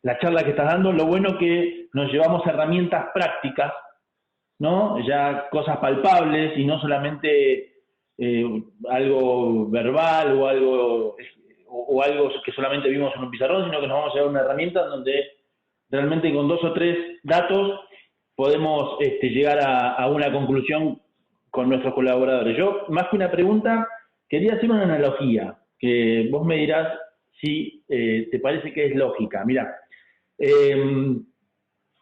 la charla que estás dando. Lo bueno que nos llevamos herramientas prácticas, ¿no? Ya cosas palpables y no solamente algo verbal o algo que solamente vimos en un pizarrón, sino que nos vamos a llevar una herramienta donde realmente con 2 o 3 datos podemos llegar a una conclusión con nuestros colaboradores. Yo, más que una pregunta, quería hacer una analogía, que vos me dirás si te parece que es lógica. Mirá,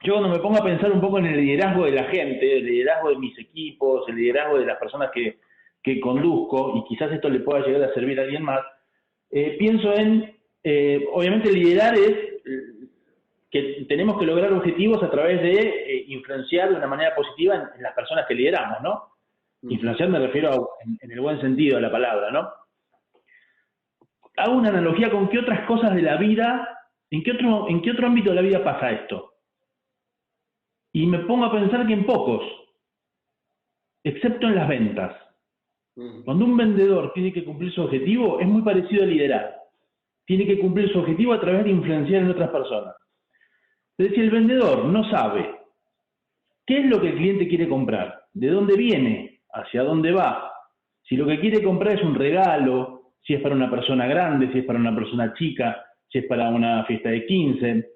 yo cuando me pongo a pensar un poco en el liderazgo de la gente, el liderazgo de mis equipos, el liderazgo de las personas que conduzco, y quizás esto le pueda llegar a servir a alguien más, pienso en, obviamente liderar es que tenemos que lograr objetivos a través de influenciar de una manera positiva en las personas que lideramos, ¿no? Influenciar me refiero en el buen sentido de la palabra, ¿no? Hago una analogía con qué otras cosas de la vida, en qué otro ámbito de la vida pasa esto. Y me pongo a pensar que en pocos, excepto en las ventas. Cuando un vendedor tiene que cumplir su objetivo, es muy parecido a liderar. Tiene que cumplir su objetivo a través de influenciar en otras personas. Entonces, si el vendedor no sabe qué es lo que el cliente quiere comprar, de dónde viene, hacia dónde va, si lo que quiere comprar es un regalo, si es para una persona grande, si es para una persona chica, si es para una fiesta de 15,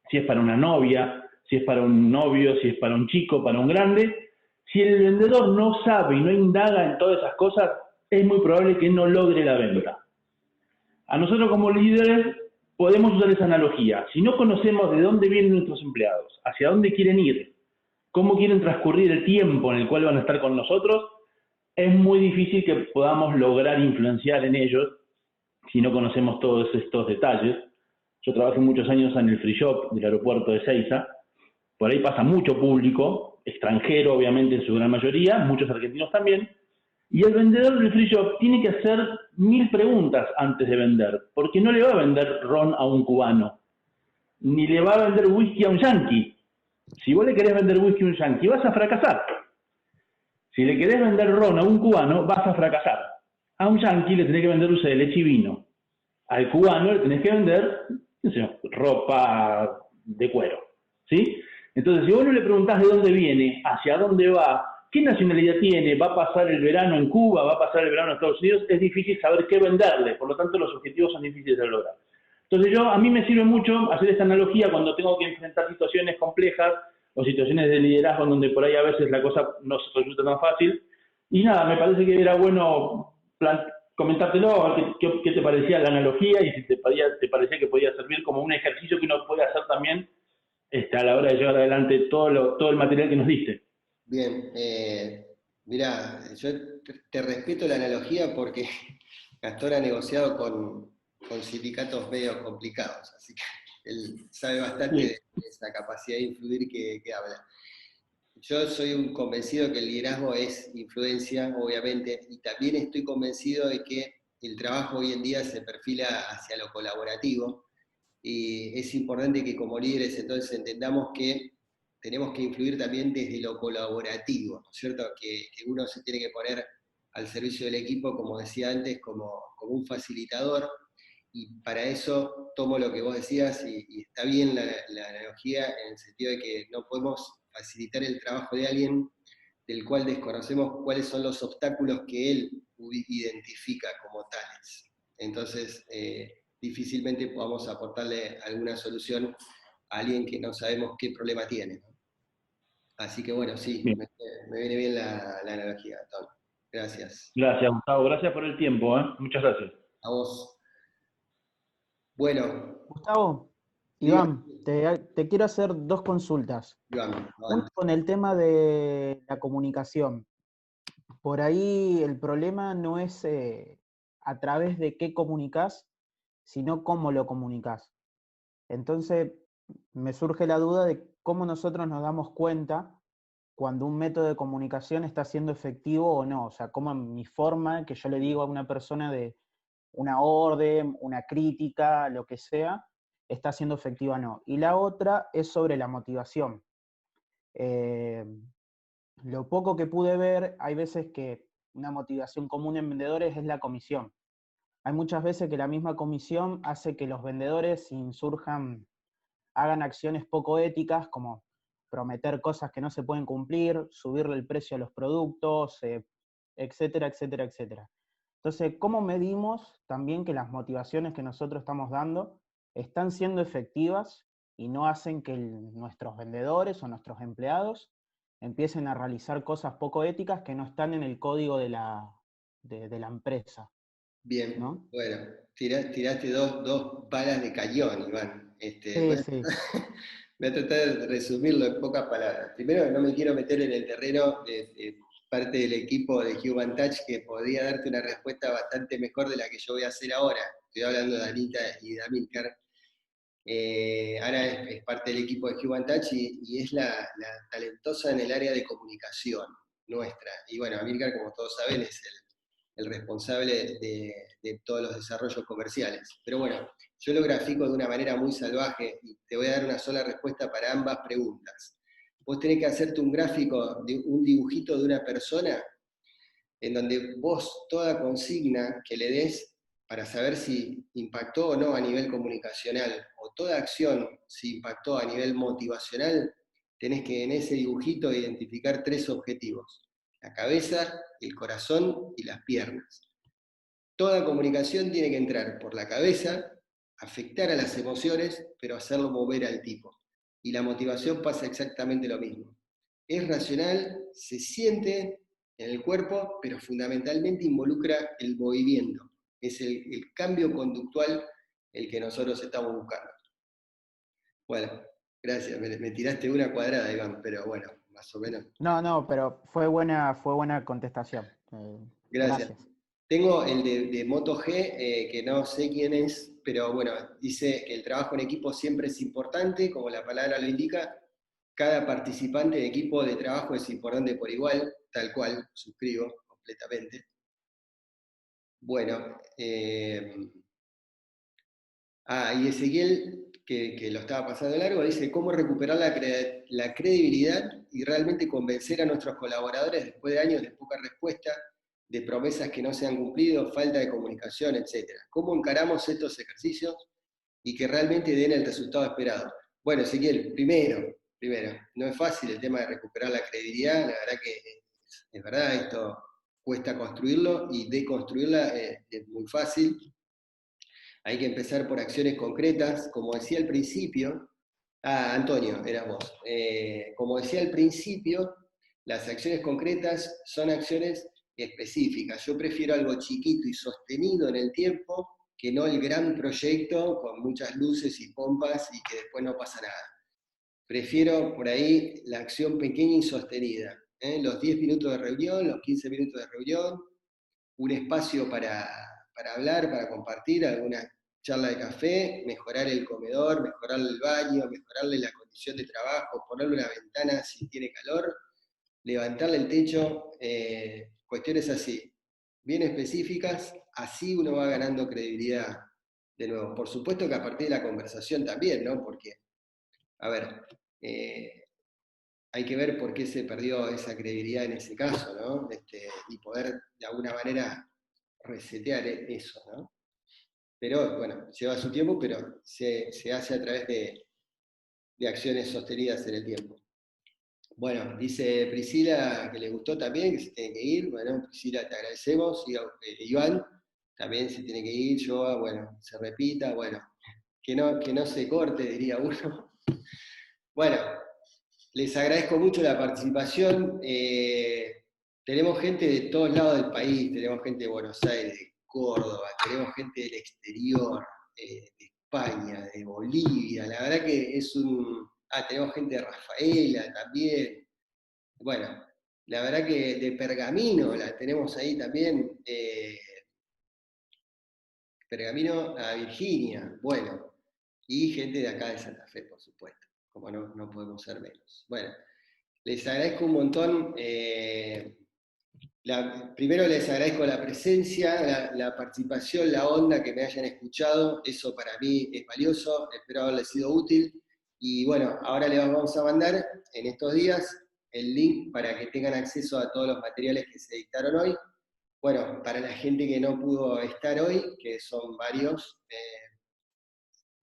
si es para una novia, si es para un novio, si es para un chico, para un grande, si el vendedor no sabe y no indaga en todas esas cosas, es muy probable que no logre la venta. A nosotros como líderes podemos usar esa analogía. Si no conocemos de dónde vienen nuestros empleados, hacia dónde quieren ir, cómo quieren transcurrir el tiempo en el cual van a estar con nosotros, es muy difícil que podamos lograr influenciar en ellos si no conocemos todos estos detalles. Yo trabajé muchos años en el free shop del aeropuerto de Ezeiza. Por ahí pasa mucho público, extranjero obviamente en su gran mayoría, muchos argentinos también, y el vendedor del free shop tiene que hacer 1000 preguntas antes de vender, porque no le va a vender ron a un cubano, ni le va a vender whisky a un yanqui. Si vos le querés vender whisky a un yanqui, vas a fracasar. Si le querés vender ron a un cubano, vas a fracasar. A un yanqui le tenés que vender dulce de leche y vino. Al cubano le tenés que vender, no sé, ropa de cuero, ¿sí? Entonces, si vos no le preguntás de dónde viene, hacia dónde va, qué nacionalidad tiene, va a pasar el verano en Cuba, va a pasar el verano en Estados Unidos, es difícil saber qué venderle, por lo tanto los objetivos son difíciles de lograr. Entonces a mí me sirve mucho hacer esta analogía cuando tengo que enfrentar situaciones complejas o situaciones de liderazgo en donde por ahí a veces la cosa no se resulta tan fácil. Y nada, me parece que era bueno comentártelo, a ver qué te parecía la analogía y si te parecía que podía servir como un ejercicio que uno puede hacer también a la hora de llevar adelante todo el material que nos diste. Bien, mirá, yo te respeto la analogía porque Gastón ha negociado con sindicatos medio complicados, así que él sabe bastante de esa capacidad de influir que habla. Yo soy un convencido que el liderazgo es influencia, obviamente, y también estoy convencido de que el trabajo hoy en día se perfila hacia lo colaborativo, y es importante que como líderes entonces entendamos que tenemos que influir también desde lo colaborativo, ¿no es cierto? Que uno se tiene que poner al servicio del equipo, como decía antes, como un facilitador, y para eso tomo lo que vos decías, y está bien la analogía en el sentido de que no podemos facilitar el trabajo de alguien del cual desconocemos cuáles son los obstáculos que él identifica como tales. Entonces, difícilmente podamos aportarle alguna solución a alguien que no sabemos qué problema tiene, ¿no? Así que bueno, sí, me viene bien la analogía, Tom. Gracias. Gracias, Gustavo. Gracias por el tiempo. Muchas gracias. A vos. Bueno. Gustavo, Iván, te quiero hacer 2 consultas. Iván, una con el tema de la comunicación. Por ahí el problema no es a través de qué comunicás, sino cómo lo comunicás. Entonces, me surge la duda de cómo nosotros nos damos cuenta cuando un método de comunicación está siendo efectivo o no. O sea, cómo mi forma que yo le digo a una persona de una orden, una crítica, lo que sea, está siendo efectiva o no. Y la otra es sobre la motivación. Lo poco que pude ver, hay veces que una motivación común en vendedores es la comisión. Hay muchas veces que la misma comisión hace que los vendedores insurjan, hagan acciones poco éticas, como prometer cosas que no se pueden cumplir, subirle el precio a los productos, etcétera, etcétera, etcétera. Entonces, ¿cómo medimos también que las motivaciones que nosotros estamos dando están siendo efectivas y no hacen que nuestros vendedores o nuestros empleados empiecen a realizar cosas poco éticas que no están en el código de la empresa? Bien, ¿no? Bueno, tiraste dos balas de cañón, Iván. Sí. Voy a tratar de resumirlo en pocas palabras. Primero, no me quiero meter en el terreno de parte del equipo de Human Touch, que podría darte una respuesta bastante mejor de la que yo voy a hacer ahora. Estoy hablando de Anita y de Amílcar. Ana es parte del equipo de Human Touch y es la talentosa en el área de comunicación nuestra. Y bueno, Amílcar, como todos saben, es el responsable de todos los desarrollos comerciales. Pero bueno, yo lo grafico de una manera muy salvaje y te voy a dar una sola respuesta para ambas preguntas. Vos tenés que hacerte un gráfico, un dibujito de una persona en donde vos toda consigna que le des para saber si impactó o no a nivel comunicacional, o toda acción si impactó a nivel motivacional, tenés que en ese dibujito identificar 3 objetivos: la cabeza, el corazón y las piernas. Toda comunicación tiene que entrar por la cabeza, afectar a las emociones, pero hacerlo mover al tipo. Y la motivación pasa exactamente lo mismo. Es racional, se siente en el cuerpo, pero fundamentalmente involucra el movimiento. Es el cambio conductual el que nosotros estamos buscando. Bueno, gracias, me tiraste una cuadrada, Iván, pero bueno, más o menos. No, pero fue buena contestación. Gracias. Tengo el de Moto G, que no sé quién es, pero bueno, dice que el trabajo en equipo siempre es importante, como la palabra lo indica. Cada participante de equipo de trabajo es importante por igual, tal cual, suscribo completamente. Bueno, y Ezequiel, que lo estaba pasando largo, dice cómo recuperar la credibilidad y realmente convencer a nuestros colaboradores después de años de poca respuesta, de promesas que no se han cumplido, falta de comunicación, etc. ¿Cómo encaramos estos ejercicios y que realmente den el resultado esperado? Bueno, Ezequiel, primero, no es fácil el tema de recuperar la credibilidad, la verdad que es verdad, esto cuesta construirlo y deconstruirla es muy fácil. Hay que empezar por acciones concretas, como decía al principio. Antonio, eras vos. Como decía al principio, las acciones concretas son acciones específicas. Yo prefiero algo chiquito y sostenido en el tiempo que no el gran proyecto con muchas luces y pompas y que después no pasa nada. Prefiero por ahí la acción pequeña y sostenida. Los 10 minutos de reunión, los 15 minutos de reunión, un espacio para hablar, para compartir, alguna charla de café, mejorar el comedor, mejorar el baño, mejorarle la condición de trabajo, ponerle una ventana si tiene calor, levantarle el techo, cuestiones así, bien específicas, así uno va ganando credibilidad de nuevo. Por supuesto que a partir de la conversación también, ¿no? Porque, a ver, hay que ver por qué se perdió esa credibilidad en ese caso, ¿no? Y poder de alguna manera resetear eso, ¿no? Pero bueno, lleva su tiempo, pero se hace a través de acciones sostenidas en el tiempo. Bueno, dice Priscila que le gustó también, que se tiene que ir. Bueno, Priscila, te agradecemos. Iván también se tiene que ir. Joa, bueno, se repita. Bueno, que no se corte, diría uno. Bueno, les agradezco mucho la participación. Tenemos gente de todos lados del país, tenemos gente de Buenos Aires, de Córdoba, tenemos gente del exterior, de España, de Bolivia. La verdad que es tenemos gente de Rafaela también. Bueno, la verdad que de Pergamino la tenemos ahí también. Pergamino a Virginia, bueno. Y gente de acá de Santa Fe, por supuesto. Como no podemos ser menos. Bueno, les agradezco un montón. Primero les agradezco la presencia, la participación, la onda, que me hayan escuchado. Eso para mí es valioso, espero haberles sido útil. Y bueno, ahora les vamos a mandar en estos días el link para que tengan acceso a todos los materiales que se dictaron hoy. Bueno, para la gente que no pudo estar hoy, que son varios,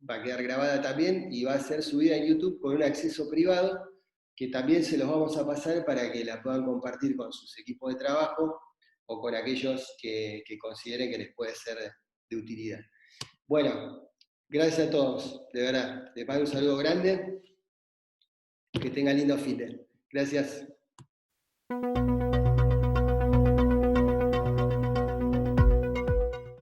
va a quedar grabada también y va a ser subida en YouTube con un acceso privado, que también se los vamos a pasar para que la puedan compartir con sus equipos de trabajo o con aquellos que consideren que les puede ser de utilidad. Bueno, gracias a todos, de verdad. Les mando un saludo grande, que tengan lindo fin de. Gracias.